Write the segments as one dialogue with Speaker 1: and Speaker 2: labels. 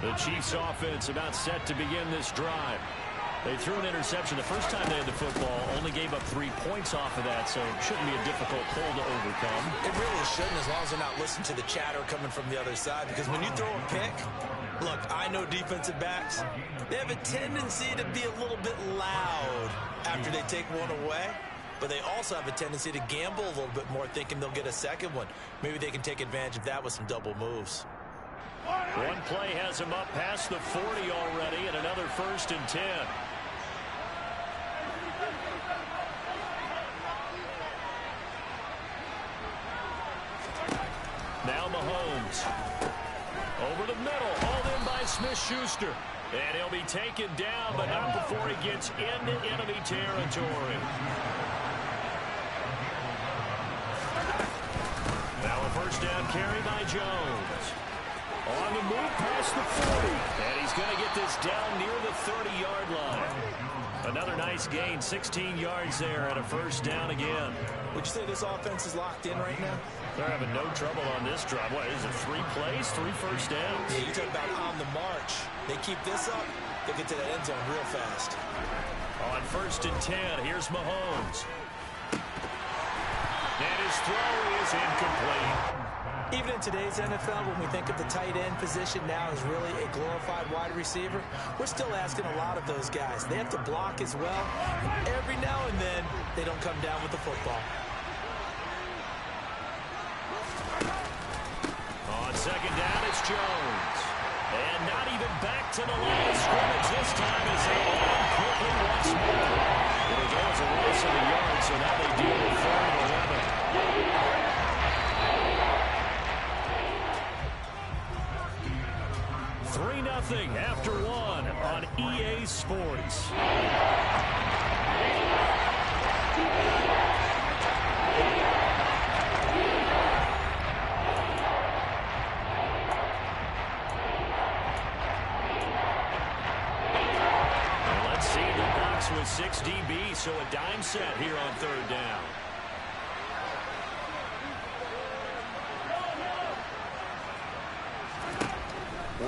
Speaker 1: The Chiefs offense about set to begin this drive. They threw an interception the first time they had the football, only gave up 3 points off of that, so it shouldn't be a difficult hole to overcome.
Speaker 2: It really shouldn't, as long as they're not listening to the chatter coming from the other side, because when you throw a pick, look, I know defensive backs, they have a tendency to be a little bit loud after they take one away, but they also have a tendency to gamble a little bit more, thinking they'll get a second one. Maybe they can take advantage of that with some double moves.
Speaker 1: One play has him up past the 40 already, and another 1st and 10. Now Mahomes. Over the middle, hauled in by Smith-Schuster. And he'll be taken down, but not before he gets into enemy territory. Now a 1st down carry by Jones. On the move past the 40. And he's going to get this down near the 30-yard line. Another nice gain, 16 yards there, and a 1st down again.
Speaker 2: Would you say this offense is locked in right now?
Speaker 1: They're having no trouble on this drive. What, is it 3 plays, 3 1st downs?
Speaker 2: Yeah, you talk about on the march. They keep this up, they'll get to that end zone real fast.
Speaker 1: On 1st and 10, here's Mahomes. And his throw is incomplete.
Speaker 2: Even in today's NFL, when we think of the tight end position now as really a glorified wide receiver, we're still asking a lot of those guys. They have to block as well. And every now and then, they don't come down with the football.
Speaker 1: On 2nd down, it's Jones. And not even back to the line of scrimmage this time as they land quickly once more. It was always a loss of the yard, so now they deal with 3rd and 11. 3-0 after 1 on EA Sports. Let's see, the box with 6 DB, so a dime set here on 3rd down.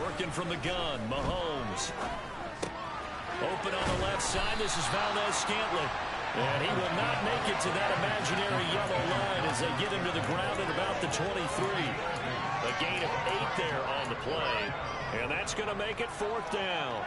Speaker 1: Working from the gun, Mahomes. Open on the left side, this is Valdez-Scantling. And he will not make it to that imaginary yellow line as they get him to the ground at about the 23. A gain of 8 there on the play. And that's going to make it 4th down.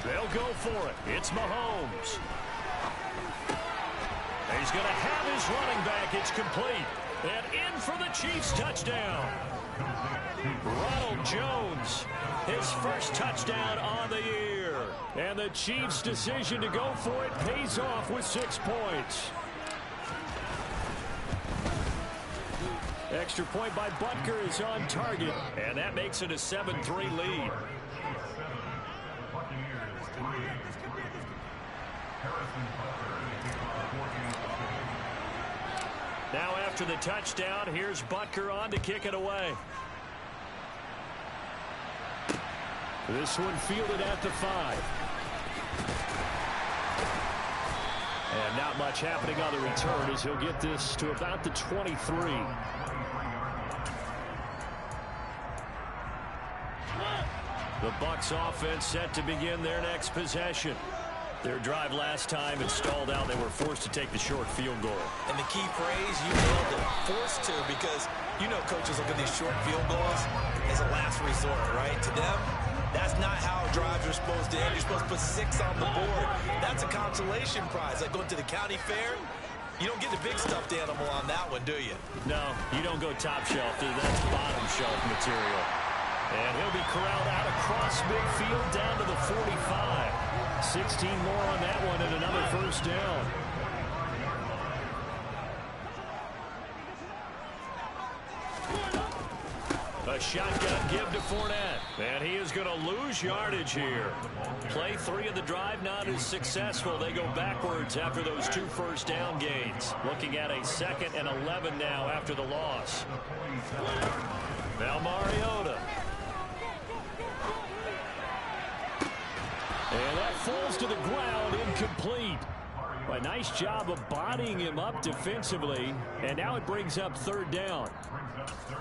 Speaker 1: They'll go for it. It's Mahomes. He's going to have his running back. It's complete. And in for the Chiefs touchdown. Ronald Jones, his 1st touchdown on the year. And the Chiefs' decision to go for it pays off with 6 points. Extra point by Butker is on target. And that makes it a 7-3 lead. Now after the touchdown, here's Butker on to kick it away. This one fielded at the 5. And not much happening on the return as he'll get this to about the 23. The Bucs offense set to begin their next possession. Their drive last time it stalled out. They were forced to take the short field goal.
Speaker 2: And the key phrase, you nailed it, forced to, because you know coaches look at these short field goals as a last resort, right? To them, that's not how drives are supposed to end. You're supposed to put 6 on the board. That's a consolation prize. Like going to the county fair, you don't get the big stuffed animal on that one, do you?
Speaker 1: No, you don't go top shelf. That's bottom shelf material. And he'll be corralled out across midfield down to the 45. 16 more on that one and another 1st down. shotgun give to Fournette. And he is going to lose yardage here. Play 3 of the drive not as successful. They go backwards after those 2 first down gains. Looking at a 2nd and 11 now after the loss. Now Mariota. And that falls to the ground, incomplete. A nice job of bodying him up defensively, and now it brings up 3rd down.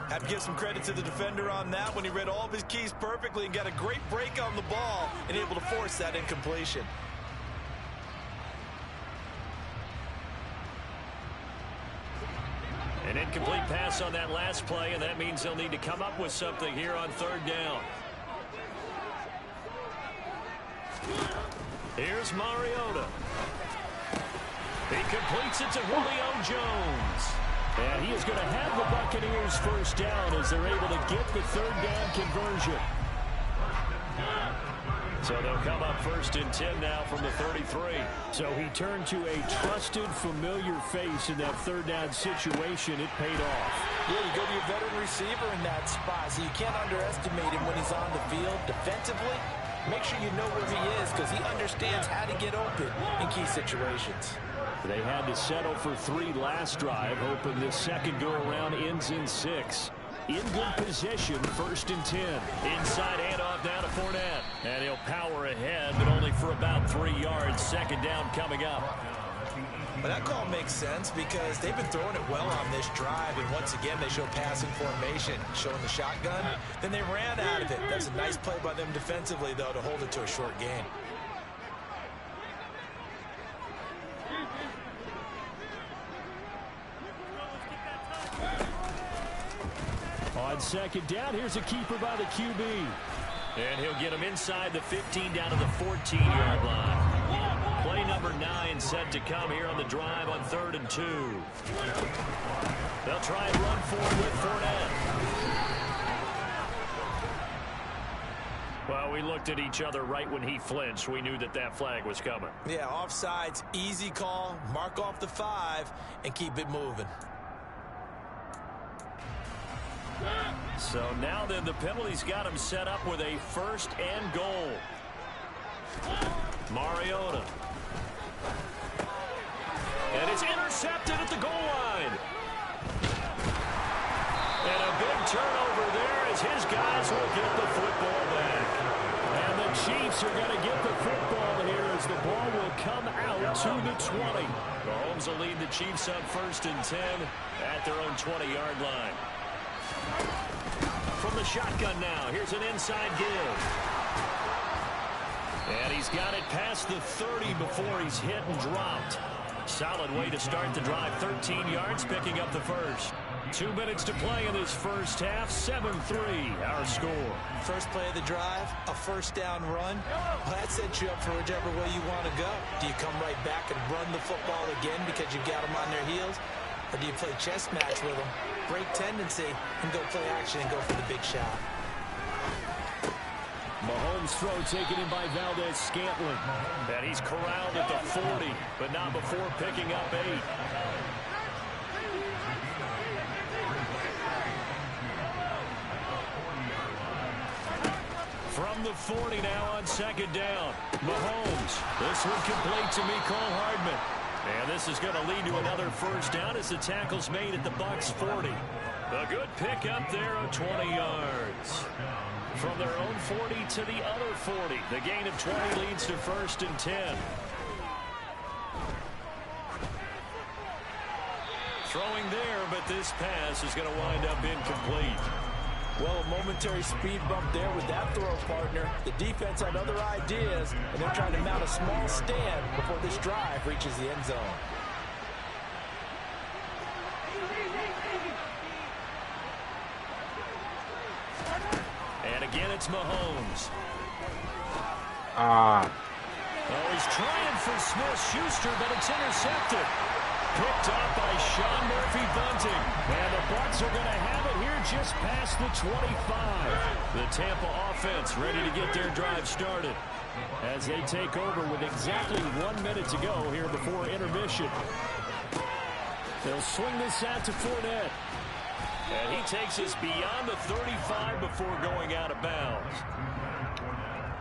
Speaker 2: Have to give some credit to the defender on that when he read all of his keys perfectly and got a great break on the ball and able to force that incompletion.
Speaker 1: An incomplete pass on that last play, and that means they'll need to come up with something here on 3rd down. Here's Mariota. He completes it to Julio Jones. And he is going to have the Buccaneers first down as they're able to get the 3rd down conversion. So they'll come up 1st and 10 now from the 33. So he turned to a trusted, familiar face in that 3rd down situation. It paid off.
Speaker 3: Yeah, you go to your veteran receiver in that spot, so you can't underestimate him when he's on the field defensively. Make sure you know where he is because he understands how to get open in key situations.
Speaker 1: They had to settle for 3 last drive, hoping this second go-around ends in 6. In good position, 1st and 10. Inside handoff now to Fournette. And he'll power ahead, but only for about 3 yards. 2nd down coming up.
Speaker 2: But that call makes sense because they've been throwing it well on this drive, and once again they show passing formation, showing the shotgun. Then they ran out of it. That's a nice play by them defensively, though, to hold it to a short gain.
Speaker 1: On 2nd down, here's a keeper by the QB. And he'll get him inside the 15 down to the 14-yard line. Play number 9 set to come here on the drive on 3rd and 2. They'll try and run forward with Fournette. Well, we looked at each other right when he flinched. We knew that that flag was coming.
Speaker 2: Yeah, offsides, easy call, mark off the 5, and keep it moving.
Speaker 1: So now then the penalty's got him set up with a 1st and goal. Mariota. And it's intercepted at the goal line. And a big turnover there as his guys will get the football back. And the Chiefs are going to get the football here as the ball will come out to the 20. Mahomes will lead the Chiefs up 1st and 10 at their own 20-yard line. From the shotgun now, here's an inside give. And he's got it past the 30 before he's hit and dropped. Solid way to start the drive. 13 yards, picking up the first. 2 minutes to play in this first half. 7-3, our score.
Speaker 2: First play of the drive, a 1st down run. Well, that sets you up for whichever way you want to go. Do you come right back and run the football again because you've got them on their heels? Or do you play chess match with them, break tendency, and go play action and go for the big shot?
Speaker 1: Mahomes' throw taken in by Valdez-Scantling. And he's corralled at the 40, but not before picking up 8. From the 40 now on 2nd down. Mahomes. This one complete to Mecole Hardman. And this is going to lead to another 1st down as the tackle's made at the Bucs 40. A good pickup there of 20 yards. From their own 40 to the other 40. The gain of 20 leads to 1st and 10. Throwing there, but this pass is going to wind up incomplete.
Speaker 3: Well, a momentary speed bump there with that throw, partner. The defense had other ideas, and they're trying to mount a small stand before this drive reaches the end zone.
Speaker 1: And again, it's Mahomes. Oh, he's trying for Smith-Schuster, but it's intercepted. Picked up by Sean Murphy-Bunting. And the Bucs are going to have it here just past the 25. The Tampa offense ready to get their drive started as they take over with exactly 1 minute to go here before intermission. They'll swing this out to Fournette. And he takes us beyond the 35 before going out of bounds.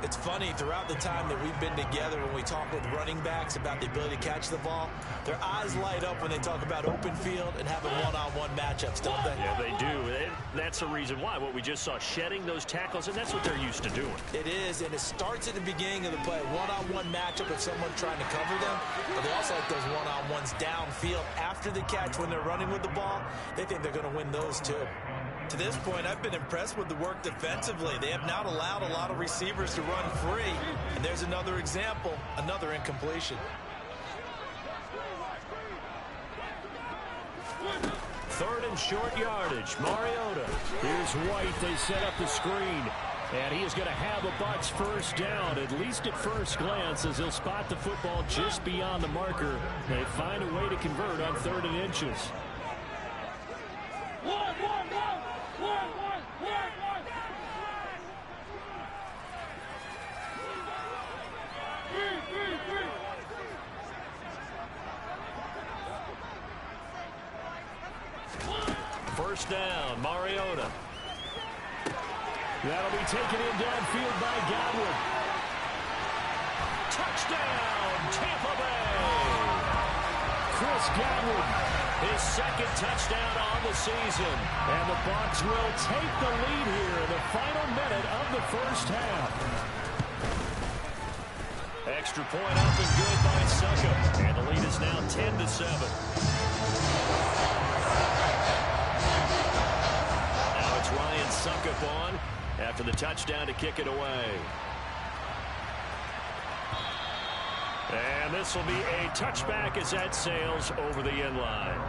Speaker 2: It's funny, throughout the time that we've been together, when we talk with running backs about the ability to catch the ball, their eyes light up when they talk about open field and having one-on-one matchups, don't they?
Speaker 1: Yeah, they do. And that's the reason why. What we just saw, shedding those tackles, and that's what they're used to doing.
Speaker 2: It is, and it starts at the beginning of the play. One-on-one matchup of someone trying to cover them, but they also like those one-on-ones downfield after the catch when they're running with the ball. They think they're going to win those too. To this point, I've been impressed with the work defensively. They have not allowed a lot of receivers to run free. And there's another example, another incompletion.
Speaker 1: Third and short yardage, Mariota. Here's White. They set up the screen. And he is going to have a Bucs first down, at least at first glance, as he'll spot the football just beyond the marker. They find a way to convert on 3rd and inches. First down, Mariota. That'll be taken in downfield by Godwin. Touchdown, Tampa Bay. Chris Godwin, his 2nd touchdown on the season. And the Bucs will take the lead here in the final minute of the first half. Extra point up and good by Succop. And the lead is now 10-7. Ryan Succop on after the touchdown to kick it away. And this will be a touchback as that sails over the end line.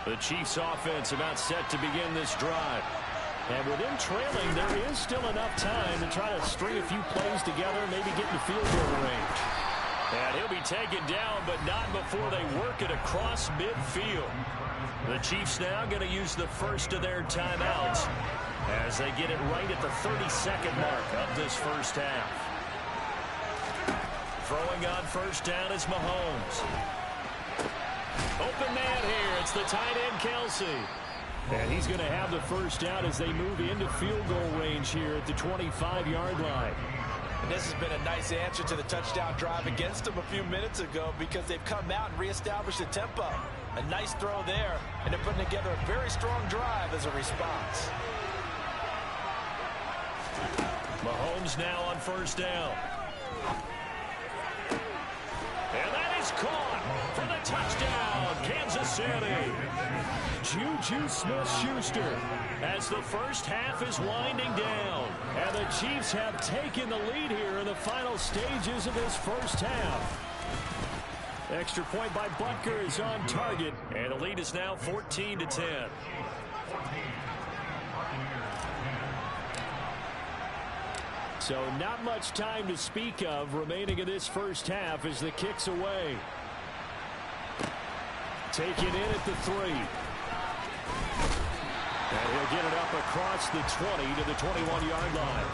Speaker 1: The Chiefs offense about set to begin this drive. And with them trailing, there is still enough time to try to string a few plays together, maybe get into field goal range. And he'll be taken down, but not before they work it across midfield. The Chiefs now going to use the first of their timeouts as they get it right at the 32nd mark of this first half. Throwing on first down is Mahomes. Open man here. It's the tight end, Kelsey. And he's going to have the first down as they move into field goal range here at the 25-yard line.
Speaker 3: And this has been a nice answer to the touchdown drive against them a few minutes ago because they've come out and reestablished the tempo. A nice throw there, and they're putting together a very strong drive as a response.
Speaker 1: Mahomes now on first down. And that is caught for the touchdown, Kansas City. Juju Smith-Schuster as the first half is winding down. And the Chiefs have taken the lead here in the final stages of this first half. Extra point by Butker is on target, and the lead is now 14-10. So not much time to speak of remaining in this first half as the kick's away. Taken in at the 3. And he'll get it up across the 20 to the 21-yard line.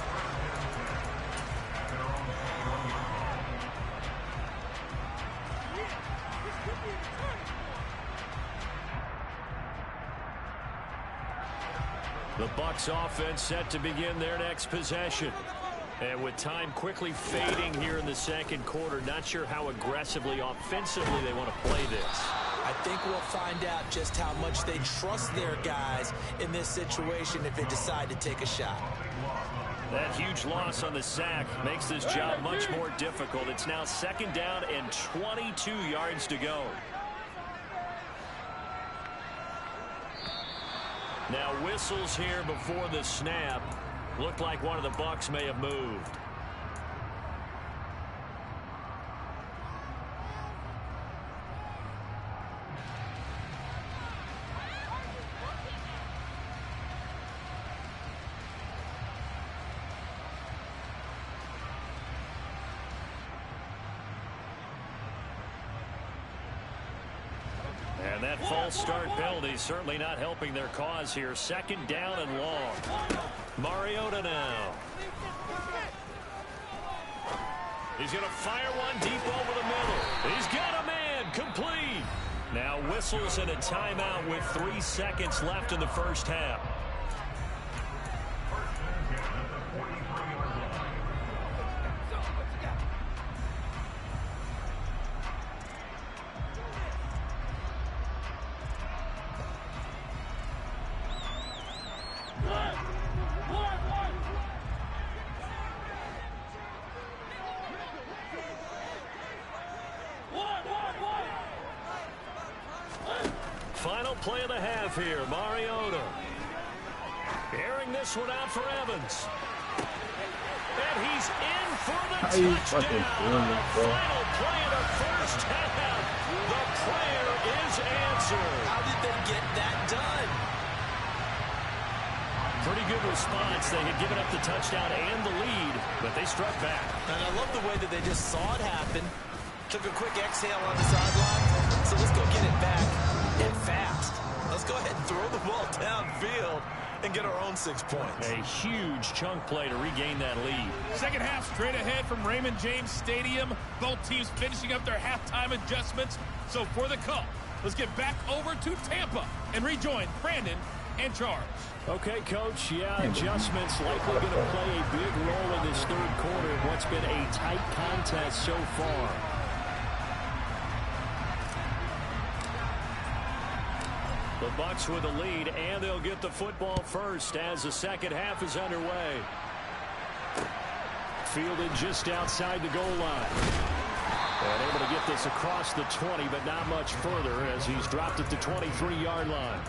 Speaker 1: The Bucs offense set to begin their next possession. And with time quickly fading here in the second quarter, not sure how aggressively, offensively they want to play this.
Speaker 2: I think we'll find out just how much they trust their guys in this situation if they decide to take a shot.
Speaker 1: That huge loss on the sack makes this job much more difficult. It's now second down and 22 yards to go. Now whistles here before the snap. Looked like one of the Bucs may have moved. And that false start penalty certainly not helping their cause here. Second down and long. Mariota now. He's going to fire one deep over the middle. He's got a man. Complete. Now whistles and a timeout with 3 seconds left in the first half. Final play of the half here. Mariota airing this one out for Evans. And he's in for the touchdown. Final play of the first half. The prayer is answered.
Speaker 2: How did they get that done?
Speaker 1: Pretty good response. They had given up the touchdown and the lead, but they struck back.
Speaker 2: And I love the way that they just saw it happen. Took a quick exhale on the sideline. So let's go get it back. And fast. Let's go ahead and throw the ball downfield and get our own 6 points.
Speaker 1: A huge chunk play to regain that lead.
Speaker 4: Second half straight ahead from Raymond James Stadium. Both teams finishing up their halftime adjustments. So for the call, let's get back over to Tampa and rejoin Brandon and Charles.
Speaker 1: Okay, Coach. Yeah, adjustments likely going to play a big role in this third quarter in what's been a tight contest so far. The Bucs with a lead, and they'll get the football first as the second half is underway. Fielded just outside the goal line. And able to get this across the 20, but not much further as he's dropped it to 23-yard line.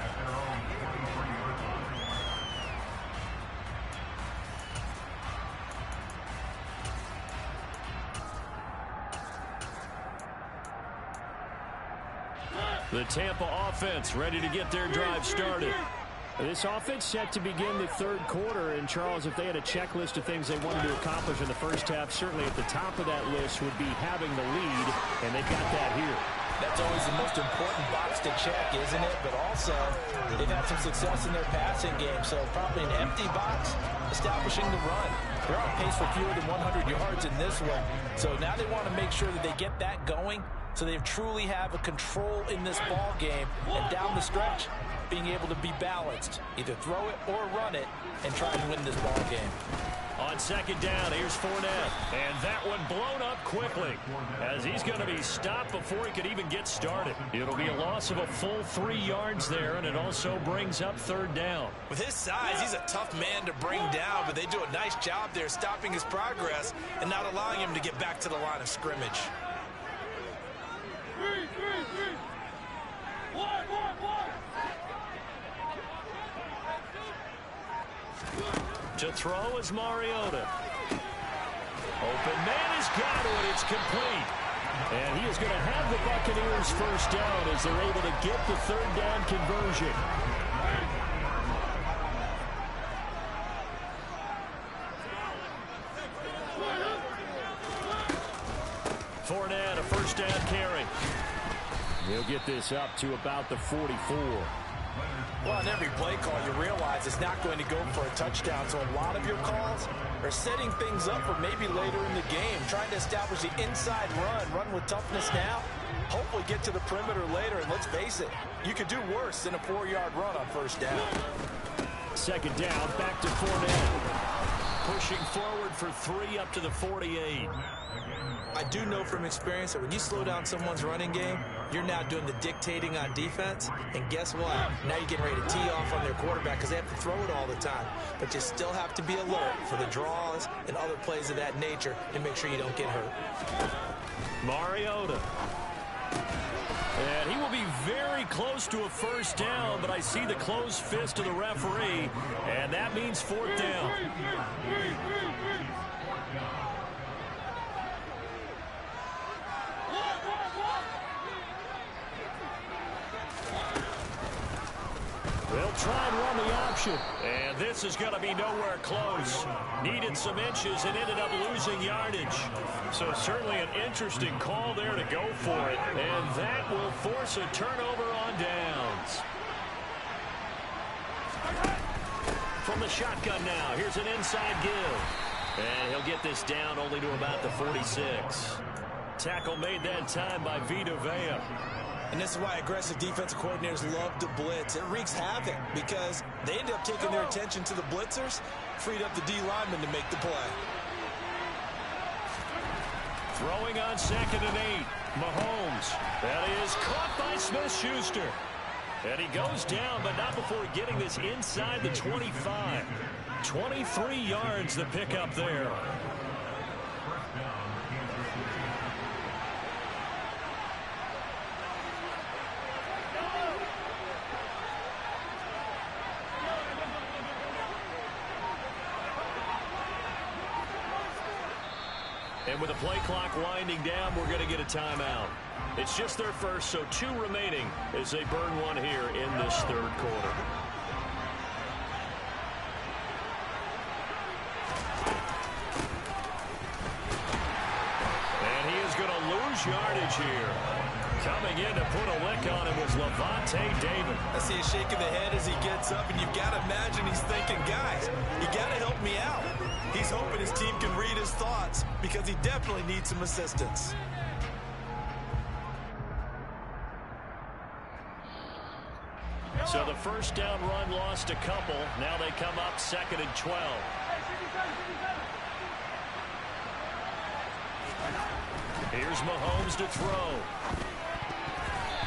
Speaker 1: The Tampa offense ready to get their drive started. This offense set to begin the third quarter. And, Charles, if they had a checklist of things they wanted to accomplish in the first half, certainly at the top of that list would be having the lead, and they've got that here.
Speaker 3: That's always the most important box to check, isn't it? But also, they've had some success in their passing game, so probably an empty box, establishing the run. They're on pace for fewer than 100 yards in this one. So now they want to make sure that they get that going so they truly have a control in this ball game, and down the stretch, being able to be balanced. Either throw it or run it and try and win this ball game.
Speaker 1: On second down, here's Fournette. And that one blown up quickly as he's going to be stopped before he could even get started. It'll be a loss of a full 3 yards there, and it also brings up third down.
Speaker 2: With his size, he's a tough man to bring down, but they do a nice job there stopping his progress and not allowing him to get back to the line of scrimmage.
Speaker 1: To throw is Mariota. Open man has got it. It's complete. And he is going to have the Buccaneers first down as they're able to get the third down conversion. Fournette, a first down carry. He'll get this up to about the 44.
Speaker 3: Well, on every play call, you realize it's not going to go for a touchdown. So a lot of your calls are setting things up for maybe later in the game, trying to establish the inside run with toughness now, hopefully get to the perimeter later. And let's face it, you could do worse than a 4-yard run on first down.
Speaker 1: Second down, back to Fournette. Pushing forward for 3 up to the 48.
Speaker 2: I do know from experience that when you slow down someone's running game, you're now doing the dictating on defense. And guess what? Now you're getting ready to tee off on their quarterback because they have to throw it all the time. But you still have to be alert for the draws and other plays of that nature and make sure you don't get hurt.
Speaker 1: Mariota. And he will be very close to a first down, but I see the closed fist of the referee, and that means fourth down. They'll try and run the option. And this is going to be nowhere close. Needed some inches and ended up losing yardage. So certainly an interesting call there to go for it. And that will force a turnover on on downs. From the shotgun now, here's an inside give. And he'll get this down only to about the 46. Tackle made that time by Vita Vea.
Speaker 2: And this is why aggressive defensive coordinators love to blitz. It wreaks havoc because they end up taking their attention to the blitzers, freed up the D lineman to make the play.
Speaker 1: Throwing on 2nd and 8. Mahomes. That is caught by Smith-Schuster. And he goes down, but not before getting this inside the 25. 23 yards the pickup there. And with the play clock winding down, we're going to get a timeout. It's just their first, so 2 remaining as they burn one here in this 3rd quarter. And he is going to lose yardage here. Coming in to put a lick on him was Levante David.
Speaker 2: I see him shaking the head as he gets up, and you've got to imagine he's thinking, guys, you got to help me out. He's hoping his team can read his thoughts because he definitely needs some assistance.
Speaker 1: So the first down run lost a couple. Now they come up 2nd and 12. Here's Mahomes to throw.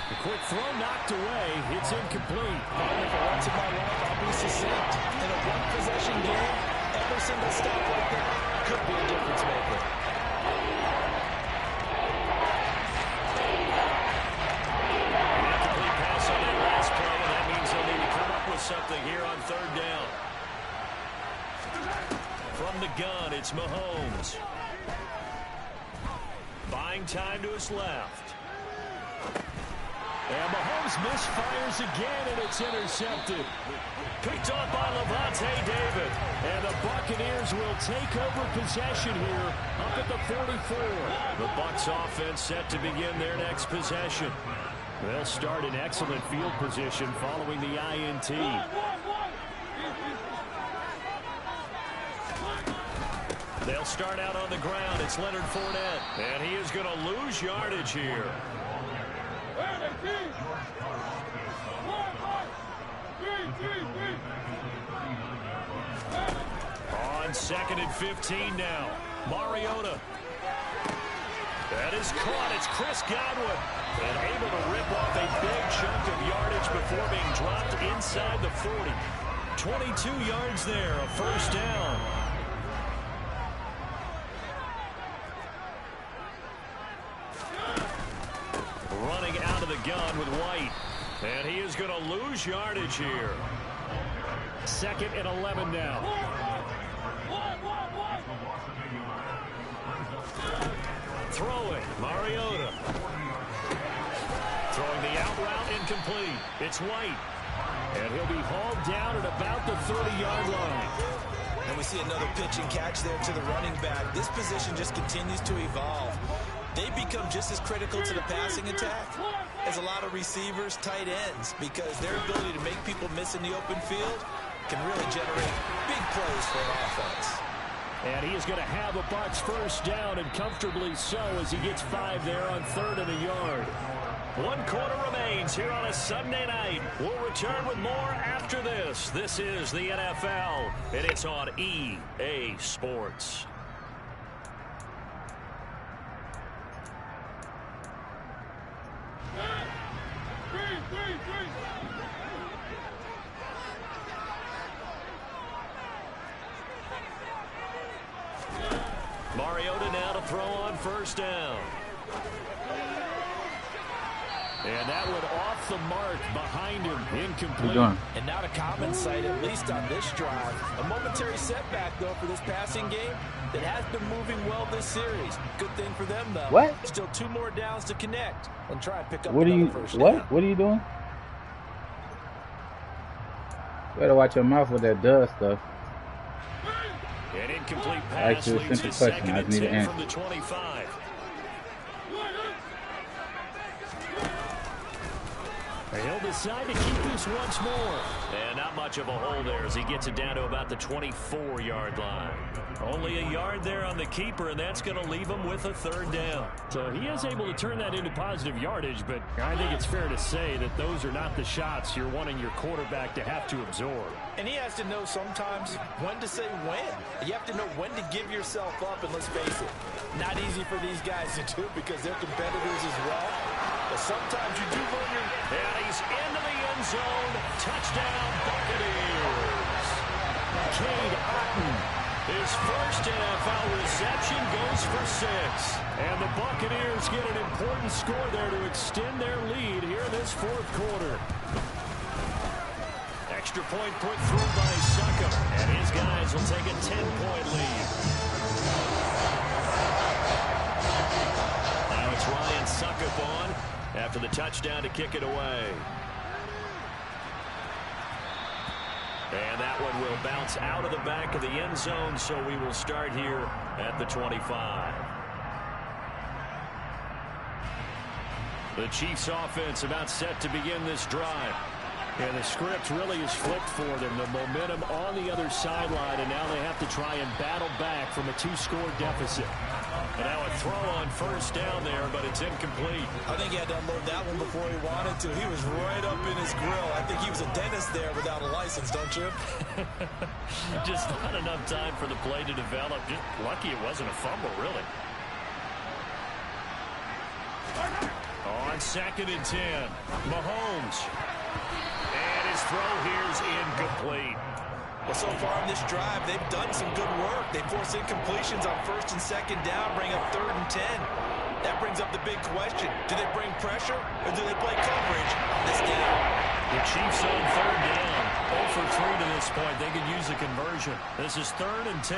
Speaker 1: A quick throw knocked away. It's incomplete.
Speaker 3: And for once in my life, I'll be succinct. In a one-possession game, every single stop like that could be a difference maker.
Speaker 1: An incomplete pass on that last play, and that means they'll need to come up with something here on 3rd down. From the gun, it's Mahomes. Buying time to his left. And Mahomes misfires again, and it's intercepted. Picked off by Levante David. And the Buccaneers will take over possession here up at the 44. The Bucs offense set to begin their next possession. They'll start in excellent field position following the INT. They'll start out on the ground. It's Leonard Fournette. And he is going to lose yardage here. On 2nd and 15 now. Mariota. That is caught. It's Chris Godwin. And able to rip off a big chunk of yardage before being dropped inside the 40. 22 yards there, a first down. Running out of the gun with White. And he is going to lose yardage here. 2nd and 11 now. Throwing, Mariota. Throwing the out route, incomplete. It's White. And he'll be hauled down at about the 30-yard line.
Speaker 2: And we see another pitch and catch there to the running back. This position just continues to evolve. They become just as critical to the passing attack as a lot of receivers, tight ends, because their ability to make people miss in the open field can really generate big plays for an offense.
Speaker 1: And he is going to have a Bucs first down, and comfortably so, as he gets 5 there on 3rd and a yard. 1 quarter remains here on a Sunday night. We'll return with more after this. This is the NFL, and it's on EA Sports. Mariota now to throw on first down. And that one off the mark behind him, incomplete.
Speaker 3: And not a common sight, at least on this drive. A momentary setback, though, for this passing game that has been moving well this series. Good thing for them, though.
Speaker 5: What?
Speaker 3: Still 2 more downs to connect and try and pick up
Speaker 5: What are you?
Speaker 3: first
Speaker 5: What?
Speaker 3: down.
Speaker 5: What are you doing? You better watch your mouth with that dust stuff.
Speaker 1: An incomplete
Speaker 5: I
Speaker 1: pass
Speaker 5: asked you a
Speaker 1: leads
Speaker 5: simple
Speaker 1: to
Speaker 5: question.
Speaker 1: 2nd
Speaker 5: I
Speaker 1: and
Speaker 5: need an
Speaker 1: 10
Speaker 5: answer.
Speaker 1: from the 25. He'll decide to keep this once more. And not much of a hole there as he gets it down to about the 24-yard line. Only a yard there on the keeper, and that's going to leave him with a third down. So he is able to turn that into positive yardage, but I think it's fair to say that those are not the shots you're wanting your quarterback to have to absorb.
Speaker 3: And he has to know sometimes when to say when. You have to know when to give yourself up, and let's face it, not easy for these guys to do because they're competitors as well. But sometimes you do learn your...
Speaker 1: And he's into the end zone. Touchdown, Buccaneers. Cade Otton, his first NFL reception, goes for 6. And the Buccaneers get an important score there to extend their lead here in this fourth quarter. Extra point put through by Succop. And his guys will take a 10-point lead. Now it's Ryan Succop on after the touchdown to kick it away. And that one will bounce out of the back of the end zone, so we will start here at the 25. The Chiefs offense about set to begin this drive. And the script really is flipped for them. The momentum on the other sideline, and now they have to try and battle back from a 2-score deficit. And now a throw on first down there, but it's incomplete.
Speaker 2: I think he had to unload that one before he wanted to. He was right up in his grill. I think he was a dentist there without a license, don't you?
Speaker 1: Just not enough time for the play to develop. Just lucky it wasn't a fumble, really. On 2nd and 10, Mahomes. And his throw here is incomplete.
Speaker 2: Well, so far in this drive, they've done some good work. They force incompletions on 1st and 2nd down, bring up 3rd and 10. That brings up the big question. Do they bring pressure or do they play coverage on this down?
Speaker 1: The Chiefs on 3rd down. 0 for 3 to this point. They could use a conversion. This is 3rd and 10.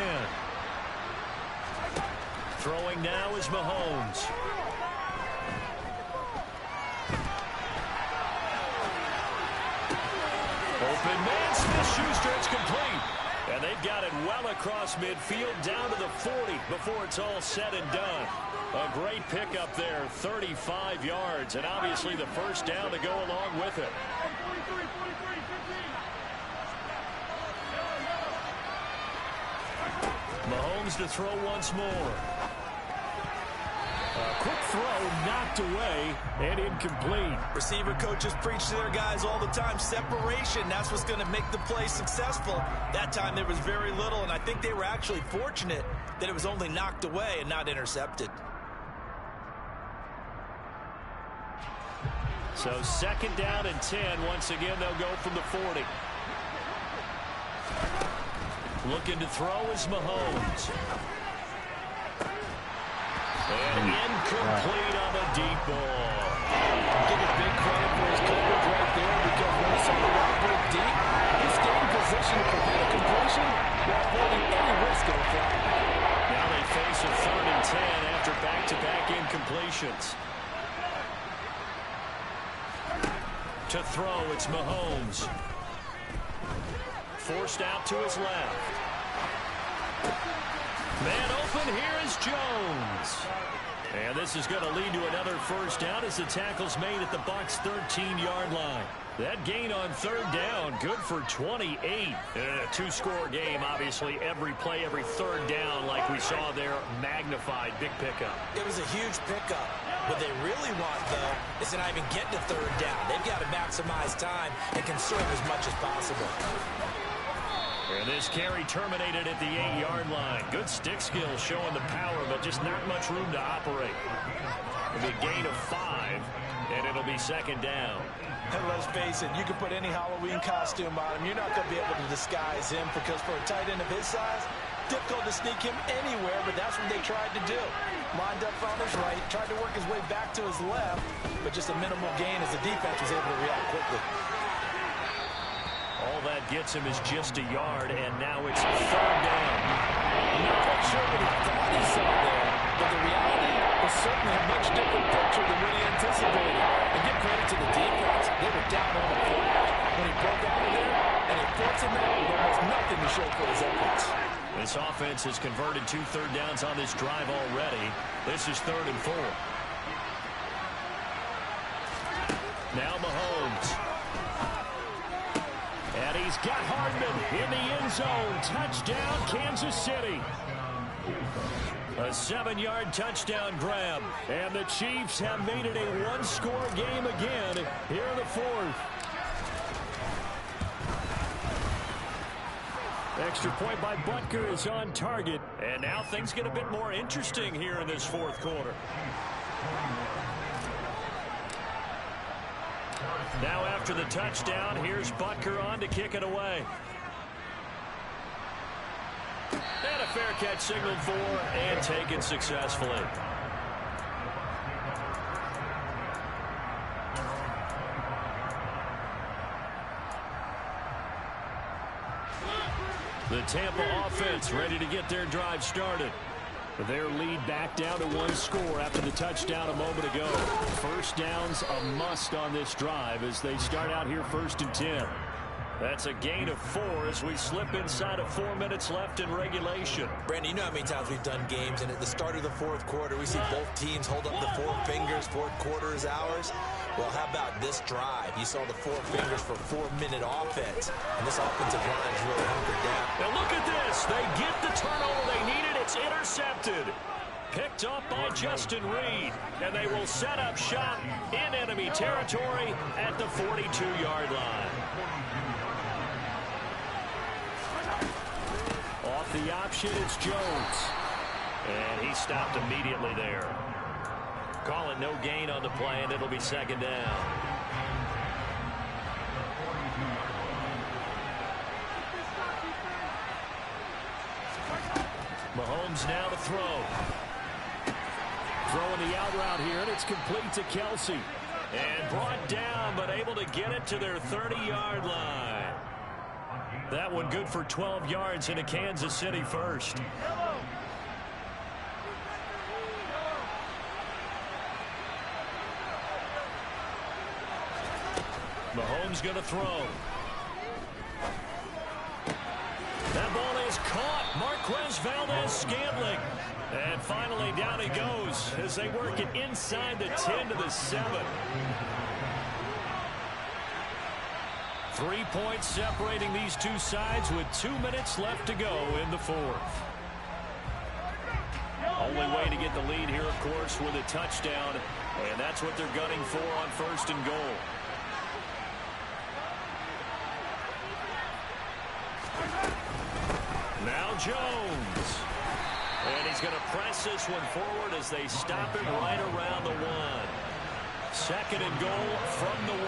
Speaker 1: Throwing now is Mahomes. Open man, Smith-Schuster, it's complete. And they've got it well across midfield, down to the 40 before it's all said and done. A great pickup there, 35 yards, and obviously the first down to go along with it. Mahomes to throw once more. A quick throw knocked away and incomplete.
Speaker 2: Receiver coaches preach to their guys all the time. Separation, that's what's going to make the play successful. That time there was very little, and I think they were actually fortunate that it was only knocked away and not intercepted.
Speaker 1: So 2nd down and 10. Once again, they'll go from the 40. Looking to throw is Mahomes. And incomplete on the deep ball.
Speaker 3: Give it big credit for his coverage right there because when he saw the route break deep, he stayed in position to prevent a completion while avoiding any risk of a flag.
Speaker 1: Now they face a 3rd and 10 after back-to-back incompletions. To throw, it's Mahomes. Forced out to his left. Man open, here is Jones. And this is going to lead to another first down as the tackle's made at the Bucs' 13-yard line. That gain on 3rd down, good for 28. In a 2-score game, obviously every play, every 3rd down, like we saw there, magnified, big pickup.
Speaker 2: It was a huge pickup. What they really want, though, is to not even get to 3rd down. They've got to maximize time and conserve as much as possible.
Speaker 1: And this carry terminated at the 8-yard line. Good stick skills showing the power, but just not much room to operate. It'll be a gain of 5, and it'll be 2nd down.
Speaker 3: And let's face it, you can put any Halloween costume on him. You're not going to be able to disguise him because for a tight end of his size, difficult to sneak him anywhere, but that's what they tried to do. Lined up on his right, tried to work his way back to his left, but just a minimal gain as the defense was able to react quickly.
Speaker 1: All that gets him is just a yard, and now it's 3rd down.
Speaker 3: I'm not quite sure what he thought he saw there, but the reality was certainly a much different picture than what he anticipated. And give credit to the defense. They were down on the flash when he broke out of there, and he forced him out with almost nothing to show for his efforts.
Speaker 1: This offense has converted 2 third downs on this drive already. This is 3rd and 4. Now Mahomes. And he's got Hardman in the end zone. Touchdown, Kansas City. A 7-yard touchdown grab. And the Chiefs have made it a one-score game again here in the fourth. Extra point by Butker is on target. And now things get a bit more interesting here in this fourth quarter. Now after the touchdown, here's Butker on to kick it away. And a fair catch signaled for and taken successfully. The Tampa offense ready to get their drive started. Their lead back down to one score after the touchdown a moment ago. First down's a must on this drive as they start out here 1st and 10. That's a gain of 4 as we slip inside of 4 minutes left in regulation.
Speaker 2: Brandon, you know how many times we've done games, and at the start of the fourth quarter, we see both teams hold up the 4 fingers, fourth quarter is ours. Well, how about this drive? You saw the 4 fingers for 4-minute offense, and this offensive line is really hunkered down.
Speaker 1: Now look at this. They get the turnover they needed. It's intercepted. Picked up by Justin Reed, and they will set up shop in enemy territory at the 42-yard line. Off the option, it's Jones. And he stopped immediately there. Call it no gain on the play, and it'll be 2nd down. Mahomes now to throw. Throwing the out route here, and it's complete to Kelsey. And brought down, but able to get it to their 30-yard line. That one good for 12 yards into Kansas City first. Mahomes going to throw. That ball is caught. Marquez Valdez-Scantling. And finally down he goes as they work it inside the 10 to the 7. 3 points separating these two sides with 2 minutes left to go in the fourth. Only way to get the lead here, of course, with a touchdown. And that's what they're gunning for on 1st and goal. Now Jones. And he's going to press this one forward as they stop him right around the 1. 2nd and goal from the 1.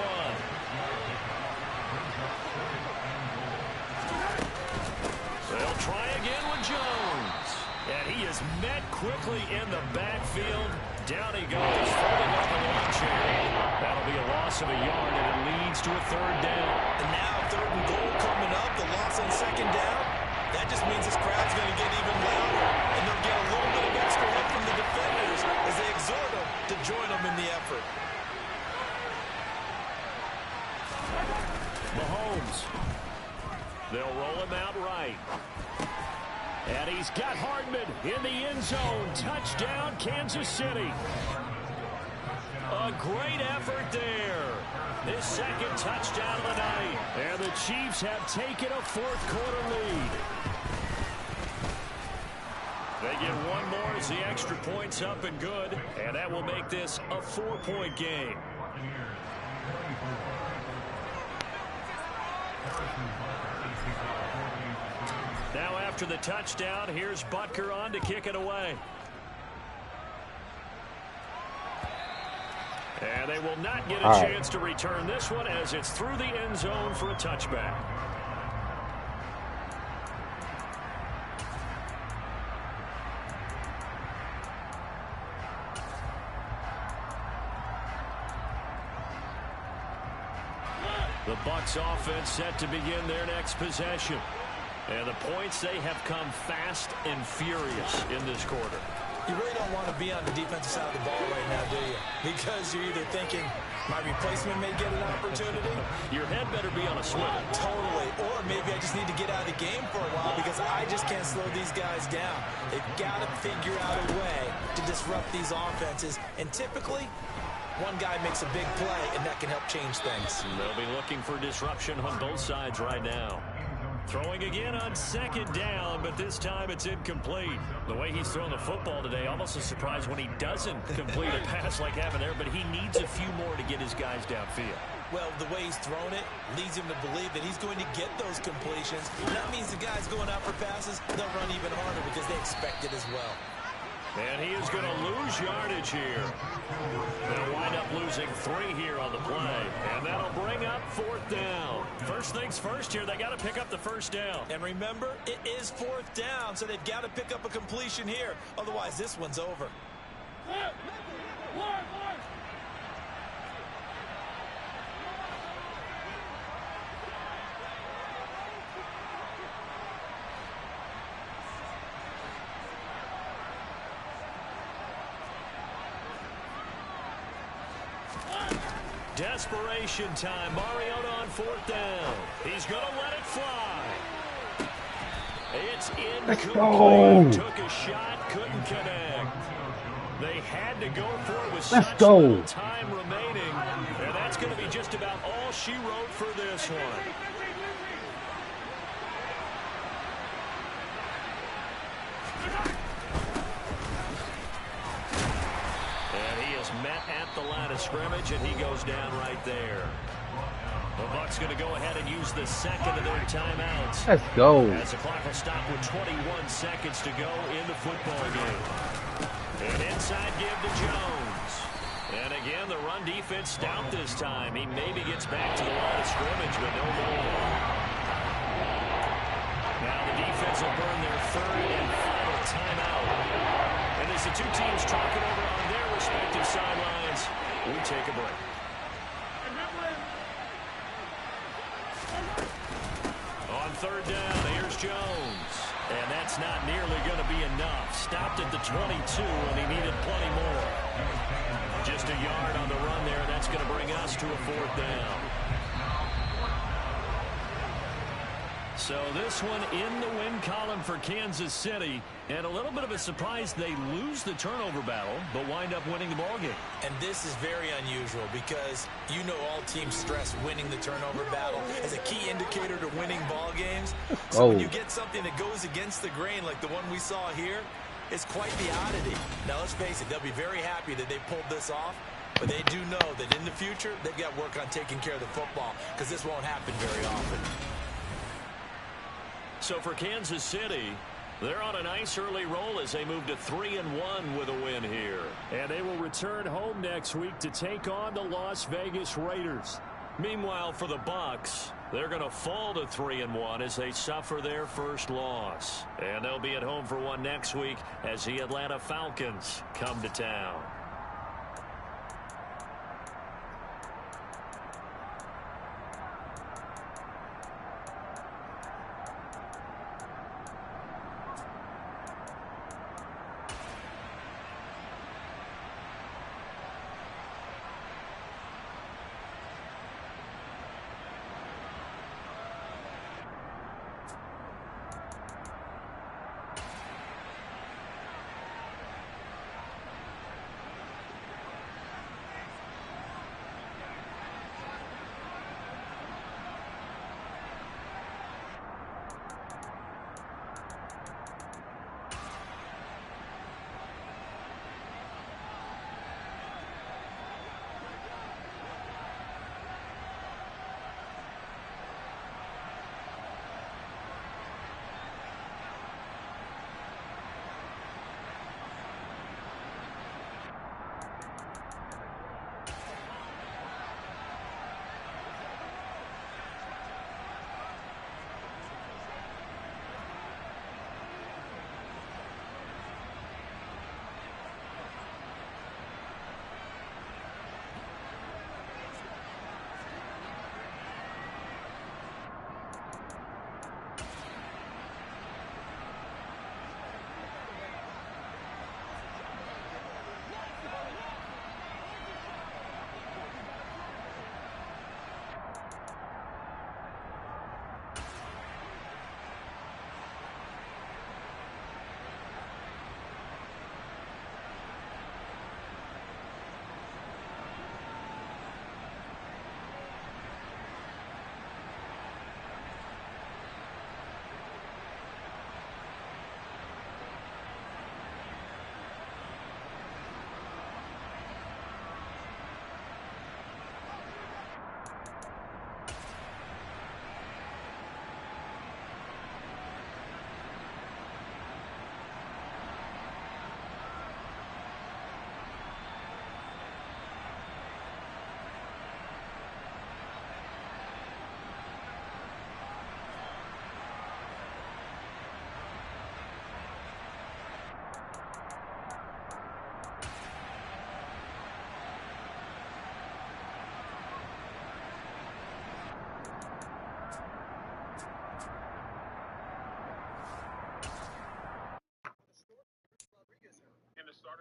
Speaker 1: They'll try again with Jones. And he is met quickly in the backfield. Down he goes, folding up a lawn chair. That'll be a loss of a yard, and it leads to a 3rd down.
Speaker 2: And now 3rd and goal coming up, the loss on 2nd down. That just means this crowd's going to get even louder, and they'll get a little bit of extra help from the defenders as they exhort them to join them in the effort.
Speaker 1: Mahomes. They'll roll him out right. And he's got Hardman in the end zone. Touchdown, Kansas City. A great effort there. His 2nd touchdown of the night. And the Chiefs have taken a 4th quarter lead. They get one more as the extra point's up and good. And that will make this a 4-point game. Now after the touchdown, here's Butker on to kick it away. And they will not get a chance to return this one as it's through the end zone for a touchback. The Bucs offense set to begin their next possession. And the points, they have come fast and furious in this quarter.
Speaker 2: You really don't want to be on the defensive side of the ball right now, do you? Because you're either thinking, my replacement may get an opportunity.
Speaker 1: Your head better be on a swivel.
Speaker 2: Totally. Or maybe I just need to get out of the game for a while because I just can't slow these guys down. They've got to figure out a way to disrupt these offenses. And typically, one guy makes a big play, and that can help change things.
Speaker 1: They'll be looking for disruption on both sides right now. Throwing again on second down, but this time it's incomplete. The way he's throwing the football today, almost a surprise when he doesn't complete a pass like happened there, but he needs a few more to get his guys downfield.
Speaker 2: Well, the way he's thrown it leads him to believe that he's going to get those completions. And that means the guys going out for passes, they'll run even harder because they expect it as well.
Speaker 1: And he is going to lose yardage here. They'll wind up losing 3 here on the play. And that'll bring up 4th down. First things first here, they got to pick up the first down.
Speaker 2: And remember, it is 4th down, so they've got to pick up a completion here. Otherwise, this one's over.
Speaker 1: Desperation time. Mariota on 4th down. He's going to let it fly. It's incomplete. Took a shot, couldn't connect. They had to go for it with such little time remaining. And that's going to be just about all she wrote for this one. Met at the line of scrimmage, and he goes down right there. The Bucs going to go ahead and use the second of their timeouts.
Speaker 5: Let's go.
Speaker 1: As the clock will stop with 21 seconds to go in the football game. An inside give to Jones. And again, the run defense stout this time. He maybe gets back to the line of scrimmage, but no more. Now the defense will burn their 3rd and final timeout. And as the two teams talk it over on their respective sidelines, we take a break. On 3rd down, here's Jones. And that's not nearly going to be enough. Stopped at the 22, and he needed plenty more. Just a yard on the run there. That's going to bring us to a 4th down. So this one in the win column for Kansas City. And a little bit of a surprise, they lose the turnover battle, but wind up winning the ballgame.
Speaker 2: And this is very unusual because you know all teams stress winning the turnover battle as a key indicator to winning ball games. So when you get something that goes against the grain like the one we saw here, it's quite the oddity. Now let's face it, they'll be very happy that they pulled this off. But they do know that in the future, they've got work on taking care of the football because this won't happen very often.
Speaker 1: So for Kansas City, they're on a nice early roll as they move to 3-1 with a win here. And they will return home next week to take on the Las Vegas Raiders. Meanwhile, for the Bucs, they're going to fall to 3-1 as they suffer their first loss. And they'll be at home for one next week as the Atlanta Falcons come to town.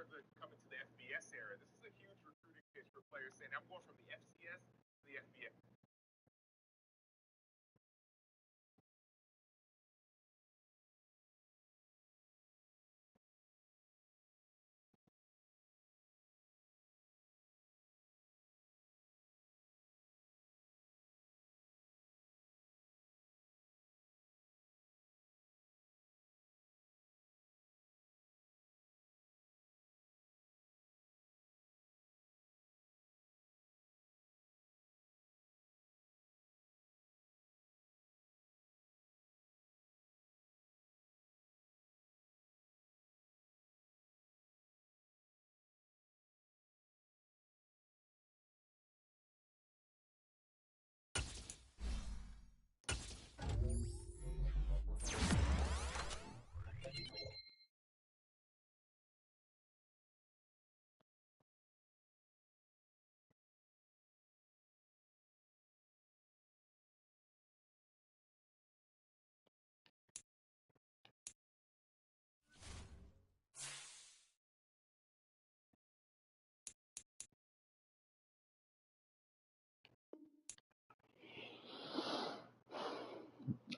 Speaker 6: part of the coming to the FBS era. This is a huge recruiting pitch for players saying, I'm going from the FCS to the FBS.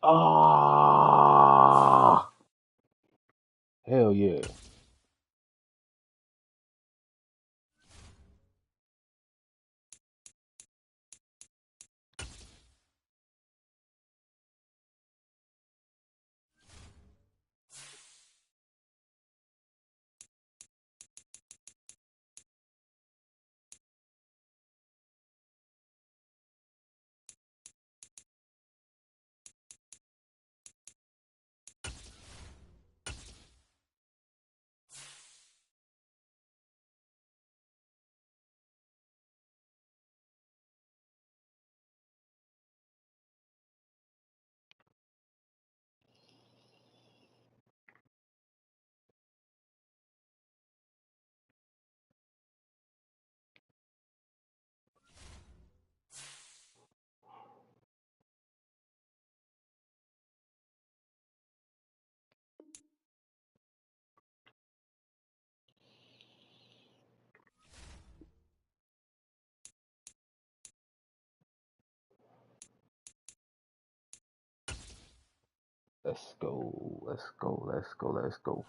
Speaker 5: Ah, hell yeah. Let's go. Let's go. Let's go. Let's go.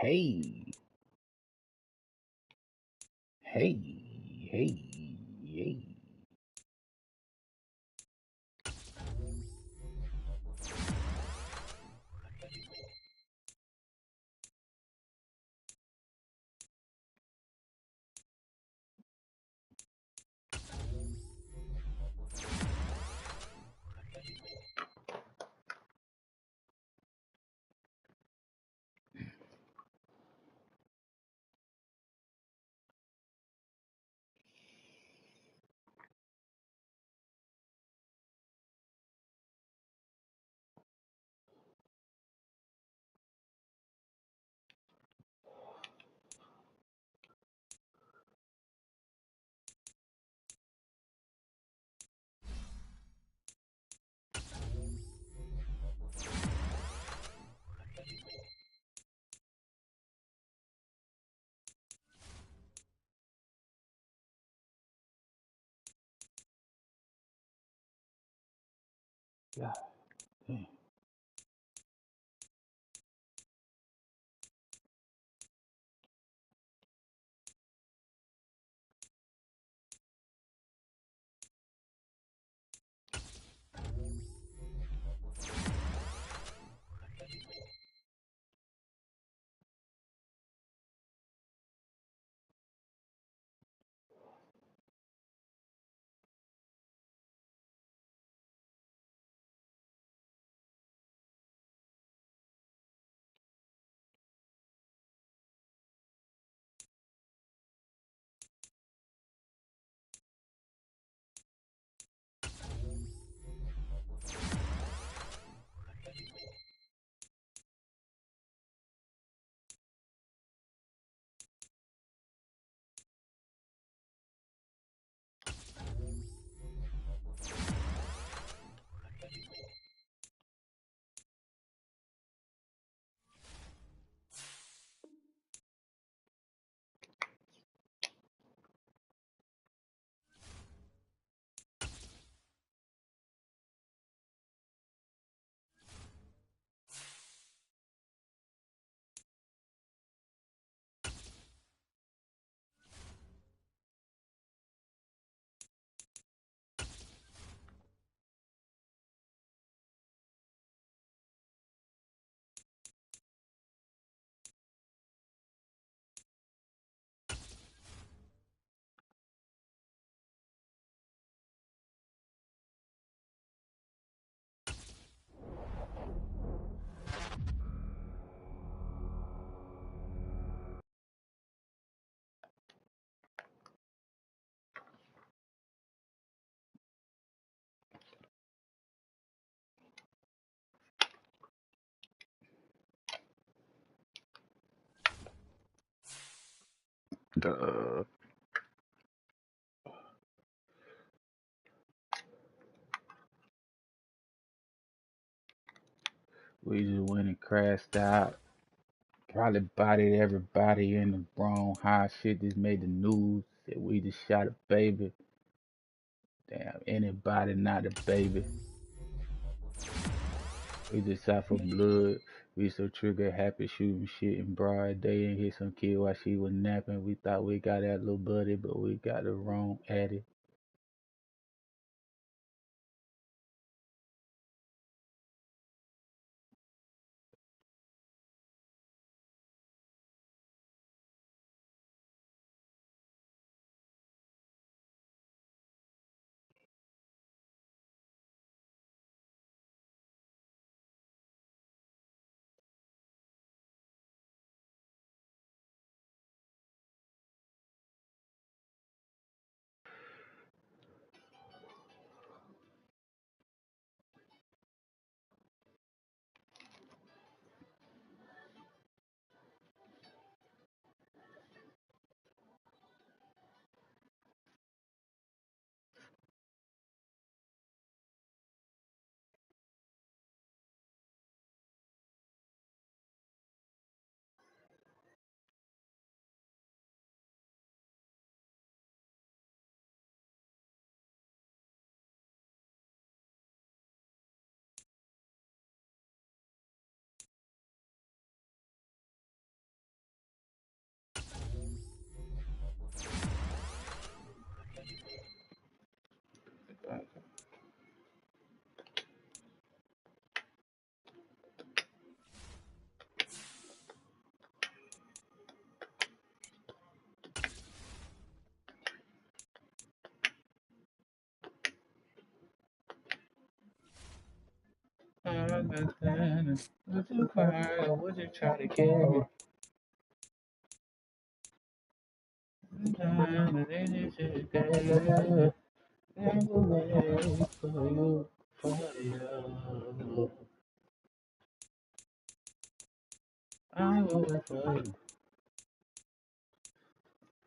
Speaker 5: Hey, hey, hey, hey. God damn. Duh. We just went and crashed out. Probably bodied everybody in the wrong high shit. Just made the news that we just shot a baby. Damn, anybody not a baby. We just out for blood. We so trigger happy shooting shit in broad day and hit some kid while she was napping. We thought we got that little buddy, but we got the wrong addy. Would you cry or would you try to kill me? Sometimes it ain't just good. I will wait for you, for you. I will wait for you.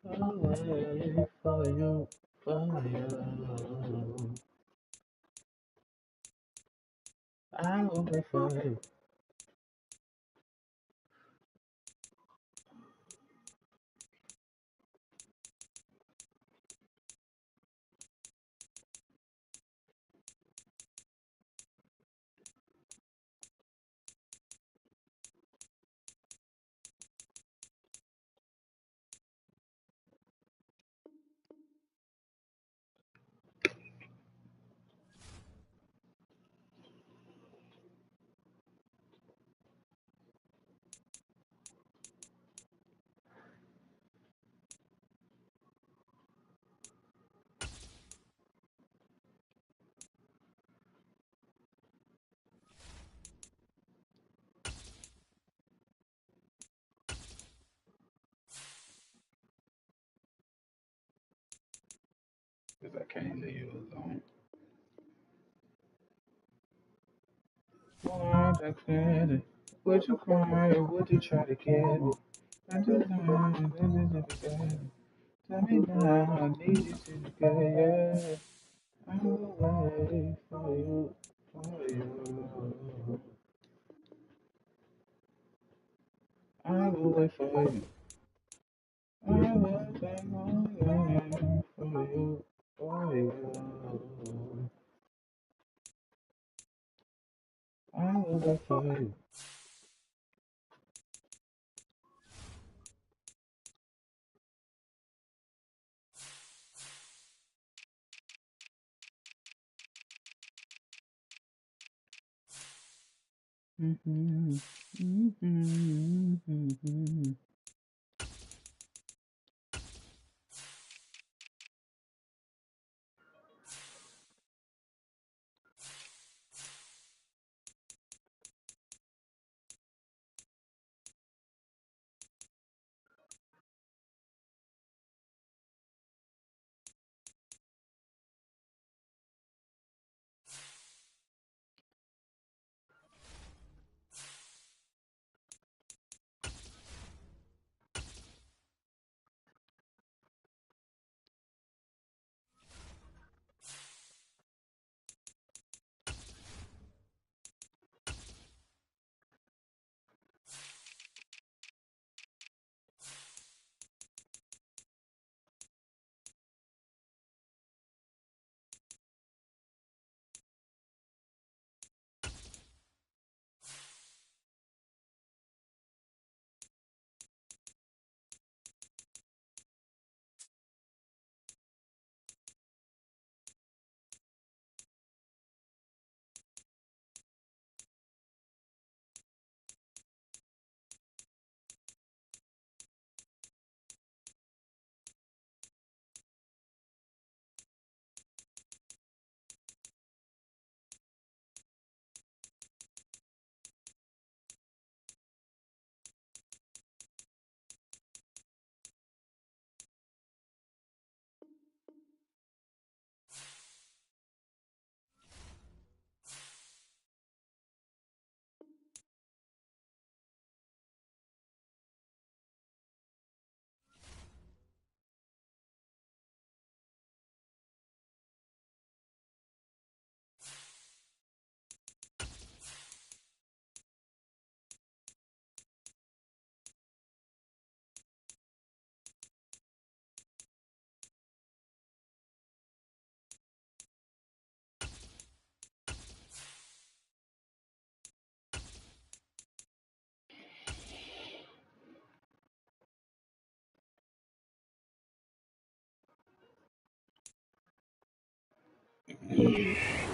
Speaker 5: I will wait for you, for you. I will wait for you. Because I can't leave you alone. Why I can't. Would you cry or would you try to kill me? I just know this is a beginning. Tell me now, I need you to be good, yeah. I will wait for you, for you. I will wait for you. I will wait for you, for you. I will wait for you. Mm-hmm. Mm-hmm. Mm-hmm.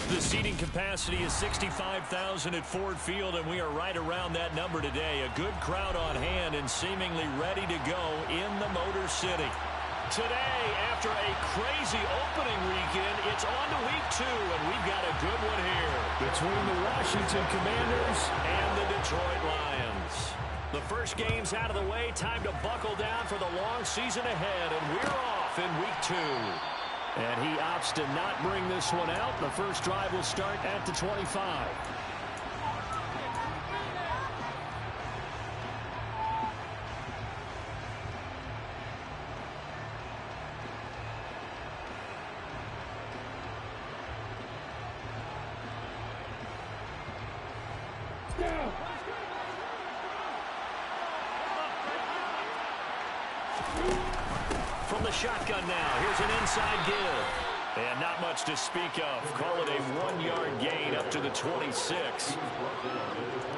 Speaker 1: The seating capacity is 65,000 at Ford Field, and we are right around that number today. A good crowd on hand and seemingly ready to go in the Motor City. today, after a crazy opening weekend, it's on to week 2, and we've got a good one here between the Washington Commanders and the Detroit Lions. The first game's out of the way. Time to buckle down for the long season ahead, and we're off in week 2. And he opts to not bring this one out. The first drive will start at the 25. From the shotgun now, here's an inside give. And not much to speak of. Call it a 1-yard gain up to the 26.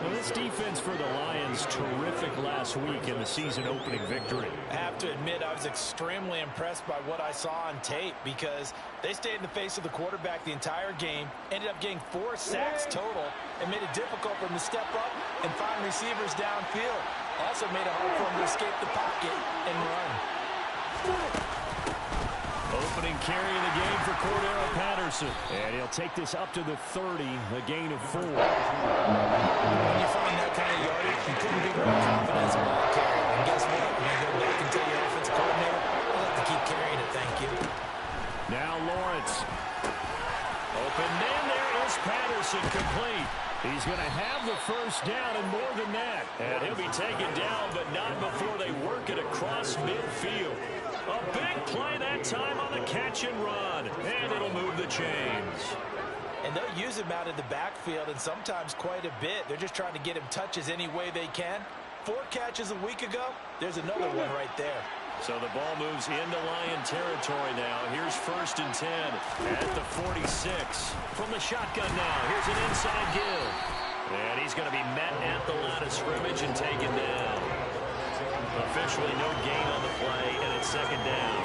Speaker 1: Well, this defense for the Lions, terrific last week in the season-opening victory.
Speaker 3: I have to admit, I was extremely impressed by what I saw on tape because they stayed in the face of the quarterback the entire game, ended up getting 4 sacks total, and made it difficult for them to step up and find receivers downfield. Also made it hard for them to escape the pocket and run.
Speaker 1: Opening carry of the game for Cordero Patterson. And he'll take this up to the 30, a gain of 4.
Speaker 2: When you find that kind of yardage, you couldn't be more confident as a ball carrier. And guess what? When you go back and tell your offensive coordinator, I'll have to keep carrying it, thank you.
Speaker 1: Now Lawrence. Open man, there is Patterson, complete. He's going to have the first down and more than that. And he'll be taken down, but not before they work it across midfield. A big play that time on the catch and run. And it'll move the chains.
Speaker 3: And they'll use him out of the backfield, and sometimes quite a bit. They're just trying to get him touches any way they can. 4 catches a week ago. There's another one right there.
Speaker 1: So the ball moves into Lion territory now. Here's 1st and 10 at the 46. From the shotgun now, here's an inside give. And he's going to be met at the line of scrimmage and taken down. Officially no gain on the play, and it's 2nd down.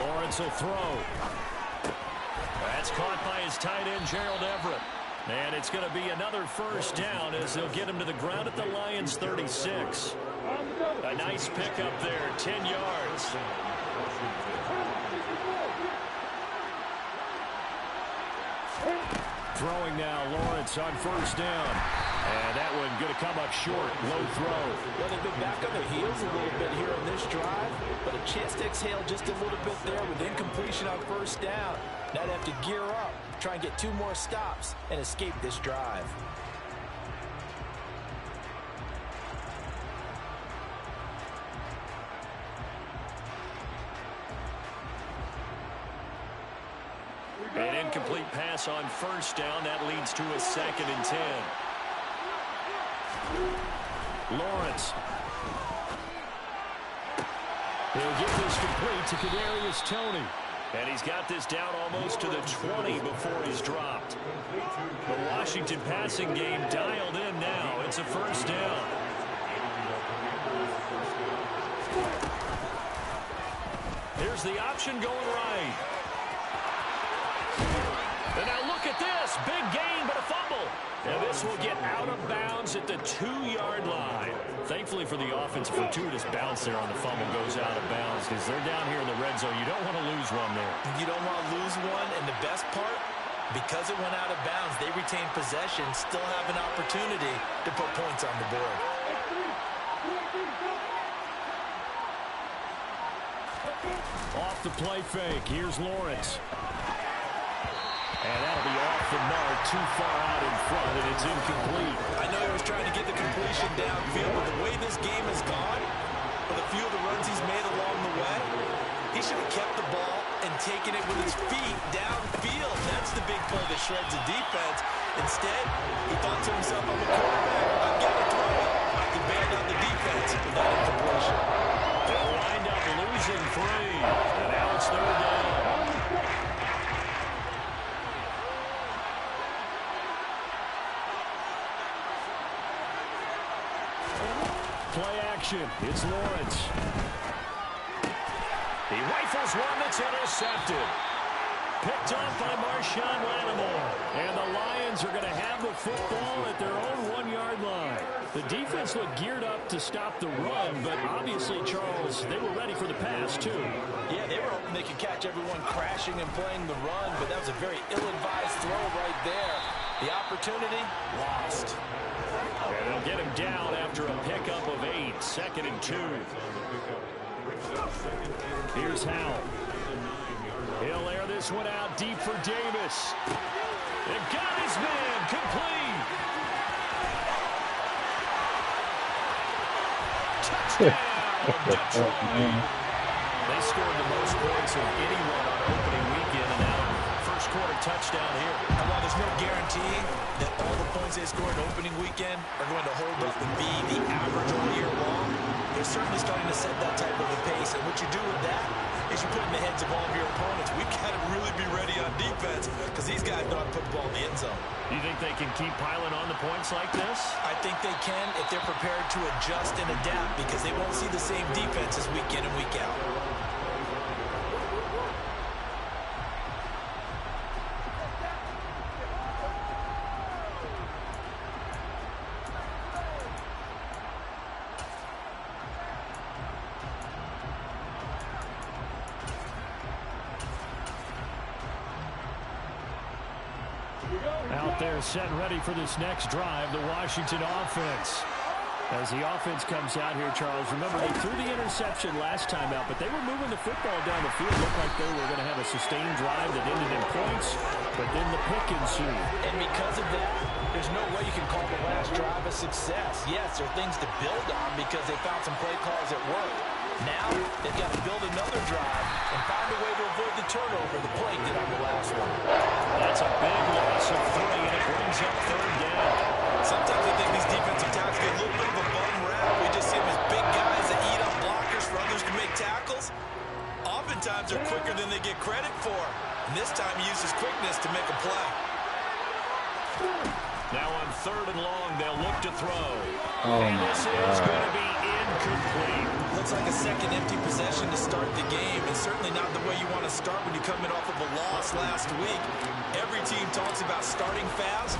Speaker 1: Lawrence will throw. That's caught by his tight end, Gerald Everett. And it's going to be another first down as they'll get him to the ground at the Lions' 36. A nice pickup there, 10 yards. Throwing now, Lawrence on 1st down. And that one going to come up short. Low throw.
Speaker 3: Well, they've been back on their heels a little bit here on this drive, but a chance to exhale just a little bit there with incompletion on 1st down. Now they have to gear up, try and get 2 more stops, and escape this drive.
Speaker 1: An incomplete pass on 1st down. That leads to a 2nd and 10. Lawrence. He'll get this complete to Kadarius Toney. And he's got this down almost to the 20 before he's dropped. The Washington passing game dialed in now. It's a 1st down. Here's the option going right. And now look at this. Big gain, but a fumble. And this will get out of bounds at the 2-yard line. Thankfully for the offense, a fortuitous bounce there on the fumble goes out of bounds because they're down here in the red zone. You don't want to lose one there.
Speaker 3: You don't want to lose one, and the best part, because it went out of bounds, they retain possession, still have an opportunity to put points on the board.
Speaker 1: Off the play fake. Here's Lawrence. And that'll be off the mark, too far out in front, and it's incomplete.
Speaker 3: I know he was trying to get the completion downfield, but the way this game has gone, with a few of the runs he's made along the way, he should have kept the ball and taken it with his feet downfield. That's the big play that shreds the defense. Instead, he thought to himself, I'm a quarterback, I've got to throw it. He bailed out the defense with that incompletion.
Speaker 1: They'll wind up losing 3, and now it's 3rd down. Play action. It's Lawrence. He rifles one that's intercepted. picked off by Marshawn Lattimore. And the Lions are going to have the football at their own 1-yard line. The defense looked geared up to stop the run, but obviously, Charles, they were ready for the pass, too.
Speaker 3: Yeah, they were hoping they could catch everyone crashing and playing the run, but that was a very ill-advised throw right there. The opportunity, lost.
Speaker 1: And they'll get him down after a pickup of 8, 2nd and 2. Here's Howell. He'll air this one out deep for Davis. They've got his man complete. Touchdown, Detroit. They scored the most points of anyone on opening weekend, and now first quarter touchdown here.
Speaker 2: And while there's no guarantee that all the points they scored opening weekend are going to hold up and be the average all year long, they're certainly starting to set that type of a pace. And what you do with that is you put in the heads of all of your opponents, we've got to really be ready on defense because these guys know how to put the ball in the end zone.
Speaker 1: You think they can keep piling on the points like this?
Speaker 2: I think they can if they're prepared to adjust and adapt because they won't see the same defenses week in and week out.
Speaker 1: Out there set ready for this next drive, the Washington offense. As the offense comes out here, Charles, remember they threw the interception last time out, but they were moving the football down the field. Looked like they were going to have a sustained drive that ended in points, but then the pick ensued.
Speaker 3: And because of that, there's no way you can call the last drive a success. Yes, there are things to build on because they found some play calls that worked. Now they've got to build another drive and find a way to avoid the turnover the play did on the last one.
Speaker 1: That's a big loss of 3, and it brings up 3rd down.
Speaker 2: Sometimes I think these defensive tackles get a little bit of a bum rap. We just see them as big guys that eat up blockers for others to make tackles. Oftentimes they're quicker than they get credit for. And this time he uses quickness to make a play.
Speaker 1: Now on 3rd and long, they'll look to throw.
Speaker 5: Oh,
Speaker 1: and
Speaker 5: my
Speaker 1: this is
Speaker 5: God.
Speaker 1: going to be incomplete.
Speaker 2: Looks like a second empty possession to start the game, and certainly not the way you want to start when you're coming off of a loss last week. Every team talks about starting fast.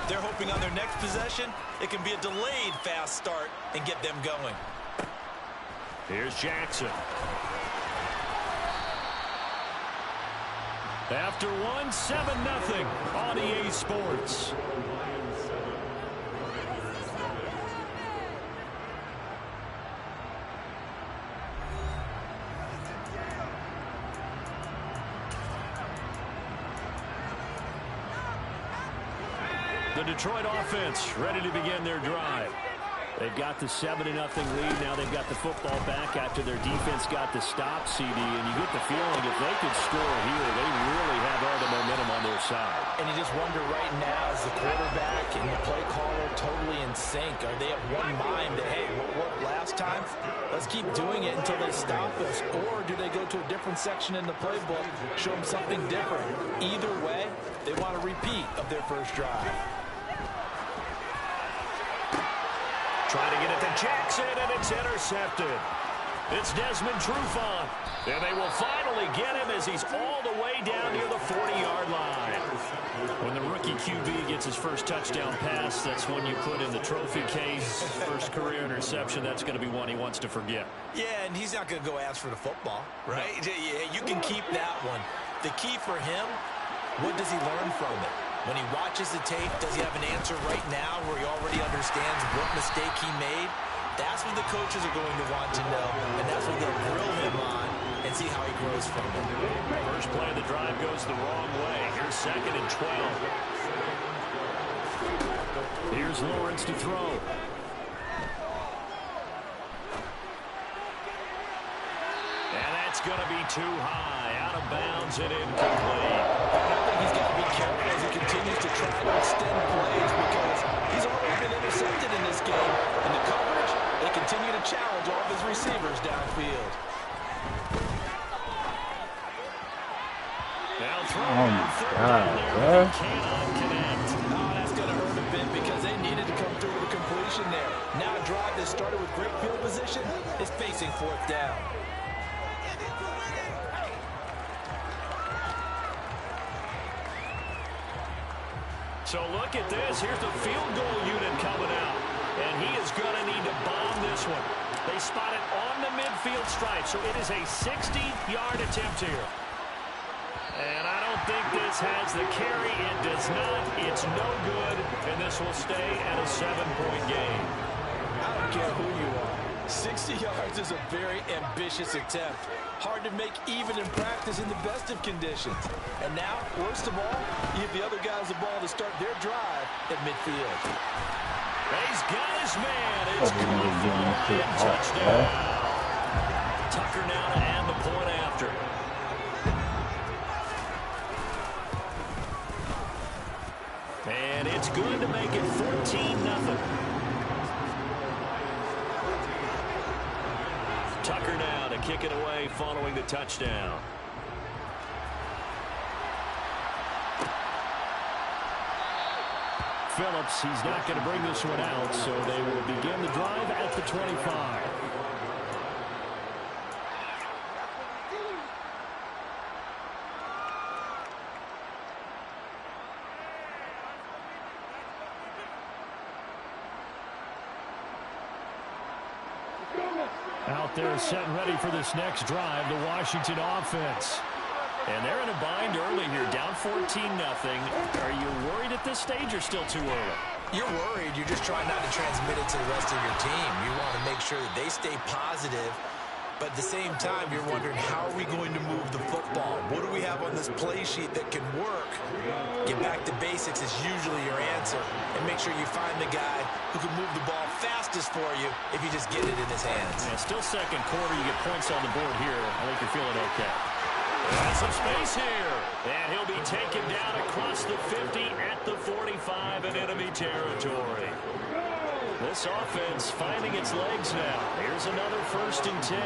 Speaker 2: They're hoping on their next possession, it can be a delayed fast start and get them going.
Speaker 1: Here's Jackson. After one, 7-0 on EA Sports. The Detroit offense ready to begin their drive. They've got the 7-0 lead. Now they've got the football back after their defense got the stop, CD. And you get the feeling if they could score here, they really have all the momentum on their side.
Speaker 3: And you just wonder right now, is the quarterback and the play caller totally in sync? Are they of one mind that, hey, what worked last time? Let's keep doing it until they stop us. Or do they go to a different section in the playbook, show them something different? Either way, they want a repeat of their first drive.
Speaker 1: Trying to get it to Jackson, and it's intercepted. It's Desmond Trufant, and they will finally get him as he's all the way down near the 40-yard line. When the rookie QB gets his first touchdown pass, that's when you put in the trophy case. First career interception, that's going to be one he wants to forget.
Speaker 2: Yeah, and he's not going to go ask for the football, right? Yeah, you can keep that one. The key for him, what does he learn from it? When he watches the tape, does he have an answer right now where he already understands what mistake he made? That's what the coaches are going to want to know, and that's what they'll grill him on and see how he grows from it.
Speaker 1: First play of the drive goes the wrong way. Here's 2nd and 12. Here's Lawrence to throw. And that's going to be too high, out of bounds and incomplete.
Speaker 3: I think he's got to be careful as he continues to try to extend plays because he's already been intercepted in this game. And the coverage, they continue to challenge all of his receivers downfield.
Speaker 1: Now throw
Speaker 5: Oh, my God, bro.
Speaker 1: Cannot connect.
Speaker 3: Oh, that's going to hurt a bit because they needed to come through with a completion there. Now a drive that started with great field position is facing 4th down.
Speaker 1: So look at this. Here's the field goal unit coming out. And he is going to need to bomb this one. They spot it on the midfield stripe, so it is a 60-yard attempt here. And I don't think this has the carry. It does not. It's no good, and this will stay at a 7-point game.
Speaker 3: I don't care who you are. 60 yards is a very ambitious attempt. Hard to make even in practice in the best of conditions. And now, worst of all, you give the other guys the ball to start their drive at midfield.
Speaker 1: He's got his man. It's good. Touchdown. Tucker now to add the point after. And it's good to make it 14-0. Tucker now to kick it away following the touchdown. Phillips, he's not going to bring this one out, so they will begin the drive at the 25. Out there set and ready for this next drive, the Washington offense. And they're in a bind early here, down 14-0. Are you worried at this stage or still too early?
Speaker 2: You're worried. You're just trying not to transmit it to the rest of your team. You want to make sure that they stay positive. But at the same time, you're wondering, how are we going to move the football? What do we have on this play sheet that can work? Get back to basics is usually your answer. And make sure you find the guy who can move the ball fastest for you if you just get it in his hands.
Speaker 1: Yeah, still second quarter. You get points on the board here. I think you're feeling okay. And some space here. And he'll be taken down across the 50 at the 45 in enemy territory. This offense finding its legs now. Here's another 1st and 10.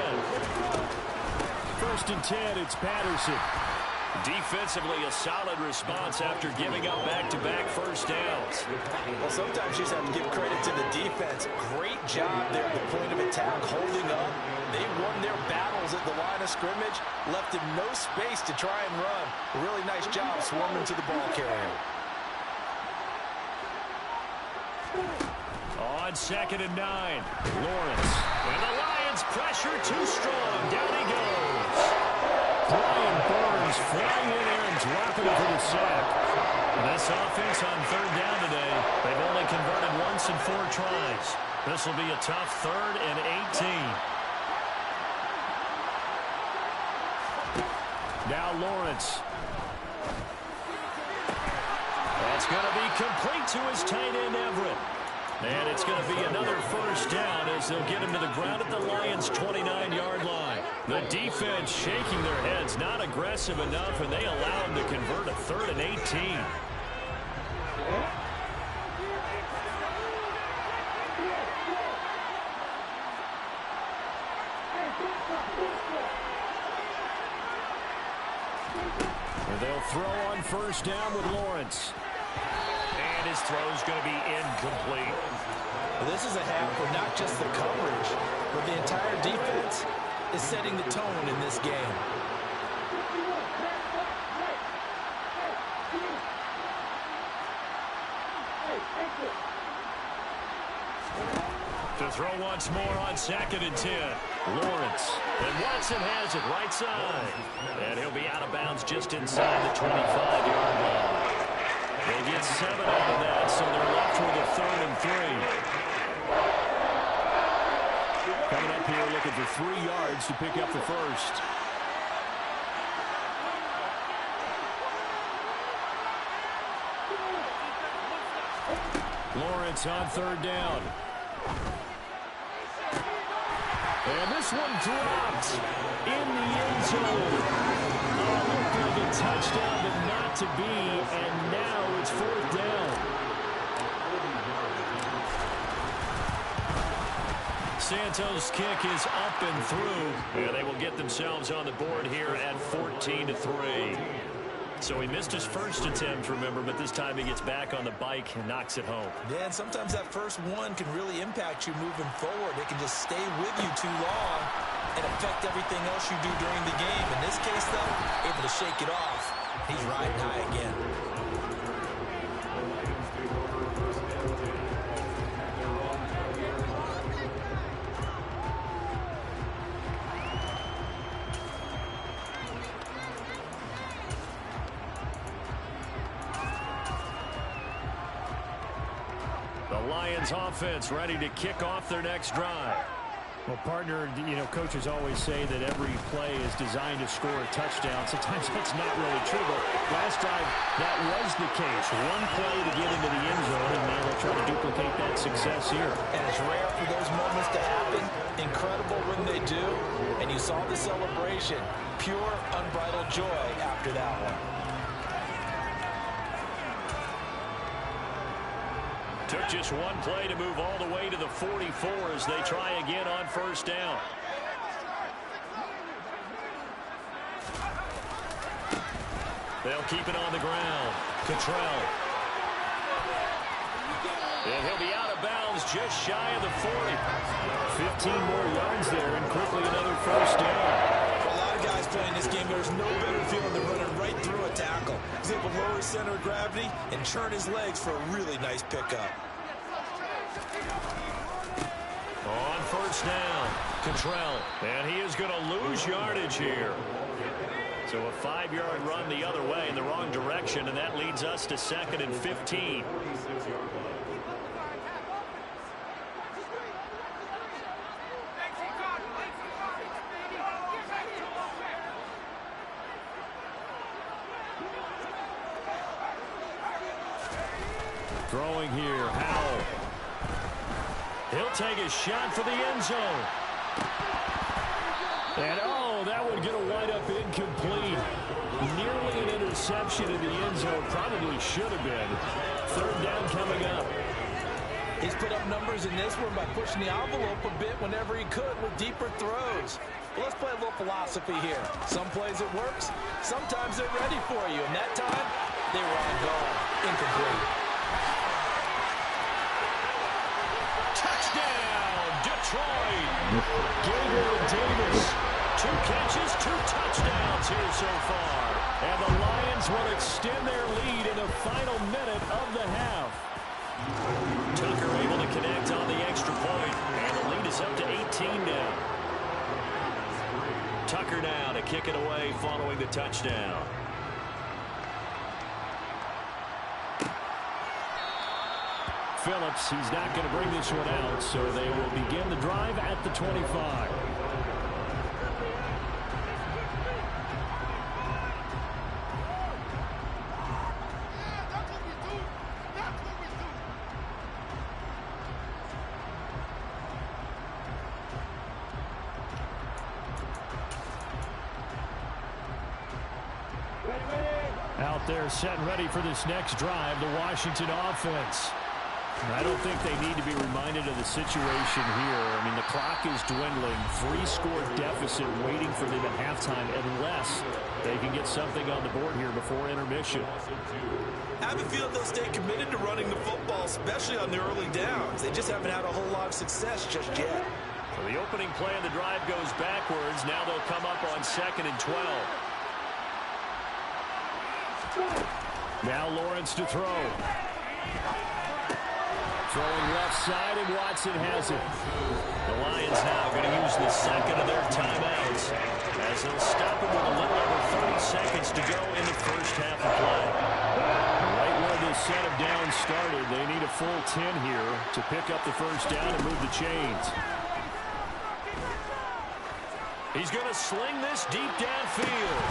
Speaker 1: 1st and 10, it's Patterson. Defensively, a solid response after giving up back-to-back first downs.
Speaker 3: Well, sometimes you just have to give credit to the defense. Great job there at the point of attack, holding up. They won their battles at the line of scrimmage, left him no space to try and run. A really nice job swarming to the ball carrier.
Speaker 1: On 2nd and 9, Lawrence. And the Lions pressure too strong. Down he goes. Brian Burns flying in there and dropping it for the sack. This offense on 3rd down today, they've only converted once in 4 tries. This will be a tough 3rd and 18. Now Lawrence. That's going to be complete to his tight end Everett. And it's going to be another 1st down as they'll get him to the ground at the Lions' 29-yard line. The defense shaking their heads, not aggressive enough, and they allow him to convert a 3rd and 18. And they'll throw on 1st down with Lawrence. And his throw's going to be incomplete.
Speaker 3: Well, this is a half where not just the coverage, but the entire defense is setting the tone in this game.
Speaker 1: To throw once more on 2nd and 10. Lawrence. And Watson has it right side. And he'll be out of bounds just inside the 25-yard line. They get 7 out of that, so they're left with a 3rd and 3. Coming up here looking for 3 yards to pick up the 1st. Lawrence on 3rd down. And this one dropped in the end zone. Looked like a touchdown, but not to be. And now it's 4th down. Santos' kick is up and through. And they will get themselves on the board here at 14-3. So he missed his 1st attempt, remember, but this time he gets back on the bike and knocks it home.
Speaker 2: Yeah, and sometimes that first one can really impact you moving forward. It can just stay with you too long and affect everything else you do during the game. In this case, though, able to shake it off. He's riding high again.
Speaker 1: Lions offense ready to kick off their next drive.
Speaker 7: Well, partner, coaches always say that every play is designed to score a touchdown. Sometimes that's not really true, but last drive, that was the case. One play to get into the end zone, and now they'll try to duplicate that success here.
Speaker 3: And it's rare for those moments to happen. Incredible when they do. And you saw the celebration. Pure, unbridled joy after that one.
Speaker 1: Took just one play to move all the way to the 44 as they try again on first down. They'll keep it on the ground. Cottrell. And he'll be out of bounds just shy of the 40.
Speaker 7: 15 more yards there and quickly another first down.
Speaker 2: For a lot of guys playing this game, there's no better feeling than running right through a tackle. He's able to lower his center of gravity and churn his legs for a really nice pickup.
Speaker 1: On first down, Cottrell. And he is going to lose yardage here. So a 5-yard run the other way in the wrong direction, and that leads us to 2nd and 15. Throwing here, Howell. He'll take a shot for the end zone. And, that would get a wide-up incomplete. Nearly an interception in the end zone. Probably should have been. 3rd down coming up.
Speaker 3: He's put up numbers in this one by pushing the envelope a bit whenever he could with deeper throws. Well, let's play a little philosophy here. Some plays it works. Sometimes they're ready for you. And that time, they were on guard. Incomplete.
Speaker 1: Touchdown, Detroit. Gabriel Davis. 2 catches, 2 touchdowns here so far. And the Lions will extend their lead in the final minute of the half. Tucker able to connect on the extra point. And the lead is up to 18 now. Tucker now to kick it away following the touchdown.
Speaker 7: Phillips, he's not going to bring this one out, so they will begin the drive at the 25. Out there set and ready for this next drive, the Washington offense. I don't think they need to be reminded of the situation here. I mean, the clock is dwindling. 3-score deficit waiting for them at halftime unless they can get something on the board here before intermission.
Speaker 2: I have a feeling they'll stay committed to running the football, especially on the early downs. They just haven't had a whole lot of success just yet.
Speaker 1: So the opening play of the drive goes backwards. Now they'll come up on 2nd and 12. Now Lawrence to throw. Throwing left side, and Watson has it. The Lions now going to use the 2nd of their timeouts as they'll stop it with a little over 30 seconds to go in the first half of play. Right where this set of downs started, they need a full 10 here to pick up the first down and move the chains. He's going to sling this deep downfield.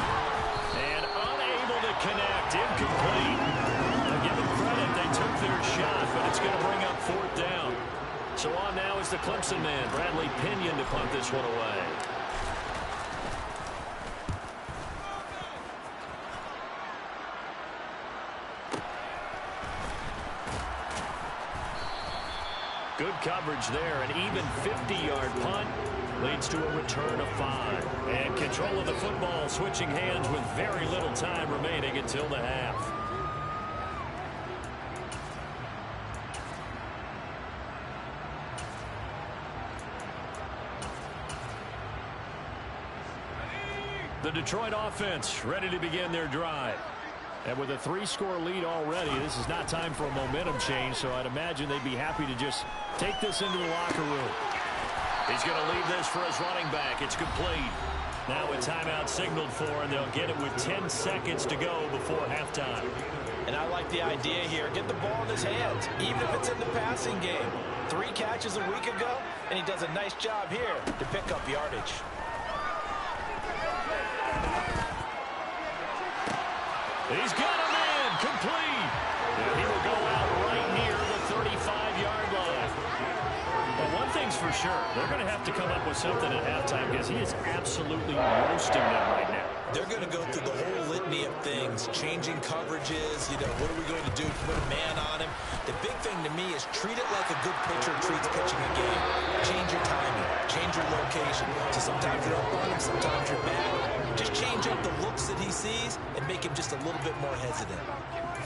Speaker 1: And unable to connect. Incomplete. Now give them credit. They took their shot, but it's going to bring up 4th down. So on now is the Clemson man, Bradley Pinion, to punt this one away. Good coverage there. An even 50-yard punt leads to a return of 5. And control of the football switching hands with very little time remaining until the half. The Detroit offense ready to begin their drive. And with a 3-score lead already, this is not time for a momentum change, so I'd imagine they'd be happy to just take this into the locker room. He's going to leave this for his running back. It's complete. Now a timeout signaled for, and they'll get it with 10 seconds to go before halftime.
Speaker 3: And I like the idea here. Get the ball in his hands, even if it's in the passing game. 3 catches a week ago, and he does a nice job here to pick up yardage.
Speaker 1: He's got him in, complete. And he will go out right near the 35-yard line. But one thing's for sure, they're going to have to come up with something at halftime because he is absolutely roasting them right now.
Speaker 2: They're going to go through the whole litany of things, changing coverages, what are we going to do? Put a man on him. The big thing to me is treat it like a good pitcher treats pitching a game. Change your timing, change your location. So sometimes you're up on him, sometimes you're bad. Just change up the looks that he sees and make him just a little bit more hesitant.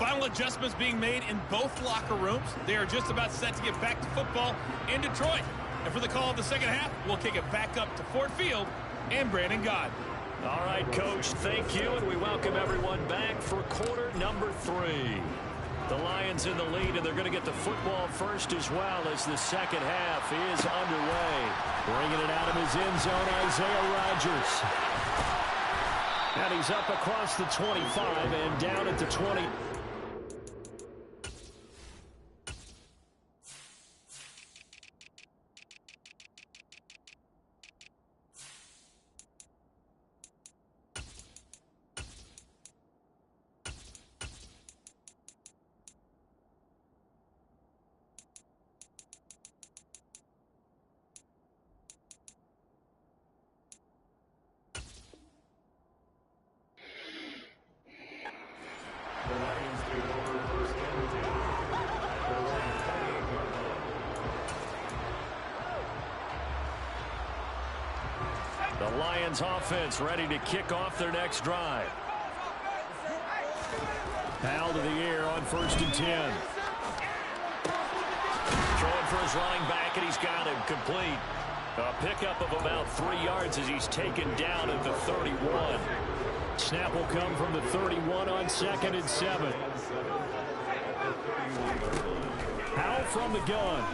Speaker 4: Final adjustments being made in both locker rooms. They are just about set to get back to football in Detroit. And for the call of the second half, we'll kick it back up to Ford Field and Brandon Gaud.
Speaker 1: All right, Coach, thank you, and we welcome everyone back for quarter number 3. The Lions in the lead, and they're going to get the football first as well as the second half is underway. Bringing it out of his end zone, Isaiah Rodgers. And he's up across the 25 and down at the 20. The Lions offense ready to kick off their next drive. Powell to the air on 1st and 10. Throwing for his running back, and he's got him complete. A pickup of about 3 yards as he's taken down at the 31. Snap will come from the 31 on 2nd and 7. Powell from the gun.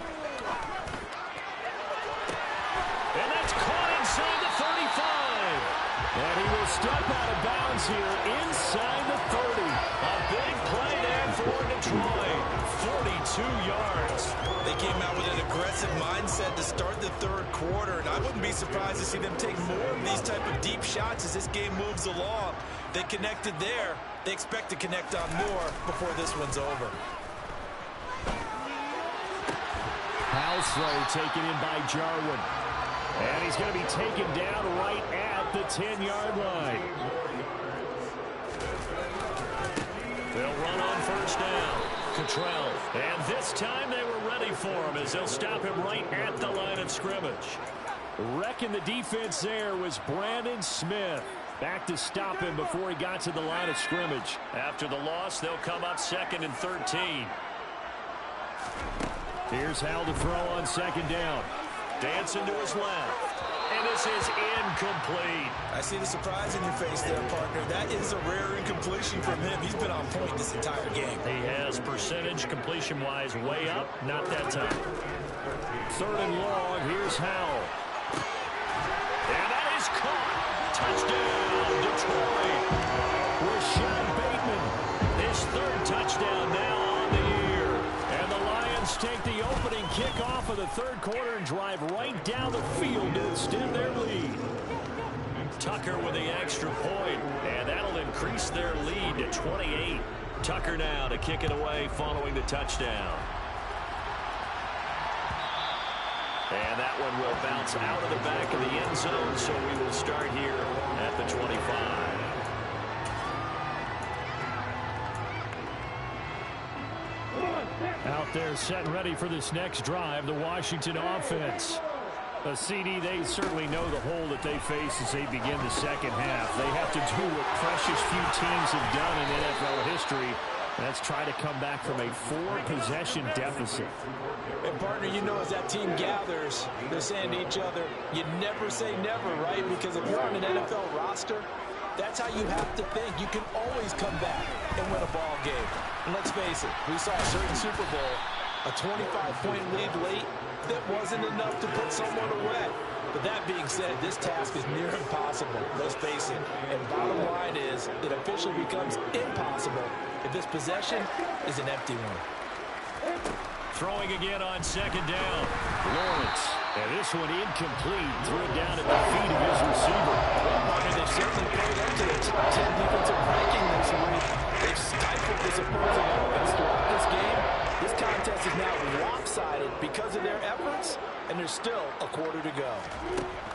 Speaker 1: And that's caught inside the 35. And he will step out of bounds here inside the 30. A big play there for Detroit. 42 yards.
Speaker 2: They came out with an aggressive mindset to start the third quarter, and I wouldn't be surprised to see them take more of these type of deep shots as this game moves along. They connected there. They expect to connect on more before this one's over.
Speaker 7: Powell's throw taken in by Jarwin. And he's going to be taken down right at the 10-yard line.
Speaker 1: They'll run on 1st down. Cottrell. And this time they were ready for him as they'll stop him right at the line of scrimmage.
Speaker 7: Wrecking the defense there was Brandon Smith. Back to stop him before he got to the line of scrimmage.
Speaker 1: After the loss, they'll come up 2nd and 13.
Speaker 7: Here's Howell to throw on 2nd down.
Speaker 1: Dancing to his left. And this is incomplete.
Speaker 2: I see the surprise in your face there, partner. That is a rare incompletion from him. He's been on point this entire game.
Speaker 1: He has percentage completion-wise way up. Not that time.
Speaker 7: 3rd and long. Here's Howell.
Speaker 1: And that is caught. Touchdown, Detroit.
Speaker 7: Rashad Bateman.
Speaker 1: His 3rd touchdown now on the year.
Speaker 7: And the Lions take the opening kickoff of the 3rd quarter and drive right down the field to extend their lead.
Speaker 1: Tucker with the extra point, and that'll increase their lead to 28. Tucker now to kick it away following the touchdown. And that one will bounce out of the back of the end zone, so we will start here at the 25.
Speaker 7: Out there set and ready for this next drive, the Washington offense. A CD, they certainly know the hole that they face as they begin the second half. They have to do what precious few teams have done in NFL history. That's try to come back from a 4-possession deficit.
Speaker 3: And, partner, you know as that team gathers, they're saying to each other, you never say never, right? Because if you're on an NFL roster, that's how you have to think. You can always come back and win a ball game. And let's face it, we saw a certain Super Bowl A 25-point lead late, that wasn't enough to put someone away. But that being said, this task is near impossible, let's face it. And bottom line is, it officially becomes impossible if this possession is an empty one.
Speaker 1: Throwing again on second down.
Speaker 7: Lawrence. And this one incomplete. Threw it down at the feet of his receiver.
Speaker 3: Well, Martin, they've certainly played up to the top 10 defensive ranking this week. They've stifled this opposing offense throughout this game. This contest is now lopsided because of their efforts, and there's still a quarter to go.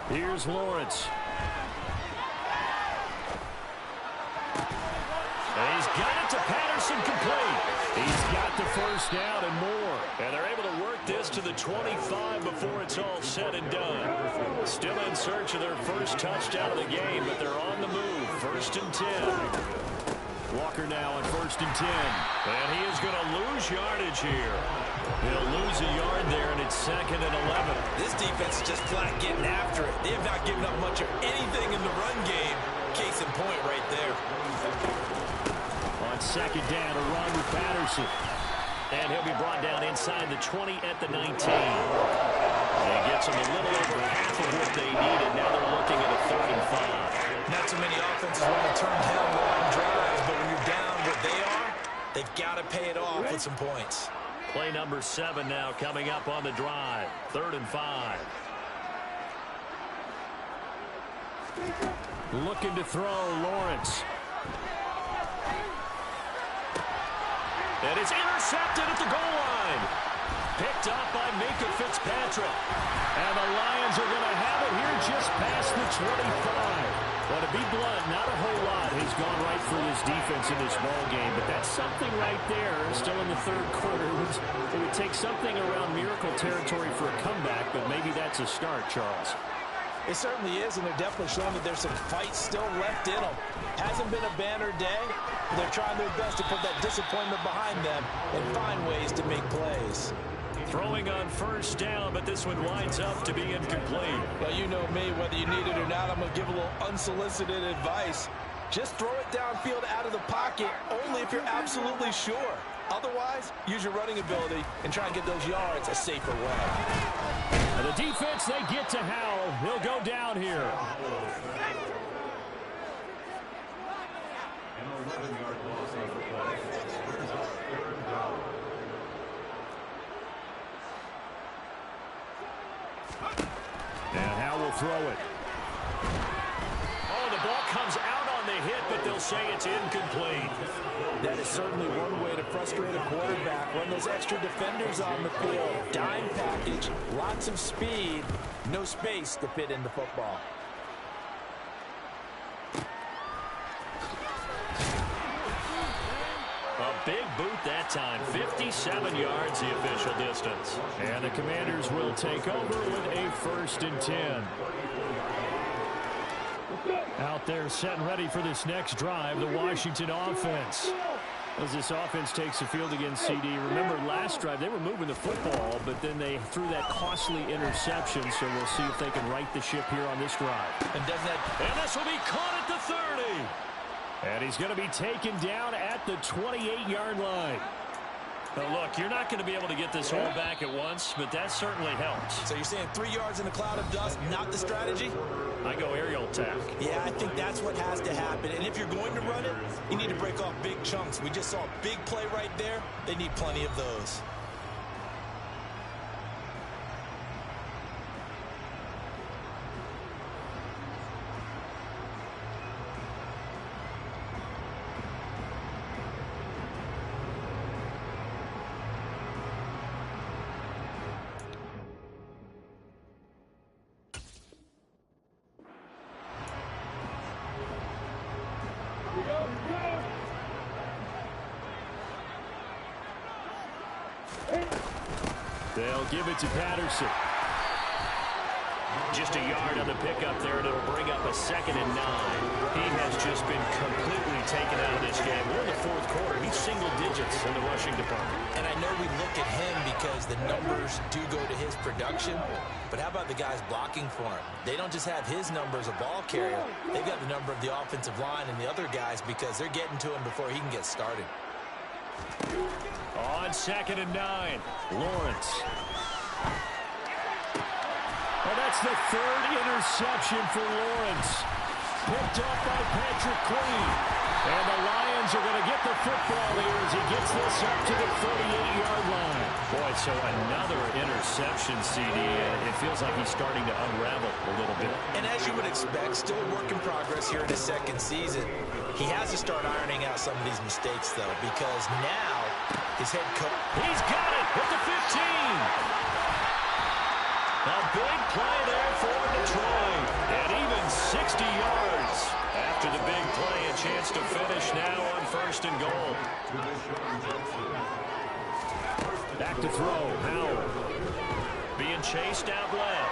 Speaker 7: Here's Lawrence.
Speaker 1: And he's got it to Patterson, complete.
Speaker 7: He's got the first down and more.
Speaker 1: And they're able to work this to the 25 before it's all said and done. Still in search of their first touchdown of the game, but they're on the move. 1st and 10.
Speaker 7: Walker now on 1st and 10.
Speaker 1: And he is going to lose yardage here. He'll lose a yard there, and it's 2nd and 11.
Speaker 2: This defense is just flat getting after it. They have not given up much of anything in the run game. Case in point right there.
Speaker 7: On 2nd down, a run with Patterson.
Speaker 1: And he'll be brought down inside the 20 at the 19. And he gets them a little over half of what they needed. Now they're looking at a 3rd and 5.
Speaker 2: Not too many offenses want to turn down long drives, but when you're down what they are, they've got to pay it off with some points.
Speaker 1: Play number 7 now coming up on the drive. 3rd and 5.
Speaker 7: Looking to throw, Lawrence.
Speaker 1: And it's intercepted at the goal line. Picked up by Minka Fitzpatrick.
Speaker 7: And the Lions are going to have it here just past the 25. Well, to be blunt, not a whole lot has gone right for this defense in this ball game, but that's something right there. Still in the 3rd quarter. It would take something around miracle territory for a comeback, but maybe that's a start, Charles.
Speaker 3: It certainly is, and they're definitely showing that there's some fight still left in them. Hasn't been a banner day, but they're trying their best to put that disappointment behind them and find ways to make plays.
Speaker 1: Throwing on 1st down, but this one winds up to be incomplete.
Speaker 3: Well, you know me, whether you need it or not, I'm going to give a little unsolicited advice. Just throw it downfield out of the pocket, only if you're absolutely sure. Otherwise, use your running ability and try and get those yards a safer way.
Speaker 7: And the defense, they get to Howell. He'll go down here. And Howell will throw it.
Speaker 1: Oh, the ball comes out on the hit, but they'll say it's incomplete.
Speaker 3: That is certainly one way to frustrate a quarterback. Run those extra defenders on the field. Dime package, lots of speed, no space to fit in the football.
Speaker 1: A big boot that time. 57 yards the official distance.
Speaker 7: And the Commanders will take over with a 1st and 10. Out there set and ready for this next drive, the Washington offense. As this offense takes the field against CD. Remember, last drive, they were moving the football, but then they threw that costly interception, so we'll see if they can right the ship here on this drive.
Speaker 3: And
Speaker 1: this will be caught at the 30.
Speaker 7: And he's going to be taken down at the 28-yard line.
Speaker 1: Now, look, you're not going to be able to get this all back at once, but that certainly helps.
Speaker 2: So you're saying 3 yards in a cloud of dust, not the strategy?
Speaker 1: I go aerial attack.
Speaker 2: Yeah, I think that's what has to happen. And if you're going to run it, you need to break off big chunks. We just saw a big play right there. They need plenty of those.
Speaker 7: They'll give it to Patterson.
Speaker 1: Just a yard on the pickup there, and it'll bring up a 2nd and 9. He has just been completely taken out of this game. We're in the 4th quarter. He's single digits in the rushing department.
Speaker 2: And I know we look at him because the numbers do go to his production, but how about the guys blocking for him? They don't just have his number as a ball carrier. They've got the number of the offensive line and the other guys because they're getting to him before he can get started.
Speaker 1: On 2nd and 9, Lawrence.
Speaker 7: Well, that's the 3rd interception for Lawrence. Picked up by Patrick Queen. And the Lions are going to get the football here as he gets this up to the 38-yard line.
Speaker 1: Boy, so another interception, CD. It feels like he's starting to unravel a little bit.
Speaker 2: And as you would expect, still a work in progress here in his 2nd season. He has to start ironing out some of these mistakes, though, because now his head coach...
Speaker 1: He's got it at the 15. A big play there for Detroit. And even 60 yards. After the big play, a chance to finish now on 1st and goal.
Speaker 7: Back to throw, Howell.
Speaker 1: Being chased out left.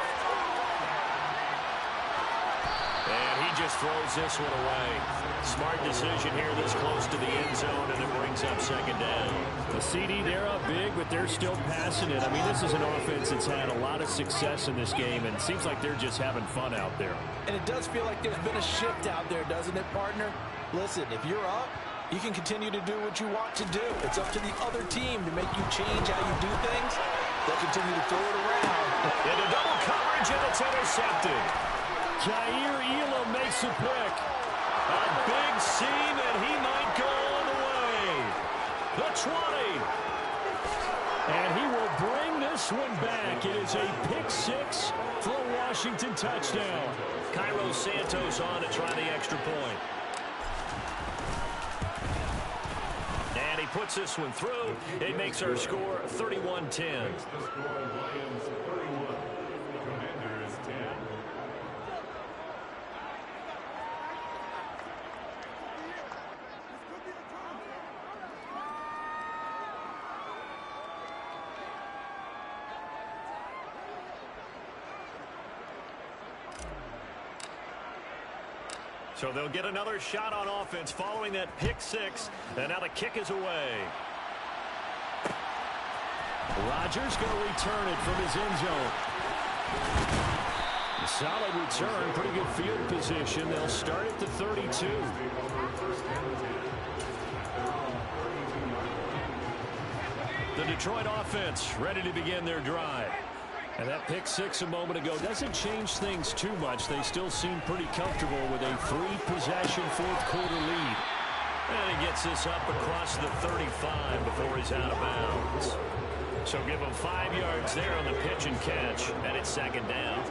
Speaker 1: And he just throws this one away. Smart decision here this close to the end zone, and it brings up 2nd down.
Speaker 7: The CD, they're up big, but they're still passing it. I mean, this is an offense that's had a lot of success in this game, and it seems like they're just having fun out there.
Speaker 3: And it does feel like there's been a shift out there, doesn't it, partner? Listen, if you're up, you can continue to do what you want to do. It's up to the other team to make you change how you do things. They'll continue to throw it around.
Speaker 1: Into double coverage, and it's intercepted.
Speaker 7: Jair Elam makes a pick.
Speaker 1: A big seam, and he might go all the way. The 20.
Speaker 7: And he will bring this one back. It is a pick 6 for a Washington touchdown.
Speaker 1: Cairo Santos on to try the extra point. And he puts this one through. It makes our score 31-10. So they'll get another shot on offense following that pick 6. And now the kick is away.
Speaker 7: Rodgers going to return it from his end zone. Solid return, pretty good field position. They'll start at the 32.
Speaker 1: The Detroit offense ready to begin their drive.
Speaker 7: And that pick 6 a moment ago doesn't change things too much. They still seem pretty comfortable with a 3-possession fourth-quarter lead.
Speaker 1: And he gets this up across the 35 before he's out of bounds. So give him 5 yards there on the pitch and catch, and it's 2nd down.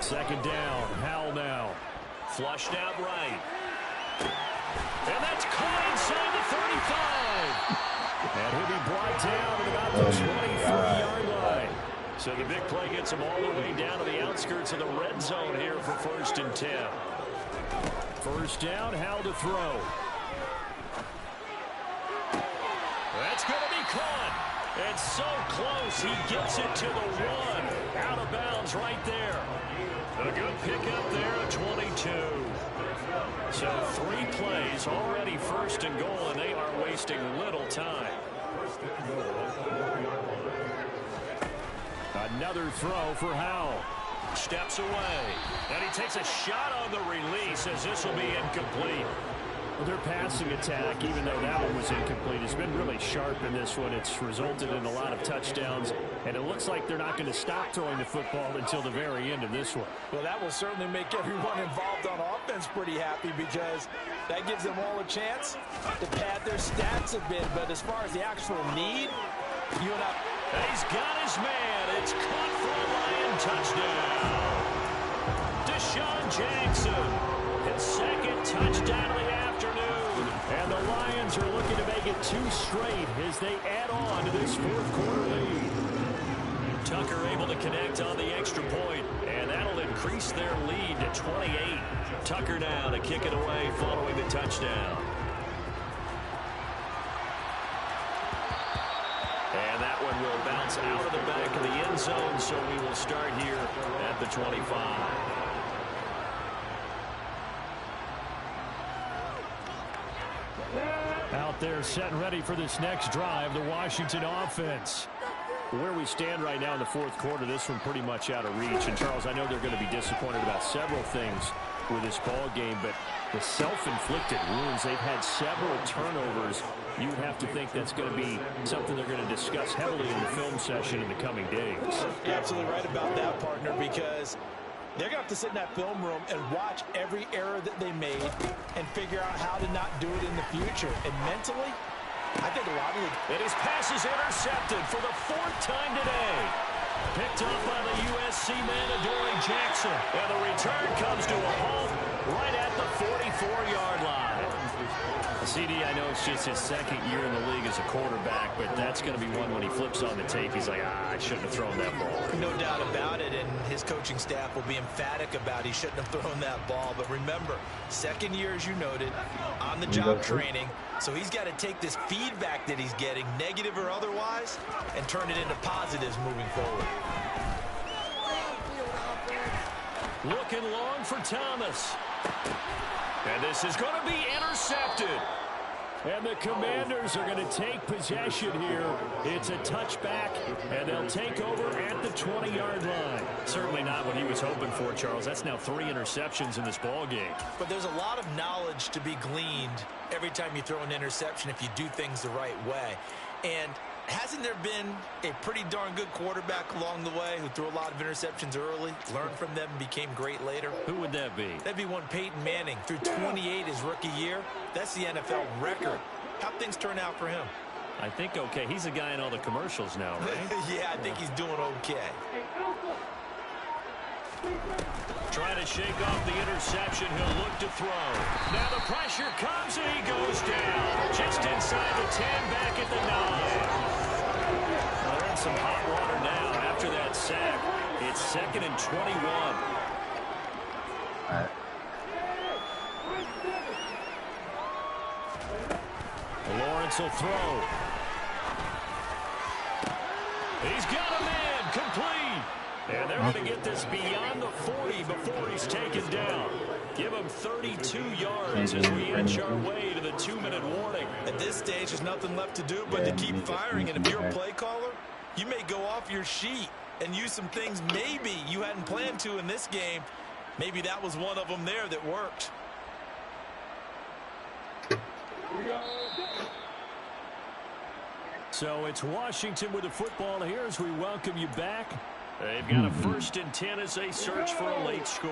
Speaker 7: 2nd down, Howell now.
Speaker 1: Flushed out right. And that's caught inside the 35.
Speaker 7: And he'll be brought down at about the 23-yard line.
Speaker 1: So the big play gets him all the way down to the outskirts of the red zone here for 1st and 10.
Speaker 7: 1st down, Howell to throw.
Speaker 1: That's going to be caught. It's so close. He gets it to the 1. Out of bounds right there. A good pickup there at 22. So 3 plays already 1st and goal, and they are wasting little time.
Speaker 7: Another throw for Howell.
Speaker 1: Steps away, and he takes a shot on the release as this will be incomplete.
Speaker 7: Well, their passing attack, even though that one was incomplete, has been really sharp in this one. It's resulted in a lot of touchdowns, and it looks like they're not going to stop throwing the football until the very end of this one.
Speaker 3: Well, that will certainly make everyone involved on offense pretty happy because that gives them all a chance to pad their stats a bit. But as far as the actual need, you and I...
Speaker 1: He's got his man. It's caught for a Lion touchdown. Deshaun Jackson, his 2nd touchdown of the afternoon.
Speaker 7: And the Lions are looking to make it 2 straight as they add on to this fourth-quarter lead.
Speaker 1: Tucker able to connect on the extra point, and that'll increase their lead to 28. Tucker now to kick it away following the touchdown. And that one will bounce out of the back of the end zone, so we will start here at the 25.
Speaker 7: Out there set and ready for this next drive, the Washington offense. Where we stand right now in the fourth quarter, this one pretty much out of reach. And, Charles, I know they're going to be disappointed about several things. with this ball game, but the self-inflicted wounds, they've had several turnovers. You would have to think that's going to be something they're going to discuss heavily in the film session in the coming days.
Speaker 3: You're absolutely right about that, partner, because they're going to have to sit in that film room and watch every error that they made and figure out how to not do it in the future. And mentally, I think a lot of it.
Speaker 1: And his pass is intercepted for the 4th time today. Picked up by the USC man, Adoree Jackson. And the return comes to a halt right at the 44-yard line. CD, I know it's just his 2nd year in the league as a quarterback, but that's going to be one when he flips on the tape. He's like, I shouldn't have thrown that ball.
Speaker 2: No doubt about it, and his coaching staff will be emphatic about he shouldn't have thrown that ball. But remember, 2nd year, as you noted, on-the-job training. So he's got to take this feedback that he's getting, negative or otherwise, and turn it into positives moving forward.
Speaker 1: Looking long for Thomas. And this is going to be intercepted.
Speaker 7: And the Commanders are going to take possession here. It's a touchback, and they'll take over at the 20-yard line.
Speaker 1: Certainly not what he was hoping for, Charles. That's now 3 interceptions in this ball game.
Speaker 2: But there's a lot of knowledge to be gleaned every time you throw an interception if you do things the right way. And hasn't there been a pretty darn good quarterback along the way who threw a lot of interceptions early, learned from them, and became great later?
Speaker 1: Who would that be?
Speaker 2: That'd be one Peyton Manning. Threw 28 his rookie year. That's the NFL record. How'd things turn out for him?
Speaker 1: I think okay. He's a guy in all the commercials now, right?
Speaker 2: Yeah, I think he's doing okay.
Speaker 1: Trying to shake off the interception. He'll look to throw. Now the pressure comes and he goes down. Just inside the 10, back at the 9. Well, they're in some hot water now after that sack. It's 2nd and 21. Lawrence will throw. He's got a man, complete. And they're going to get this beyond the 40 before he's taken down. Give him 32 yards as we inch our way to the 2-minute warning.
Speaker 2: At this stage, there's nothing left to do but to keep firing. And if you're a play caller, you may go off your sheet and use some things maybe you hadn't planned to in this game. Maybe that was one of them there that worked.
Speaker 7: So it's Washington with the football here as we welcome you back.
Speaker 1: They've got a 1st and 10 as they search for a late score.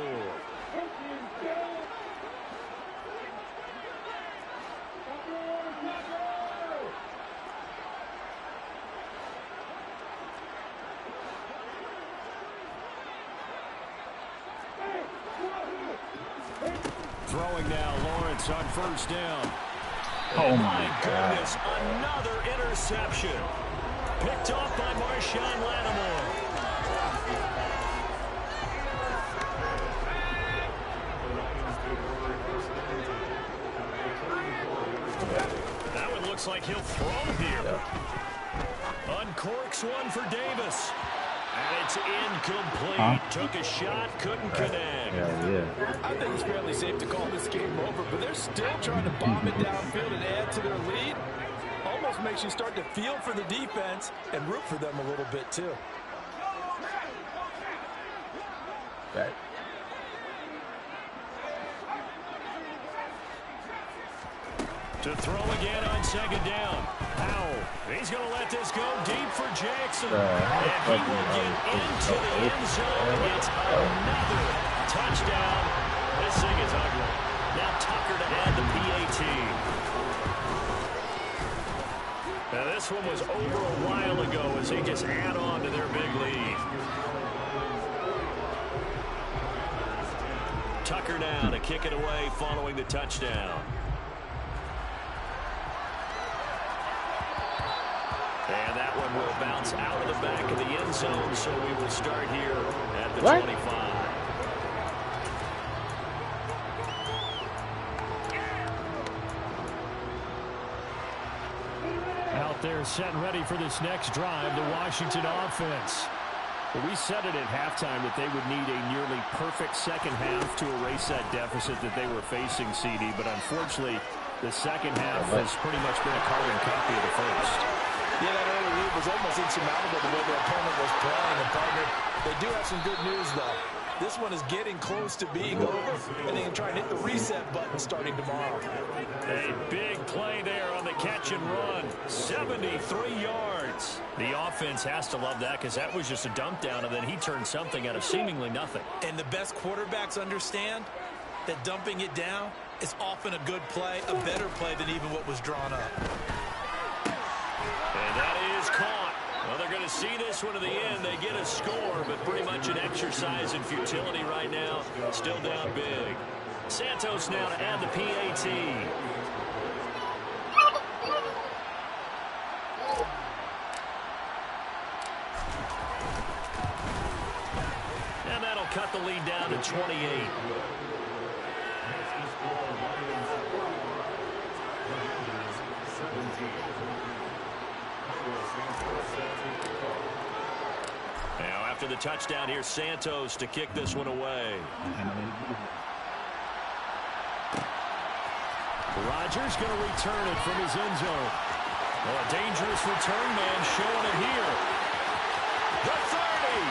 Speaker 7: Throwing now, Lawrence on 1st down.
Speaker 5: Oh,
Speaker 1: my goodness, another interception. Picked off by Marshawn Lattimore. That one looks like he'll throw here. Uncorks one for Davis. And it's incomplete. Took a shot, couldn't connect.
Speaker 3: I think it's fairly safe to call this game over, but they're still trying to bomb it downfield and add to their lead. Almost makes you start to feel for the defense and root for them a little bit, too.
Speaker 5: Right.
Speaker 1: To throw again on 2nd down. Powell. He's going to let this go deep for Jackson. And he will get into the end zone. It's another touchdown. This thing is ugly. Now Tucker to add the PAT. Now this one was over a while ago as they just add on to their big lead. Tucker now to kick it away following the touchdown. And that one will bounce out of the back of the end zone, so we will start here at the 25.
Speaker 7: Out there set and ready for this next drive, the Washington offense. Well, we said it at halftime that they would need a nearly perfect second half to erase that deficit that they were facing, CD, but unfortunately, the second half has pretty much been a carbon copy of the first.
Speaker 3: Yeah, that early lead was almost insurmountable the way their opponent was playing. And, partner, they do have some good news, though. This one is getting close to being over, and they can try and hit the reset button starting tomorrow.
Speaker 7: A big play there on the catch and run. 73 yards. The offense has to love that because that was just a dump down, and then he turned something out of seemingly nothing.
Speaker 2: And the best quarterbacks understand that dumping it down is often a good play, a better play than even what was drawn up.
Speaker 1: And that is caught. Well, they're going to see this one to the end. They get a score, but pretty much an exercise in futility right now. Still down big. Santos now to add the PAT. And that'll cut the lead down to 28. Now after the touchdown, here's Santos to kick this one away.
Speaker 7: Rodgers going to return it from his end zone.
Speaker 1: Well, a dangerous return man showing it here. The 30,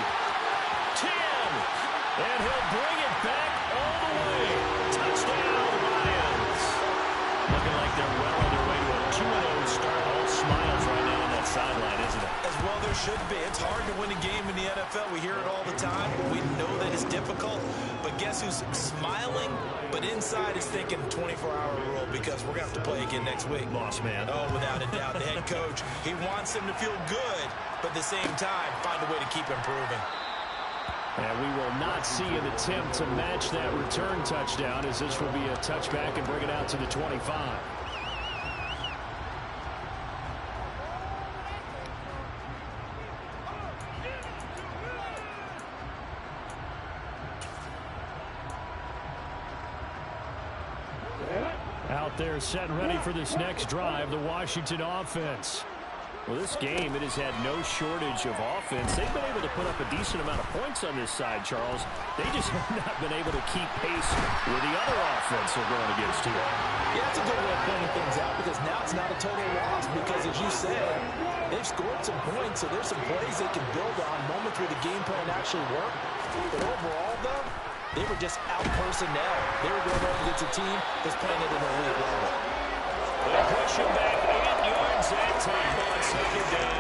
Speaker 1: 10, and he'll bring it back all the way. Touchdown, Lions. Looking like they're well on their way to a 2-0 start. All smiles right now on that sideline, isn't it?
Speaker 2: As well there should be. It's hard to win a game in the NFL. We hear it all the time. We know that it's difficult. But guess who's smiling? But inside is thinking 24-hour rule because we're going to have to play again next week.
Speaker 1: Boss man.
Speaker 2: Oh, without a doubt. The head coach, he wants them to feel good, but at the same time, find a way to keep improving.
Speaker 7: And we will not see an attempt to match that return touchdown, as this will be a touchback and bring it out to the 25. Out there set and ready for this next drive, the Washington offense. Well, this game, it has had no shortage of offense. They've been able to put up a decent amount of points on this side, Charles. They just have not been able to keep pace with the other offense they're going against here.
Speaker 3: Yeah, that's a good way of pointing things out because now it's not a total loss because, as you said, they've scored some points, so there's some plays they can build on, moments where the game plan actually worked. But overall, though, they were just out-personnel. They were going up against a team that's playing at an elite level.
Speaker 1: They push him back 8 yards and time on second down.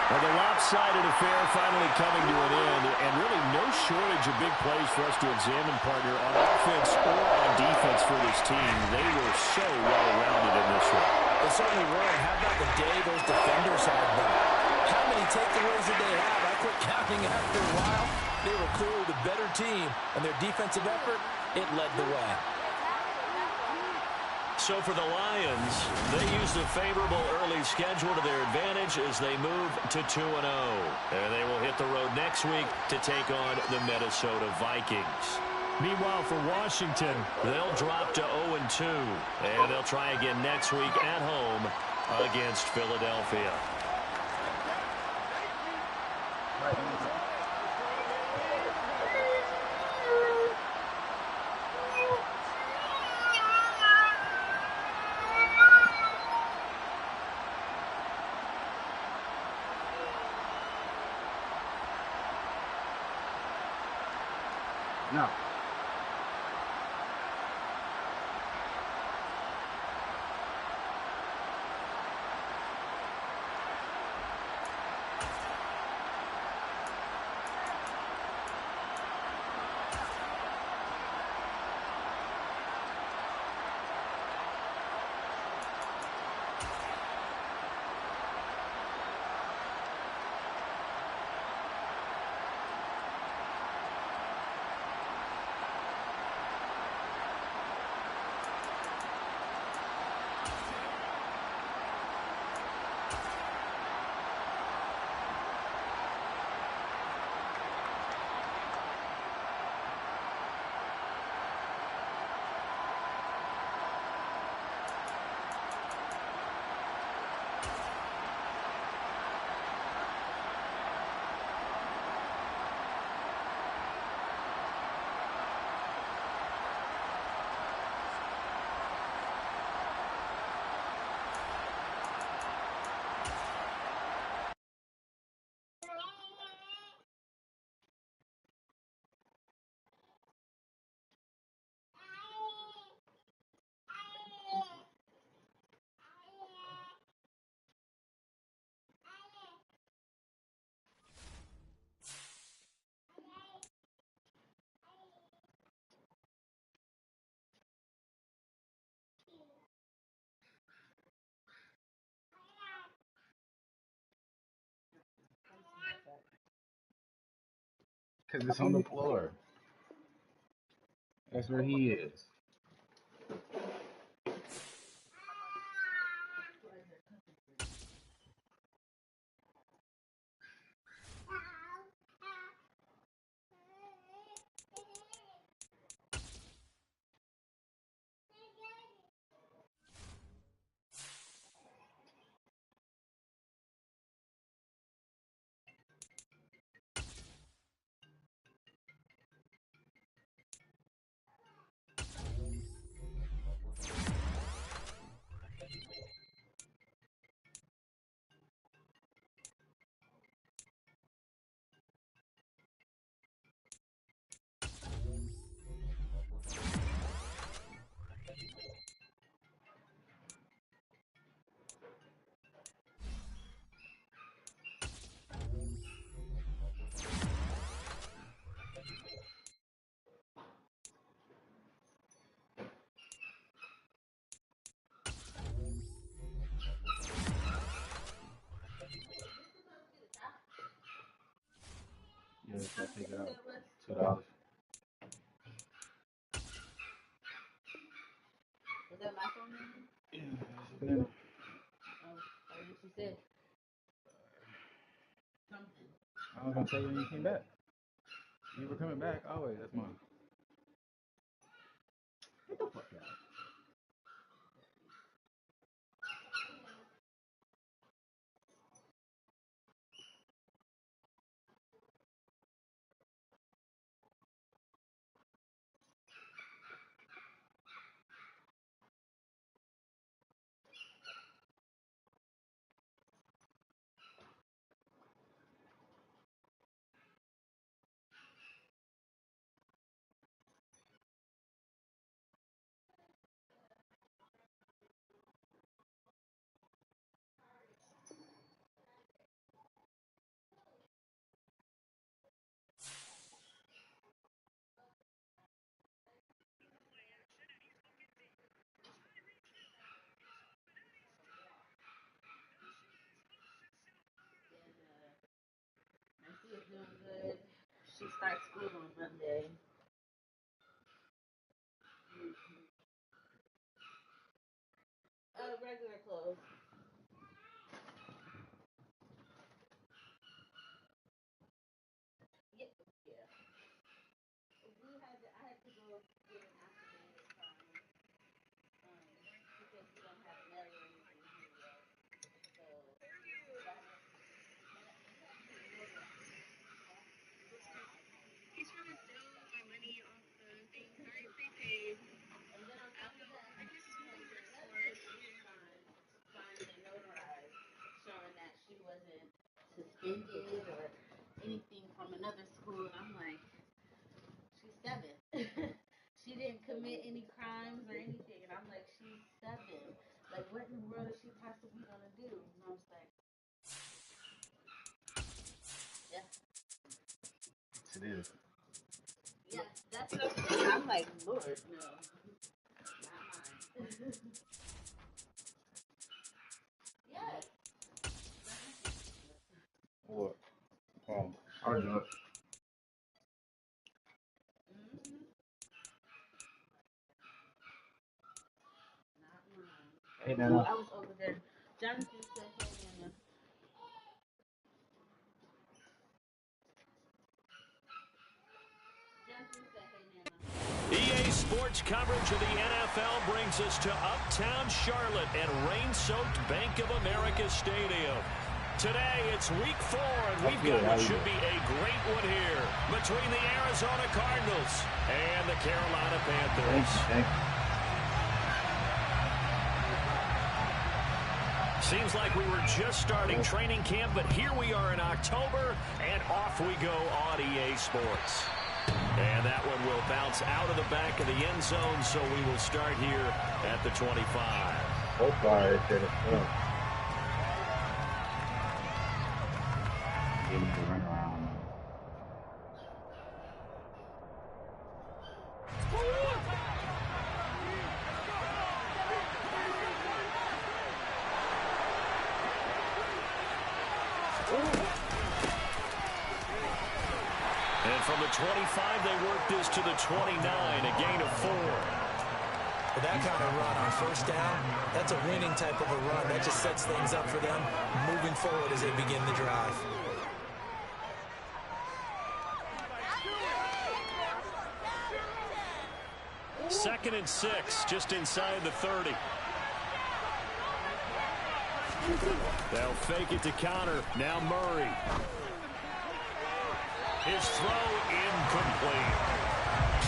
Speaker 7: Well, the lopsided affair finally coming to an end, and really no shortage of big plays for us to examine, partner, on offense or on defense for this team. They were so well-rounded in this one.
Speaker 3: They certainly were, and how about the day those defenders had, though? How many takeaways did they have? I quit counting after a while. They were clearly the better team, and their defensive effort, it led the way.
Speaker 1: So for the Lions, they used a favorable early schedule to their advantage as they move to 2-0. And they will hit the road next week to take on the Minnesota Vikings.
Speaker 7: Meanwhile, for Washington,
Speaker 1: they'll drop to 0-2, and they'll try again next week at home against Philadelphia.
Speaker 5: No. Because it's on the floor. That's where he is. Yeah, so take it out. $2.
Speaker 8: Was that my phone number?
Speaker 5: Yeah.
Speaker 8: Oh, what did she say? Something.
Speaker 5: I was gonna tell you when you came back. You were coming back always. That's mine. Get the fuck out.
Speaker 8: And she is doing good. She starts school on Monday. Regular clothes. Yeah. Yeah. I had to go get an activated because we don't have mail or anything here yet. So
Speaker 6: He's trying to steal my money off the thing. Sorry, prepaid.
Speaker 8: and then on top of that,
Speaker 6: I guess it's what he works for.
Speaker 8: signed and notarized, showing that she wasn't suspended or anything from another school. And I'm like, she's 7. She didn't commit any crimes or anything. And I'm like, she's 7. Like, what in the world is she possibly gonna do? And I was like, yeah.
Speaker 5: It is.
Speaker 8: Yeah, that's what I'm saying. I'm like, Lord, no, not mine. Yes.
Speaker 5: What? Hard enough.
Speaker 8: Mm-hmm. Not mine.
Speaker 5: Hey, Nana.
Speaker 8: I was over there. Jonathan said, hey, Nana. Jonathan said, hey, Nana.
Speaker 1: EA Sports coverage of the NFL brings us to Uptown Charlotte and rain-soaked Bank of America Stadium. Today, it's week 4, and we've got what should be a great one here between the Arizona Cardinals and the Carolina Panthers. Seems like we were just starting training camp, but here we are in October, and off we go on EA Sports. And that one will bounce out of the back of the end zone, so we will start here at the 25.
Speaker 5: So far, it's in the front. Getting to run around.
Speaker 1: From the 25, they work this to the 29, a gain of 4.
Speaker 2: With that kind of run on first down, that's a winning type of a run. That just sets things up for them moving forward as they begin the drive.
Speaker 1: Second and 6, just inside the 30.
Speaker 7: They'll fake it to counter. Now Murray.
Speaker 1: His throw incomplete.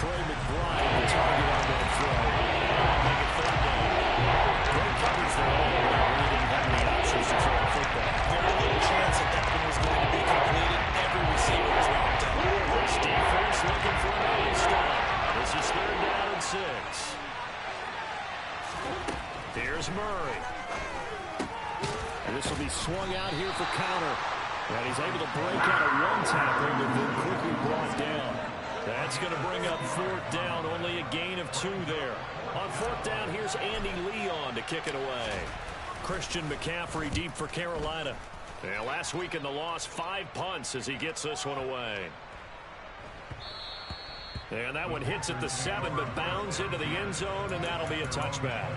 Speaker 1: Trey McBride, the target on that throw. Make it third down. Great coverage there all around. Really didn't have any options to throw the football.
Speaker 2: Very little chance that one was going to be completed. Every receiver was locked up.
Speaker 1: This defense looking for an early start. This is third down and 6. Here's Murray.
Speaker 7: And this will be swung out here for counter. And he's able to break out of one tackle, but then quickly brought down.
Speaker 1: That's going to bring up fourth down. Only a gain of 2 there. On fourth down, here's Andy Leon to kick it away. Christian McCaffrey deep for Carolina. And last week in the loss, 5 punts as he gets this one away. And that one hits at the 7, but bounds into the end zone, and that'll be a touchback.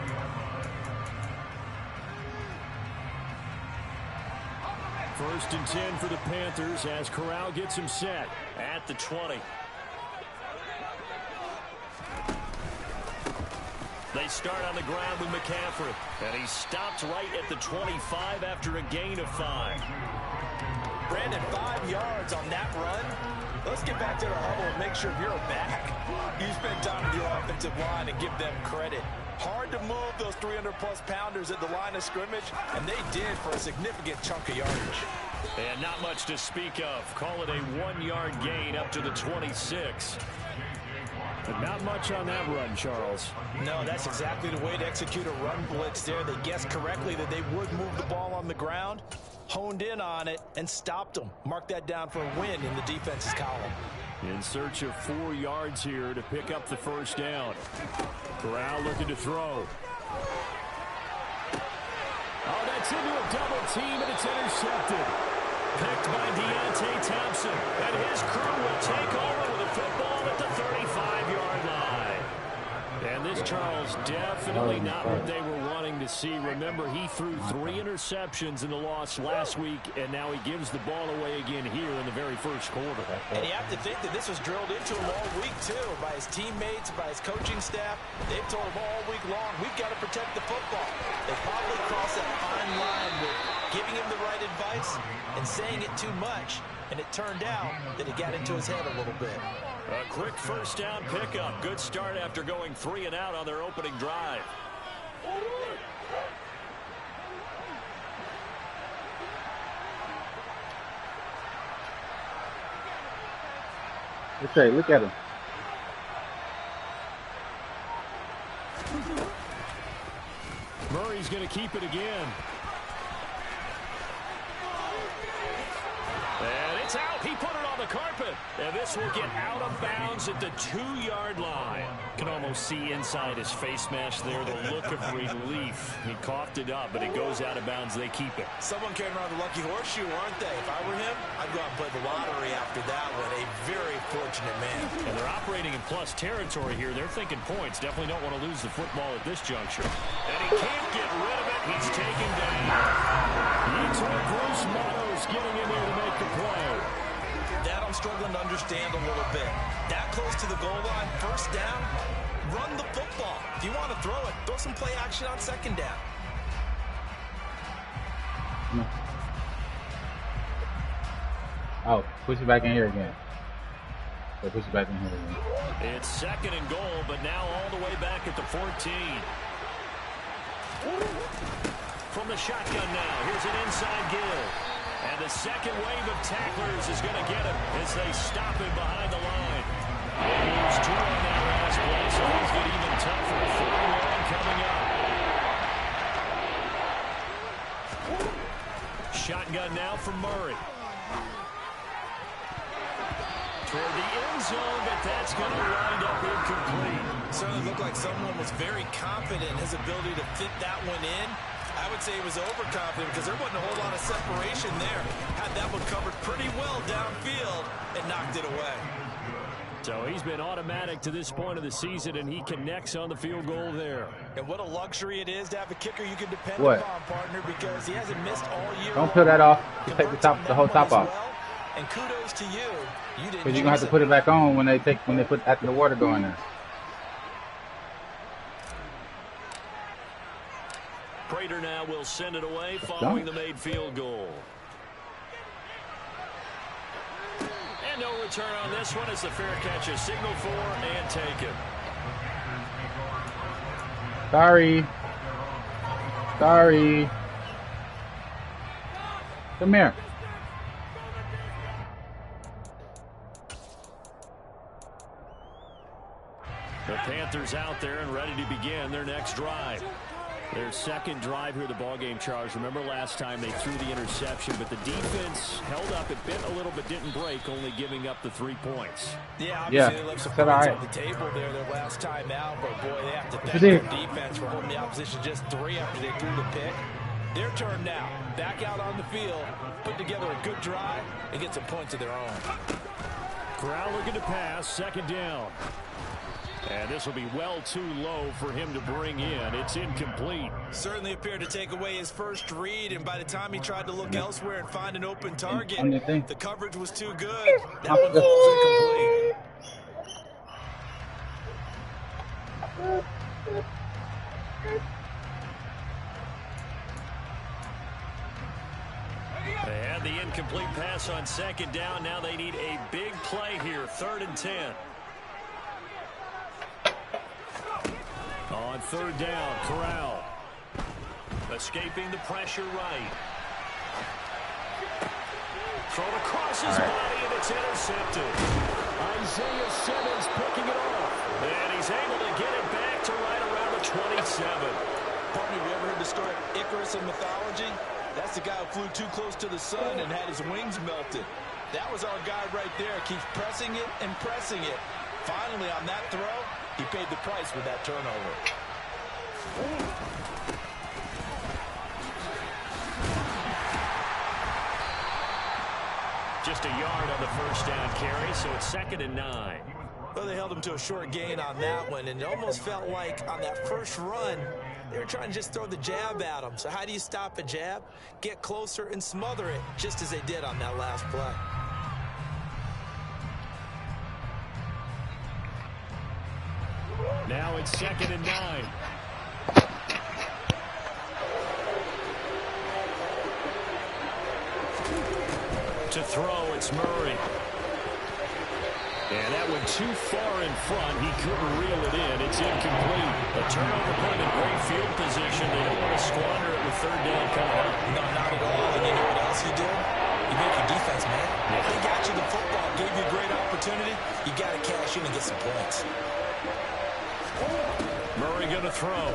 Speaker 7: First and 10 for the Panthers as Corral gets him set
Speaker 1: at the 20. They start on the ground with McCaffrey, and he stopped right at the 25 after a gain of 5.
Speaker 3: Brandon, 5 yards on that run. Let's get back to the huddle and make sure you're back. You spend time with your offensive line and give them credit. Hard to move those 300-plus pounders at the line of scrimmage, and they did for a significant chunk of yardage.
Speaker 1: And not much to speak of. Call it a 1-yard gain up to the 26.
Speaker 7: But not much on that run, Charles.
Speaker 3: No, that's exactly the way to execute a run blitz there. They guessed correctly that they would move the ball on the ground, honed in on it, and stopped them. Mark that down for a win in the defense's column.
Speaker 7: In search of 4 yards here to pick up the first down. Corral looking to throw. Oh, that's into a double team, and it's intercepted.
Speaker 1: Picked by Deontay Thompson, and his crew will take over with a football at the 35-yard line. And this, Charles, definitely not what they were wanting to see. Remember, he threw 3 interceptions in the loss last week, and now he gives the ball away again here in the very first quarter.
Speaker 3: And you have to think that this was drilled into him all week, too, by his teammates, by his coaching staff. They've told him all week long, we've got to protect the football. They probably crossed that fine line with giving him the right advice and saying it too much, and it turned out that it got into his head a little bit.
Speaker 1: A quick first down pickup. Good start after going 3 and out on their opening drive.
Speaker 5: Look at him.
Speaker 7: Murray's going to keep it again.
Speaker 1: And it's out. He put it on the carpet. And this will get out of bounds at the 2-yard line. Can almost see inside his face mask there the look of relief. He coughed it up, but it goes out of bounds. They keep it.
Speaker 2: Someone carrying around the lucky horseshoe, aren't they? If I were him, I'd go out and play the lottery after that one. A very fortunate man.
Speaker 1: And they're operating in plus territory here. They're thinking points. Definitely don't want to lose the football at this juncture. And he can't get rid of it. He's taken down.
Speaker 7: Bruce Motto's getting in there to make the play.
Speaker 2: That I'm struggling to understand a little bit. That close to the goal line, first down, run the football. If you want to throw it, throw some play action on second down.
Speaker 5: Oh, push it back in here again. So push it back in here again.
Speaker 1: It's second and goal, but now all the way back at the 14. From the shotgun now, here's an inside give. And the second wave of tacklers is going to get him as they stop him behind the line. And he was 2 on that last play, so things get even tougher. 4 and 1 coming up. Shotgun now from Murray. Toward the end zone, but that's going to wind up incomplete.
Speaker 2: Certainly looked like someone was very confident in his ability to fit that one in. I would say he was overconfident because there wasn't a whole lot of separation there. Had that one covered pretty well downfield and knocked it away.
Speaker 7: So he's been automatic to this point of the season, and he connects on the field goal there.
Speaker 3: And what a luxury it is to have a kicker you can depend
Speaker 5: What?
Speaker 3: upon, partner, because he hasn't missed all year.
Speaker 5: Don't peel that off. Just take the whole top off.
Speaker 3: Well. And kudos to you. You didn't.
Speaker 5: Because you're gonna have to put it back on when they put after the water go in there.
Speaker 1: Prater now will send it away following the made field goal. And no return on this one as the fair catch is signaled for and taken.
Speaker 5: Sorry. Come here.
Speaker 7: The Panthers out there and ready to begin their next drive. Their second drive here of the ballgame, Charles. Remember last time they threw the interception, but the defense held up. It bent a little but didn't break, only giving up the 3 points.
Speaker 3: Yeah, obviously they left some points
Speaker 5: right.
Speaker 3: on the table there their last time out, but boy, they have to thank their defense for holding the opposition just 3 after they threw the pick. Their turn now. Back out on the field, put together a good drive, and get some points of their own.
Speaker 7: Corral looking to pass, second down. And this will be well too low for him to bring in. It's incomplete.
Speaker 2: Certainly appeared to take away his first read, and by the time he tried to look elsewhere and find an open target, the coverage was too good. That one falls incomplete.
Speaker 1: They had the incomplete pass on second down. Now they need a big play here, 3rd and 10.
Speaker 7: On third down, Corral.
Speaker 1: Escaping the pressure right. Thrown across his body, and it's intercepted.
Speaker 7: Isaiah Simmons picking it off.
Speaker 1: And he's able to get it back to right around the 27.
Speaker 3: Partner, have you ever heard the story of Icarus in mythology? That's the guy who flew too close to the sun and had his wings melted. That was our guy right there. Keeps pressing it and pressing it. Finally, on that throw, he paid the price with that turnover.
Speaker 1: Just a yard on the first down carry, so it's 2nd and 9.
Speaker 2: Well, they held him to a short gain on that one, and it almost felt like on that first run, they were trying to just throw the jab at him. So how do you stop a jab? Get closer and smother it, just as they did on that last play.
Speaker 7: Now it's 2nd and 9.
Speaker 1: To throw, it's Murray.
Speaker 7: And that went too far in front. He couldn't reel it in. It's incomplete.
Speaker 1: A turnover put him in great field position. They don't want to squander it with 3rd down coming up.
Speaker 2: No, not at all. And you know what else you do? You make your defense, man. They got you the football, gave you a great opportunity. You got to cash in and get some points.
Speaker 1: Murray going to throw.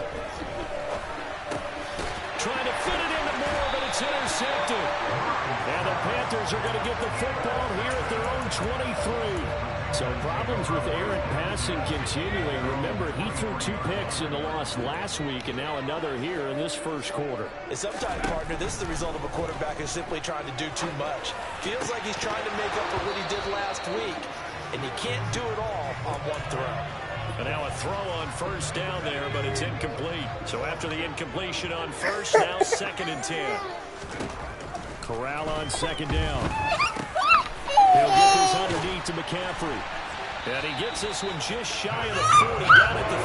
Speaker 1: Trying to fit it into Moore, but it's intercepted. And the Panthers are going to get the football here at their own 23.
Speaker 7: So problems with errant passing continuing. Remember, he threw 2 picks in the loss last week, and now another here in this first quarter.
Speaker 3: And sometimes, partner, this is the result of a quarterback who's simply trying to do too much. Feels like he's trying to make up for what he did last week, and he can't do it all on one throw.
Speaker 1: And now a throw on first down there, but it's incomplete. So after the incompletion on first, now 2nd and 10.
Speaker 7: Corral on second down. He'll get this underneath to McCaffrey.
Speaker 1: And he gets this one just shy of the 40, down at the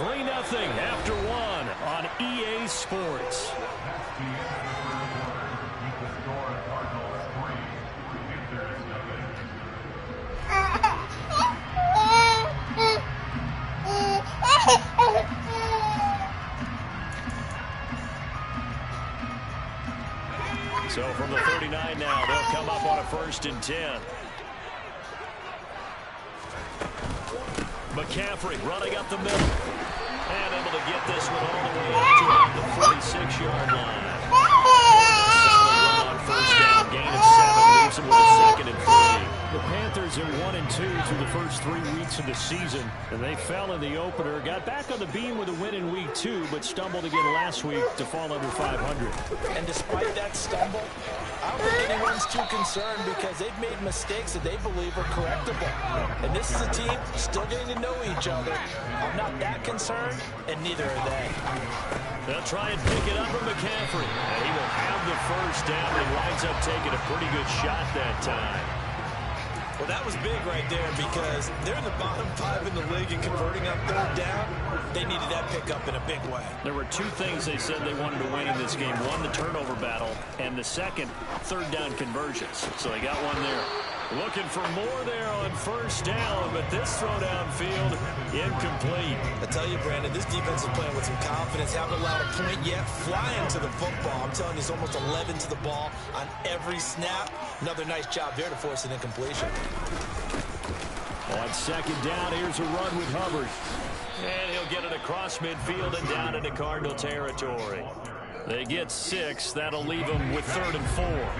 Speaker 1: 39. 3-0 after 1 on EA Sports. So from the 39 now, they'll come up on a 1st and 10. McCaffrey running up the middle. And able to get this one all the way up to around the 46-yard line. Solid run on first down, gain of 7, leaves him with a 2nd and 3.
Speaker 7: The Panthers Bears at 1-2 through the first 3 weeks of the season. And they fell in the opener, got back on the beam with a win in week 2, but stumbled again last week to fall under 500.
Speaker 3: And despite that stumble, I don't think anyone's too concerned because they've made mistakes that they believe are correctable. And this is a team still getting to know each other. I'm not that concerned, and neither are they.
Speaker 1: They'll try and pick it up from McCaffrey. And he will have the first down and winds up taking a pretty good shot that time.
Speaker 2: Well, that was big right there because they're in the bottom 5 in the league and converting on 3rd down. They needed that pickup in a big way.
Speaker 1: There were 2 things they said they wanted to win in this game. One, the turnover battle, and the second, 3rd down conversions. So they got one there. Looking for more there on 1st down, but this throw downfield incomplete.
Speaker 2: I tell you, Brandon, this defense is playing with some confidence. Haven't allowed a point yet. Flying to the football. I'm telling you, it's almost 11 to the ball on every snap. Another nice job there to force an incompletion.
Speaker 1: On 2nd down, here's a run with Hubbard. And he'll get it across midfield and down into Cardinal territory. They get 6. That'll leave them with 3rd and 4.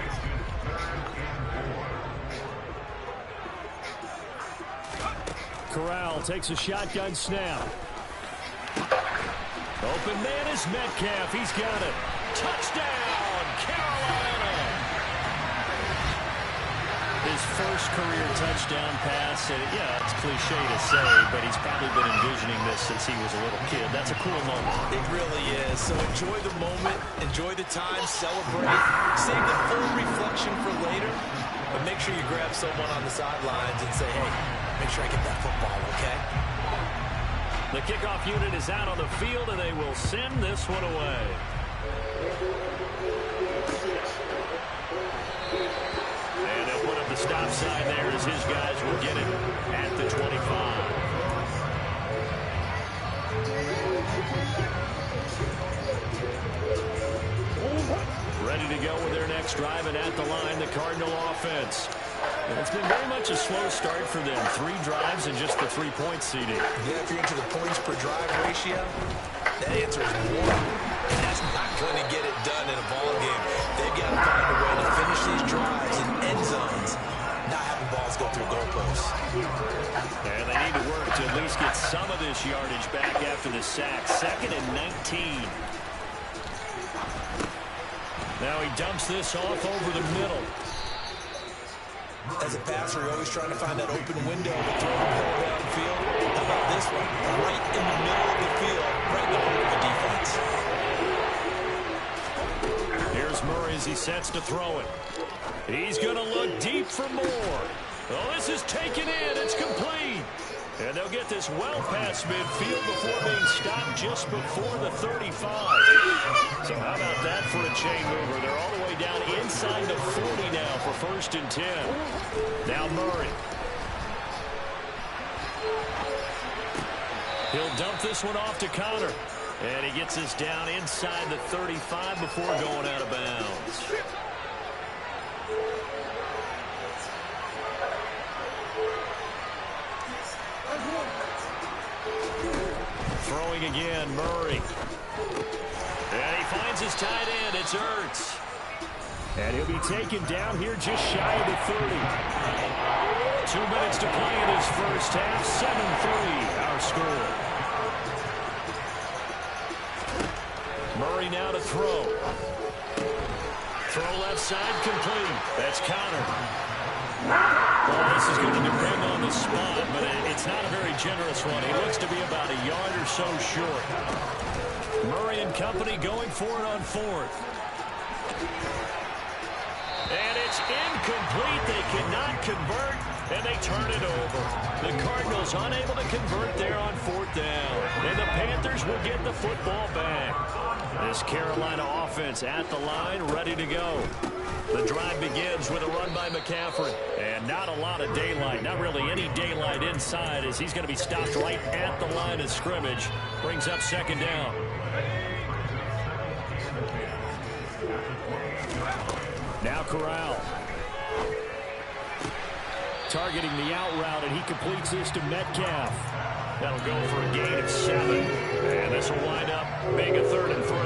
Speaker 7: Corral takes a shotgun snap.
Speaker 1: Open man is Metcalf. He's got it. Touchdown, Carolina. His first career touchdown pass. And yeah, it's cliche to say, but he's probably been envisioning this since he was a little kid. That's a cool moment.
Speaker 2: It really is. So enjoy the moment. Enjoy the time. Celebrate. Save the full reflection for later. But make sure you grab someone on the sidelines and say, hey, make sure I get that football, okay?
Speaker 1: The kickoff unit is out on the field, and they will send this one away. And they'll put up the stop sign there as his guys will get it at the 25. Ready to go with their next drive, and at the line, the Cardinal offense. And it's been very much a slow start for them. 3 drives and just the 3-point seeding.
Speaker 2: Yeah, if you're into the points per drive ratio, that answer is 1. And that's not going to get it done in a ball game. They've got to find a way to finish these drives in end zones, not having balls go through goalposts.
Speaker 1: And they need to work to at least get some of this yardage back after the sack. 2nd and 19. Now he dumps this off over the middle.
Speaker 2: As a passer, you're always trying to find that open window to throw the ball downfield. How about this one? Right in the middle of the field, right in the heart of the defense.
Speaker 1: Here's Murray as he sets to throw it. He's going to look deep for more. Oh, this is taken in. It's complete. And they'll get this well past midfield before being stopped just before the 35. So how about that for a chain mover? They're all the way down inside the 40 now for 1st and 10. Now Murray. He'll dump this one off to Connor. And he gets this down inside the 35 before going out of bounds. Throwing again, Murray. And he finds his tight end. It's Ertz.
Speaker 7: And he'll be taken down here just shy of the 30.
Speaker 1: 2 minutes to play in his first half. 7-3 our score. Murray now to throw. Throw left side complete. That's Connor. Well, this is going to depend on the spot, but it's not a very generous one. He looks to be about a yard or so short. Murray and company going for it on 4th. And it's incomplete. They cannot convert, and they turn it over. The Cardinals unable to convert there on 4th down. And the Panthers will get the football back. This Carolina offense at the line, ready to go. The drive begins with a run by McCaffrey. And not a lot of daylight, not really any daylight inside as he's going to be stopped right at the line of scrimmage. Brings up 2nd down.
Speaker 7: Now Corral. Targeting the out route, and he completes this to Metcalf.
Speaker 1: That'll go for a gain of 7. And this will wind up being a 3rd and 3.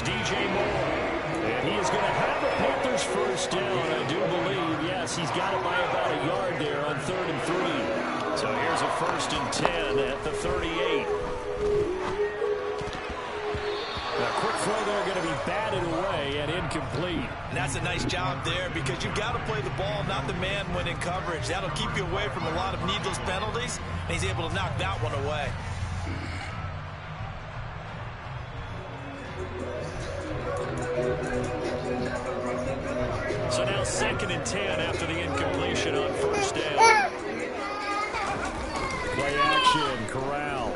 Speaker 1: It's DJ Moore. And he is going to have the Panthers first down, I do believe. Yes, he's got it by about a yard there on 3rd and 3. So here's a 1st and 10 at the 38. A quick throw there going to be batted away and incomplete.
Speaker 2: And that's a nice job there because you've got to play the ball, not the man when in coverage. That'll keep you away from a lot of needless penalties, and he's able to knock that one away.
Speaker 1: So now 2nd and 10 after the incompletion on 1st down. Play action, Corral.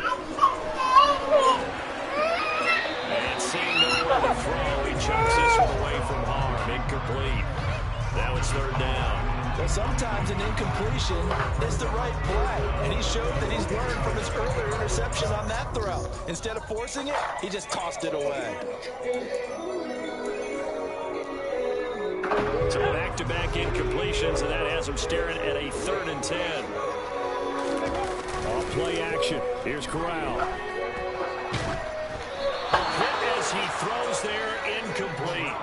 Speaker 1: And seeing nowhere to throw, he chucks this one away from harm. Incomplete. Now it's 3rd down.
Speaker 2: Well, sometimes an incompletion is the right play, and he showed that he's learned from his earlier interception on that throw. Instead of forcing it, he just tossed it away.
Speaker 1: So back-to-back incompletions, and that has him staring at a 3rd and 10. Off play action. Here's Corral. Hit as he throws there, incomplete.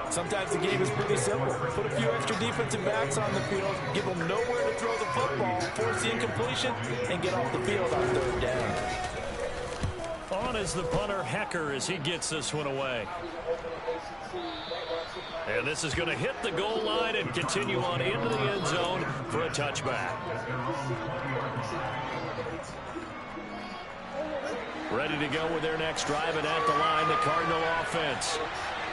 Speaker 3: Sometimes the game is pretty simple. Put a few extra defensive backs on the field, give them nowhere to throw the football, force the incompletion, and get off the field on 3rd down.
Speaker 1: On is the punter, Hecker, as he gets this one away. And this is going to hit the goal line and continue on into the end zone for a touchback. Ready to go with their next drive, and at the line, the Cardinal offense.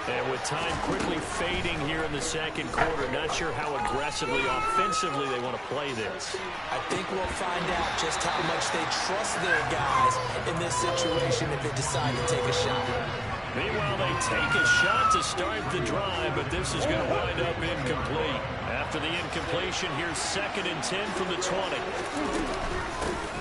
Speaker 1: And with time quickly fading here in the 2nd quarter, not sure how aggressively, offensively they want to play this.
Speaker 2: I think we'll find out just how much they trust their guys in this situation if they decide to take a shot.
Speaker 1: Meanwhile, they take a shot to start the drive, but this is going to wind up incomplete. After the incompletion, here's 2nd and 10 from the 20.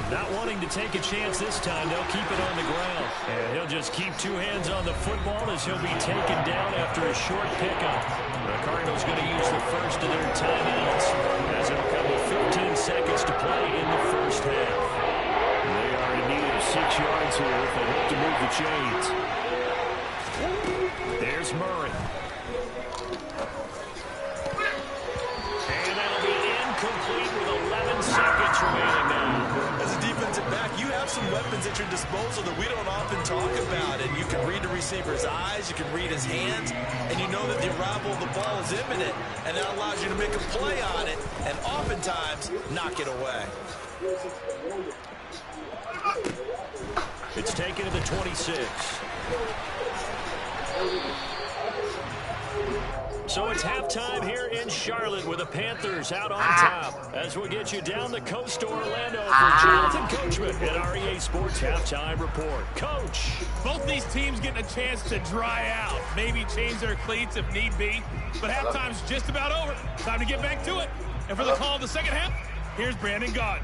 Speaker 1: Not wanting to take a chance this time, they'll keep it on the ground. And he'll just keep 2 hands on the football as he'll be taken down after a short pickup. The Cardinals going to use the first of their timeouts as it'll come with 15 seconds to play in the first half.
Speaker 7: They are in need of 6 yards here if they hope to move the chains.
Speaker 1: There's Murray. And that'll be incomplete with 11 seconds remaining now.
Speaker 2: As a defensive back, you have some weapons at your disposal that we don't often talk about. And you can read the receiver's eyes, you can read his hands, and you know that the arrival of the ball is imminent. And that allows you to make a play on it and oftentimes knock it away.
Speaker 1: It's taken to the 26. So it's halftime here in Charlotte with the Panthers out on top. As we'll get you down the coast to Orlando for Jonathan Coachman at our EA Sports Halftime Report. Coach.
Speaker 4: Both these teams getting a chance to dry out. Maybe change their cleats if need be. But halftime's just about over. Time to get back to it. And for the call of the 2nd half, here's Brandon Gaudin.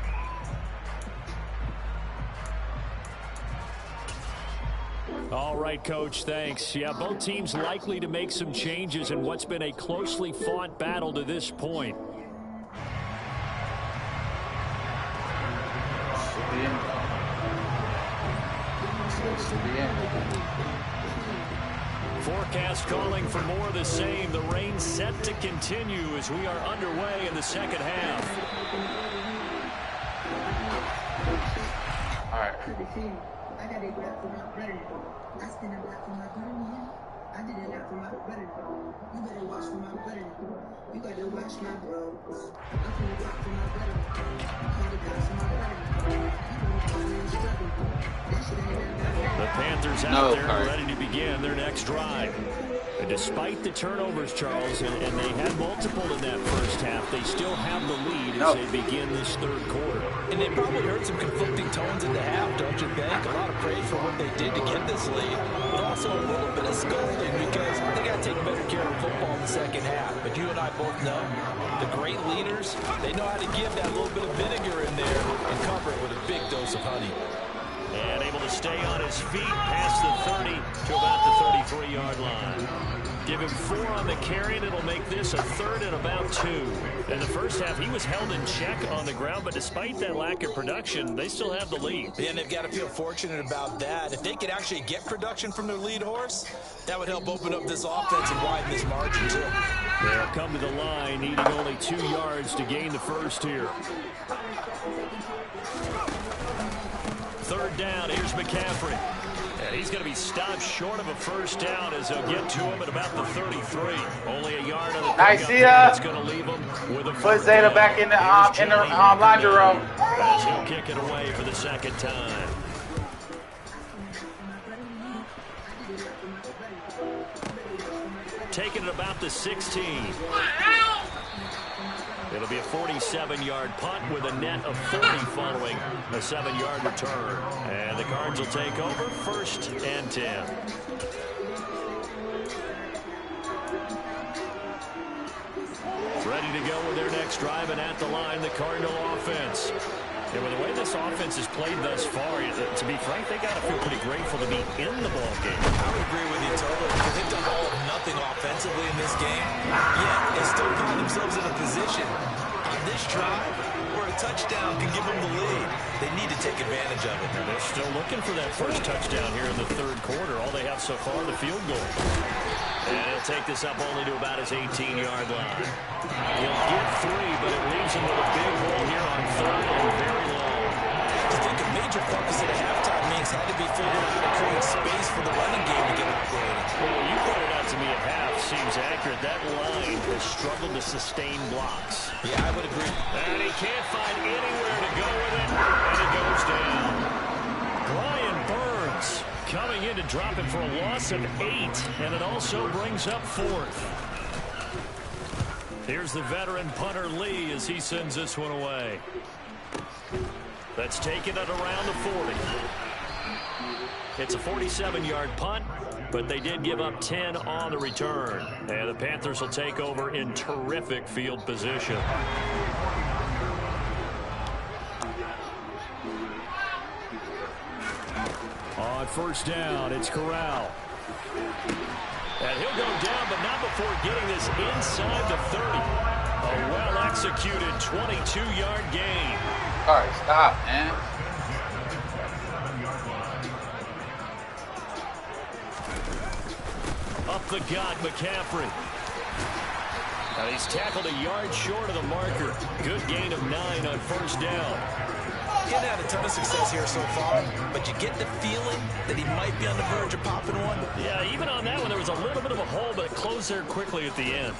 Speaker 7: All right, Coach, thanks. Yeah, both teams likely to make some changes in what's been a closely fought battle to this point.
Speaker 1: Forecast calling for more of the same. The rain set to continue as we are underway in the 2nd half.
Speaker 5: All right.
Speaker 9: I got it back for my brother. I stand it back for my brother. I did it out for my brother. You better watch for my brother. You gotta watch my bro. I'm finna block for my brother. Call the cops for my brother.
Speaker 1: The Panthers out there ready to begin their next drive. And despite the turnovers, Charles, and they had multiple in that first half, they still have the lead as they begin this 3rd quarter.
Speaker 3: And they probably heard some conflicting tones in the half, don't you think? A lot of praise for what they did to get this lead, but also a little bit of scolding because they got to take better care of football in the 2nd half. But you and I both know the great leaders, they know how to give that little bit of vinegar in there and cover it with a big dose of honey.
Speaker 1: And able to stay on his feet past the 30 to about the 33-yard line. Give him 4 on the carry, and it'll make this a 3rd and about 2. In the first half, he was held in check on the ground, but despite that lack of production, they still have the lead.
Speaker 2: Yeah, and they've got to feel fortunate about that. If they could actually get production from their lead horse, that would help open up this offense and widen this margin, too.
Speaker 7: They'll come to the line, needing only 2 yards to gain the first here.
Speaker 1: 3rd down, here's McCaffrey. And he's going to be stopped short of a first down as they'll get to him at about the 33. Only a yard on the
Speaker 5: Nice, see ya.
Speaker 1: That's going to leave him with a
Speaker 5: Put
Speaker 1: 4th
Speaker 5: Zeta
Speaker 1: down.
Speaker 5: back in the
Speaker 1: Here's
Speaker 5: laundry room.
Speaker 1: As he'll kick it away for the 2nd time. Taking it about the 16. It'll be a 47-yard punt with a net of 40 following a 7-yard return. And the Cards will take over 1st and 10. Ready to go with their next drive, and at the line, the Cardinal offense. And with the way this offense has played thus far, to be frank, they got to feel pretty grateful to be in the ball game.
Speaker 2: I would agree with you totally, because they've done all of nothing offensively in this game, yet they still find themselves in a position on this drive where a touchdown can give them the lead. They need to take advantage of it.
Speaker 1: And they're still looking for that first touchdown here in the 3rd quarter. All they have so far, the field goal. And he'll take this up only to about his 18-yard line. He'll get 3, but it leaves him with a big hole here on 3rd and very long.
Speaker 2: I think a major focus at halftime means had to be figuring out how to create space for the running game to get operating.
Speaker 1: Well, you pointed out to me at half seems accurate. That line has struggled to sustain blocks.
Speaker 2: Yeah, I would agree.
Speaker 1: And he can't find anywhere to go with it, and it goes down. Brian Burns coming in to drop it for a loss of 8, and it also brings up 4th. Here's the veteran punter Lee as he sends this one away. That's taken at around the 40. It's a 47-yard punt, but they did give up 10 on the return. And the Panthers will take over in terrific field position.
Speaker 7: On 1st down, it's Corral.
Speaker 1: And he'll go down, but not before getting this inside the 30. A well-executed 22-yard gain.
Speaker 5: All right, stop, man.
Speaker 1: Up the gut, McCaffrey. And he's tackled a yard short of the marker. Good gain of 9 on 1st down.
Speaker 2: He hasn't had a ton of success here so far, but you get the feeling that he might be on the verge of popping one.
Speaker 1: Yeah, even on that one, there was a little bit of a hole, but it closed there quickly at the end.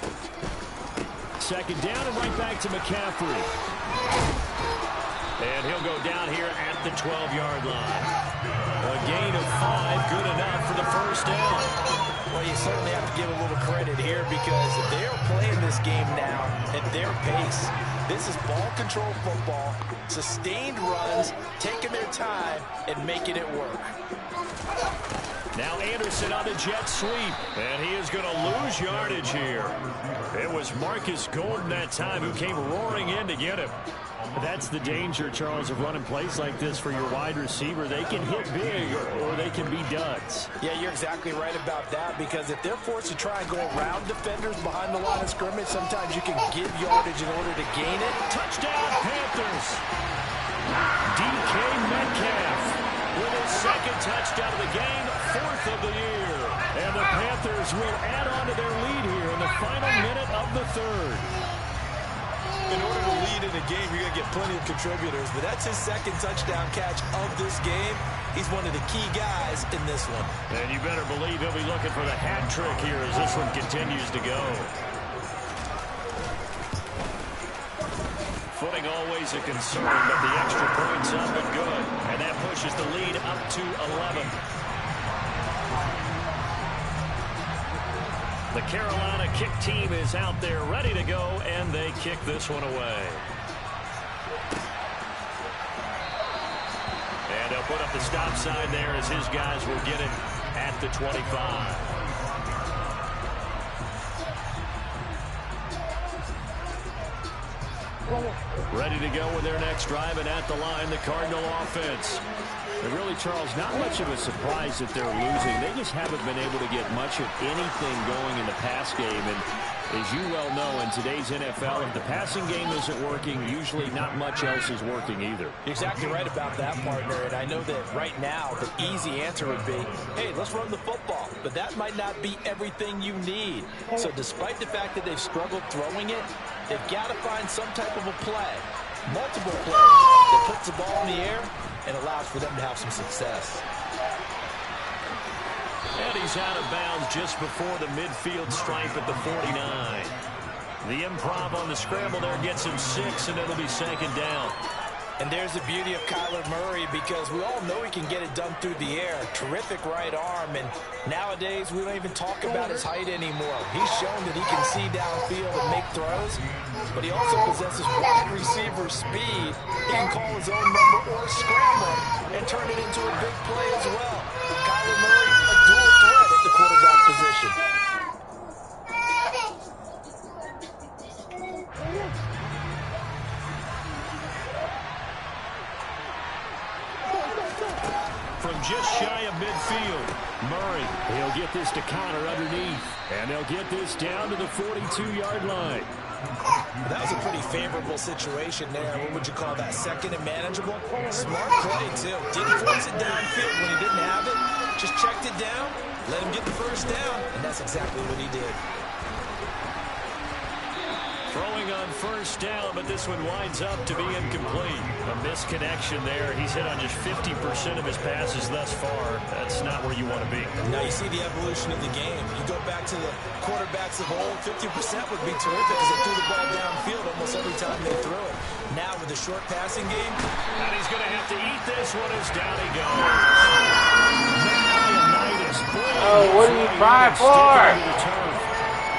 Speaker 7: 2nd down and right back to McCaffrey.
Speaker 1: And he'll go down here at the 12-yard line. A gain of 5, good enough for the 1st down.
Speaker 2: Well, you certainly have to give a little credit here because they're playing this game now at their pace. This is ball control football, sustained runs, taking their time and making it work.
Speaker 1: Now Anderson on the jet sweep, and he is going to lose yardage here. It was Marcus Golden that time who came roaring in to get him.
Speaker 7: That's the danger, Charles, of running plays like this for your wide receiver. They can hit big or they can be duds.
Speaker 3: Yeah, you're exactly right about that because if they're forced to try and go around defenders behind the line of scrimmage, sometimes you can give yardage in order to gain it.
Speaker 1: Touchdown, Panthers. DK Metcalf with his 2nd touchdown of the game, 4th of the year. And the Panthers will add on to their lead here in the final minute of the 3rd.
Speaker 2: In order to lead in a game, you're going to get plenty of contributors, but that's his 2nd touchdown catch of this game. He's one of the key guys in this one.
Speaker 1: And you better believe he'll be looking for the hat trick here as this one continues to go. Footing always a concern, but the extra point's up and good. And that pushes the lead up to 11. The Carolina kick team is out there ready to go, and they kick this one away. And they'll put up the stop sign there as his guys will get it at the 25. Ready to go with their next drive, and at the line, the Cardinal offense.
Speaker 7: And really, Charles, not much of a surprise that they're losing. They just haven't been able to get much of anything going in the pass game. And as you well know, in today's NFL, if the passing game isn't working, usually not much else is working either.
Speaker 3: You're exactly right about that, partner. And I know that right now the easy answer would be, hey, let's run the football. But that might not be everything you need. So despite the fact that they've struggled throwing it, they've got to find some type of a play, multiple plays, that puts the ball in the air and allows for them to have some success.
Speaker 1: And he's out of bounds just before the midfield stripe at the 49. The improv on the scramble there gets him 6, and it'll be second down.
Speaker 3: And there's the beauty of Kyler Murray, because we all know he can get it done through the air. Terrific right arm, and nowadays we don't even talk about his height anymore. He's shown that he can see downfield and make throws, but he also possesses wide receiver speed. He can call his own number or scramble and turn it into a big play as well. Kyler Murray, a dual threat at the quarterback position.
Speaker 1: From just shy of midfield, Murray.
Speaker 7: He'll get this to Connor underneath, and they'll get this down to the 42-yard line.
Speaker 3: That was a pretty favorable situation there. What would you call that? Second and manageable? Smart play, too. Didn't force it downfield when he didn't have it. Just checked it down, let him get the first down, and that's exactly what he did.
Speaker 1: Throwing on first down, but this one winds up to be incomplete. A misconnection there. He's hit on just 50% of his passes thus far. That's not where you want to be.
Speaker 3: Now you see the evolution of the game. You go back to the quarterbacks of old, 50% would be terrific because they threw the ball downfield almost every time they threw it. Now with the short passing game.
Speaker 1: And he's going to have to eat this one as down he goes.
Speaker 5: Oh, what are you trying for?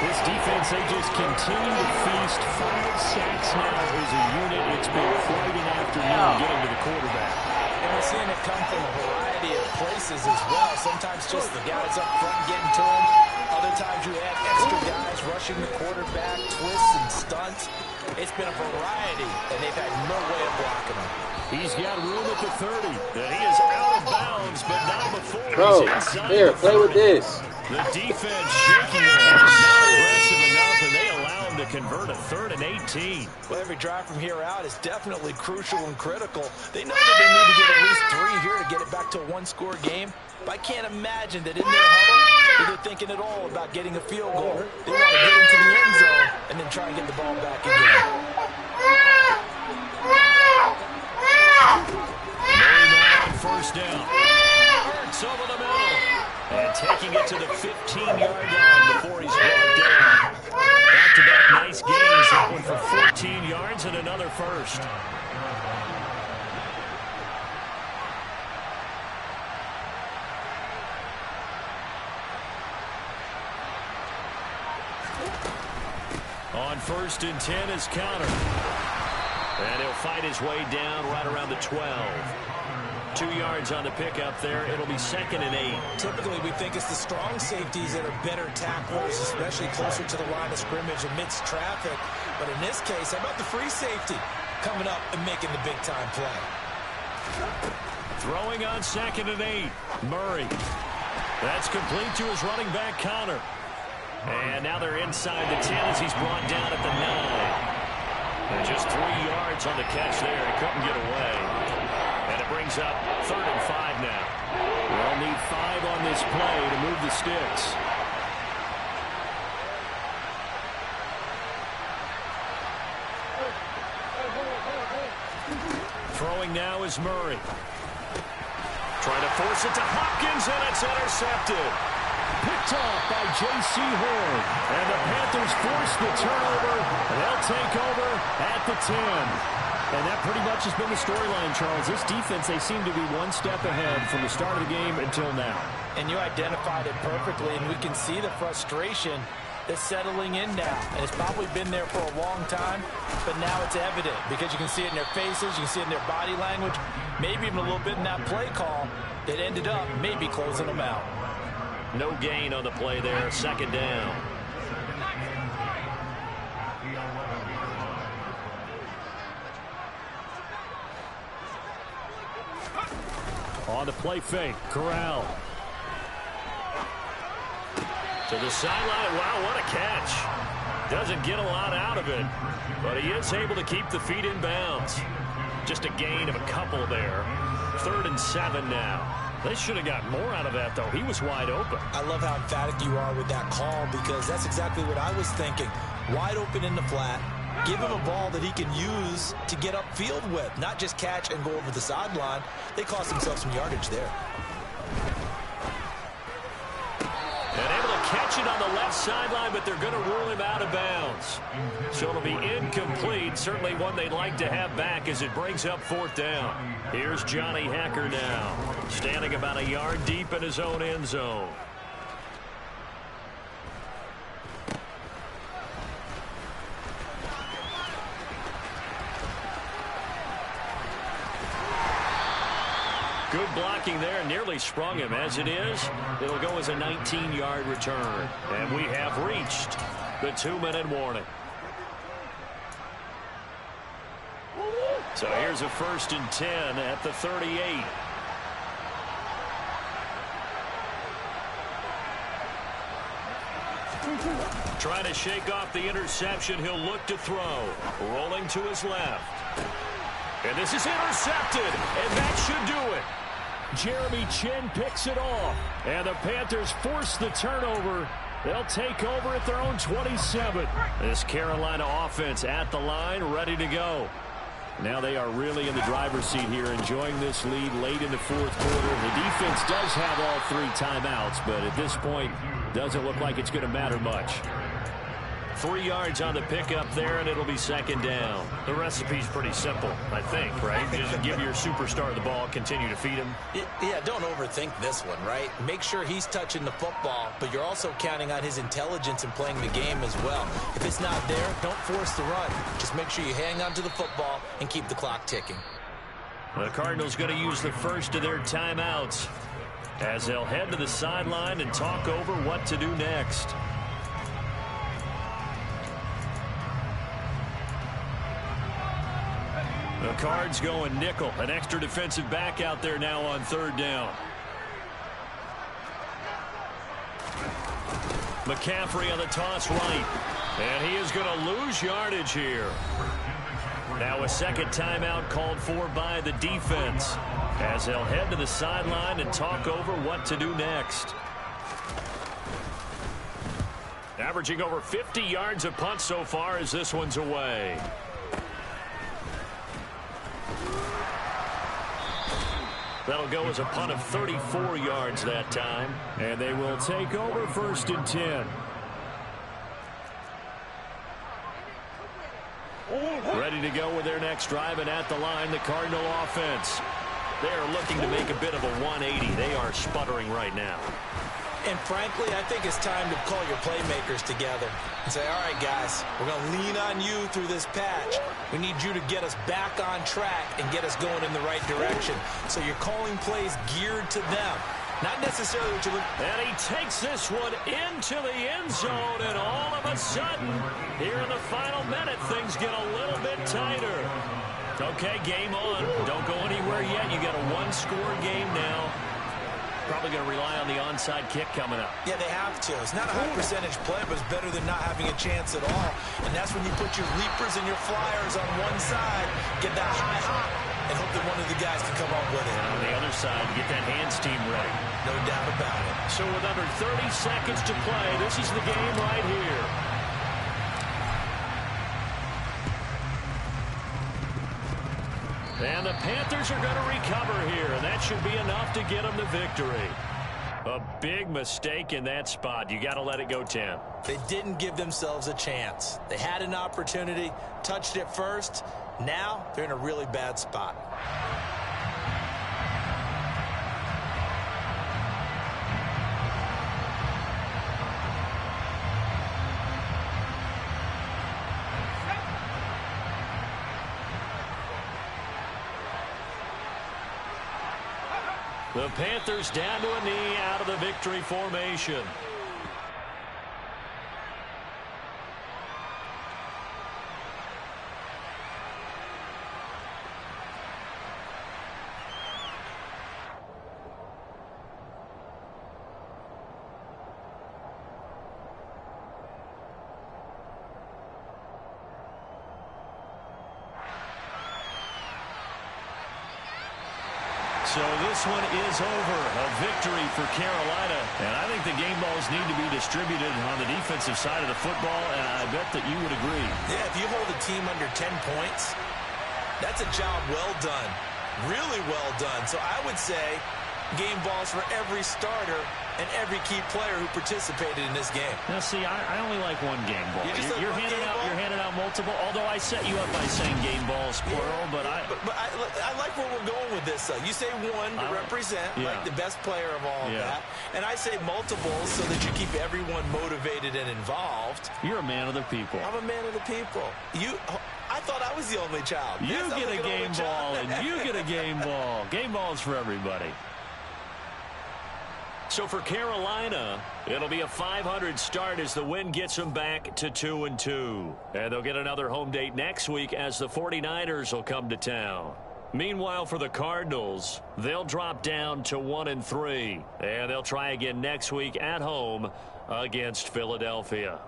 Speaker 7: This defense, they just continue to feast. 5 sacks now as a unit. It's been quite an afternoon getting to the quarterback.
Speaker 3: And we're seeing it come from a variety of places as well. Sometimes just the guys up front getting to him. Other times you have extra guys rushing the quarterback, twists and stunts. It's been a variety, and they've had no way of blocking him.
Speaker 7: He's got room at the 30.
Speaker 1: And he is out of bounds, but not before
Speaker 5: Bro,
Speaker 1: he's inside
Speaker 5: here,
Speaker 1: the
Speaker 5: play
Speaker 1: 30.
Speaker 5: with this.
Speaker 1: The defense shaking their heads, not aggressive enough, and they allow him to convert a 3rd and 18.
Speaker 3: Well, every drive from here out is definitely crucial and critical. They know that they need to get at least 3 here to get it back to a 1-score game. But I can't imagine that in their huddle, they're thinking at all about getting a field goal. They want to get into the end zone and then try and get the ball back again.
Speaker 1: Murray now on first down. Hurts over the middle. And taking it to the 15-yard line before he's brought down. Back-to-back nice gains. That one for 14 yards and another first. On 1st and 10 is Connor. And he'll fight his way down right around the 12. 2 yards on the pickup there. It'll be 2nd and 8.
Speaker 3: Typically, we think it's the strong safeties that are better tacklers, especially closer to the line of scrimmage amidst traffic. But in this case, how about the free safety coming up and making the big-time play?
Speaker 1: Throwing on 2nd and 8. Murray. That's complete to his running back, Connor. And now they're inside the 10 as he's brought down at the 9. And just 3 yards on the catch there. He couldn't get away. And it brings up 3rd and 5 now.
Speaker 7: They'll need 5 on this play to move the sticks.
Speaker 1: Throwing now is Murray. Trying to force it to Hopkins, and it's intercepted.
Speaker 7: Picked off by J.C. Horn.
Speaker 1: And the Panthers force the turnover. They'll take over at the 10.
Speaker 7: And that pretty much has been the storyline, Charles. This defense, they seem to be one step ahead from the start of the game until now.
Speaker 3: And you identified it perfectly, and we can see the frustration that's settling in now. And it's probably been there for a long time, but now it's evident because you can see it in their faces, you can see it in their body language, maybe even a little bit in that play call that ended up maybe closing them out.
Speaker 1: No gain on the play there. 2nd down.
Speaker 7: On the play fake, Corral.
Speaker 1: To the sideline. Wow, what a catch. Doesn't get a lot out of it, but he is able to keep the feet in bounds. Just a gain of a couple there. 3rd and 7 now. They should have got more out of that, though. He was wide open.
Speaker 2: I love how emphatic you are with that call, because that's exactly what I was thinking. Wide open in the flat. Give him a ball that he can use to get upfield with, not just catch and go over the sideline. They cost themselves some yardage there.
Speaker 1: And able to catch it on the left sideline, but they're going to rule him out of bounds. So it'll be incomplete. Certainly one they'd like to have back as it brings up 4th down. Here's Johnny Hekker now, standing about a yard deep in his own end zone. Good blocking there, nearly sprung him. As it is, it'll go as a 19-yard return. And we have reached the 2-minute warning. So here's a 1st and 10 at the 38. Trying to shake off the interception. He'll look to throw. Rolling to his left. And this is intercepted. And that should do it.
Speaker 7: Jeremy Chin picks it off. And the Panthers force the turnover. They'll take over at their own 27.
Speaker 1: This Carolina offense at the line, ready to go.
Speaker 7: Now they are really in the driver's seat here, enjoying this lead late in the 4th quarter. The defense does have all 3 timeouts, but at this point, doesn't look like it's going to matter much.
Speaker 1: 3 yards on the pickup there, and it'll be 2nd down. The recipe's pretty simple, I think, right? Just give your superstar the ball, continue to feed him.
Speaker 2: Yeah, don't overthink this one, right? Make sure he's touching the football, but you're also counting on his intelligence in playing the game as well. If it's not there, don't force the run. Just make sure you hang on to the football and keep the clock ticking.
Speaker 1: The Cardinals going to use the first of their timeouts as they'll head to the sideline and talk over what to do next. The Cards going nickel. An extra defensive back out there now on 3rd down. McCaffrey on the toss right. And he is going to lose yardage here. Now a 2nd timeout called for by the defense as they'll head to the sideline and talk over what to do next. Averaging over 50 yards a punt so far as this one's away. That'll go as a punt of 34 yards that time.
Speaker 7: And they will take over 1st and 10.
Speaker 1: Ready to go with their next drive, and at the line, the Cardinal offense. They are looking to make a bit of a 180. They are sputtering right now.
Speaker 2: And frankly, I think it's time to call your playmakers together and say, all right, guys, we're going to lean on you through this patch. We need you to get us back on track and get us going in the right direction. So you're calling plays geared to them, not necessarily what you look.
Speaker 1: And he takes this one into the end zone, and all of a sudden, here in the final minute, things get a little bit tighter. Okay, game on. Don't go anywhere yet. You got a 1-score game now. Probably going to rely on the onside kick coming up.
Speaker 2: Yeah, they have to. It's not a high percentage play, but it's better than not having a chance at all. And that's when you put your leapers and your flyers on one side, get that high hop, and hope that one of the guys can come up with it.
Speaker 1: And on the other side, get that hands team ready.
Speaker 2: No doubt about it.
Speaker 1: So with under 30 seconds to play, this is the game right here. And the Panthers are going to recover here, and that should be enough to get them the victory. A big mistake in that spot. You got to let it go, Tim.
Speaker 2: They didn't give themselves a chance. They had an opportunity, touched it first. Now they're in a really bad spot.
Speaker 1: The Panthers down to a knee out of the victory formation. So this one is over. A victory for Carolina. And I think the game balls need to be distributed on the defensive side of the football, and I bet that you would agree.
Speaker 2: Yeah, if you hold a team under 10 points, that's a job well done. Really well done. So I would say game balls for every starter and every key player who participated in this game.
Speaker 1: Now, see, I only like one game ball. You're handing out multiple, although I set you up by saying game balls, plural, but I
Speaker 2: like where we're going with this. You say one to represent, like the best player of all of that, and I say multiples so that you keep everyone motivated and involved.
Speaker 1: You're a man of the people.
Speaker 2: I'm a man of the people. I thought I was the only child.
Speaker 1: You get a game ball, and you get a game ball. Game balls for everybody. So for Carolina, it'll be a 500 start as the win gets them back to 2-2. And they'll get another home date next week as the 49ers will come to town. Meanwhile, for the Cardinals, they'll drop down to 1-3. And they'll try again next week at home against Philadelphia.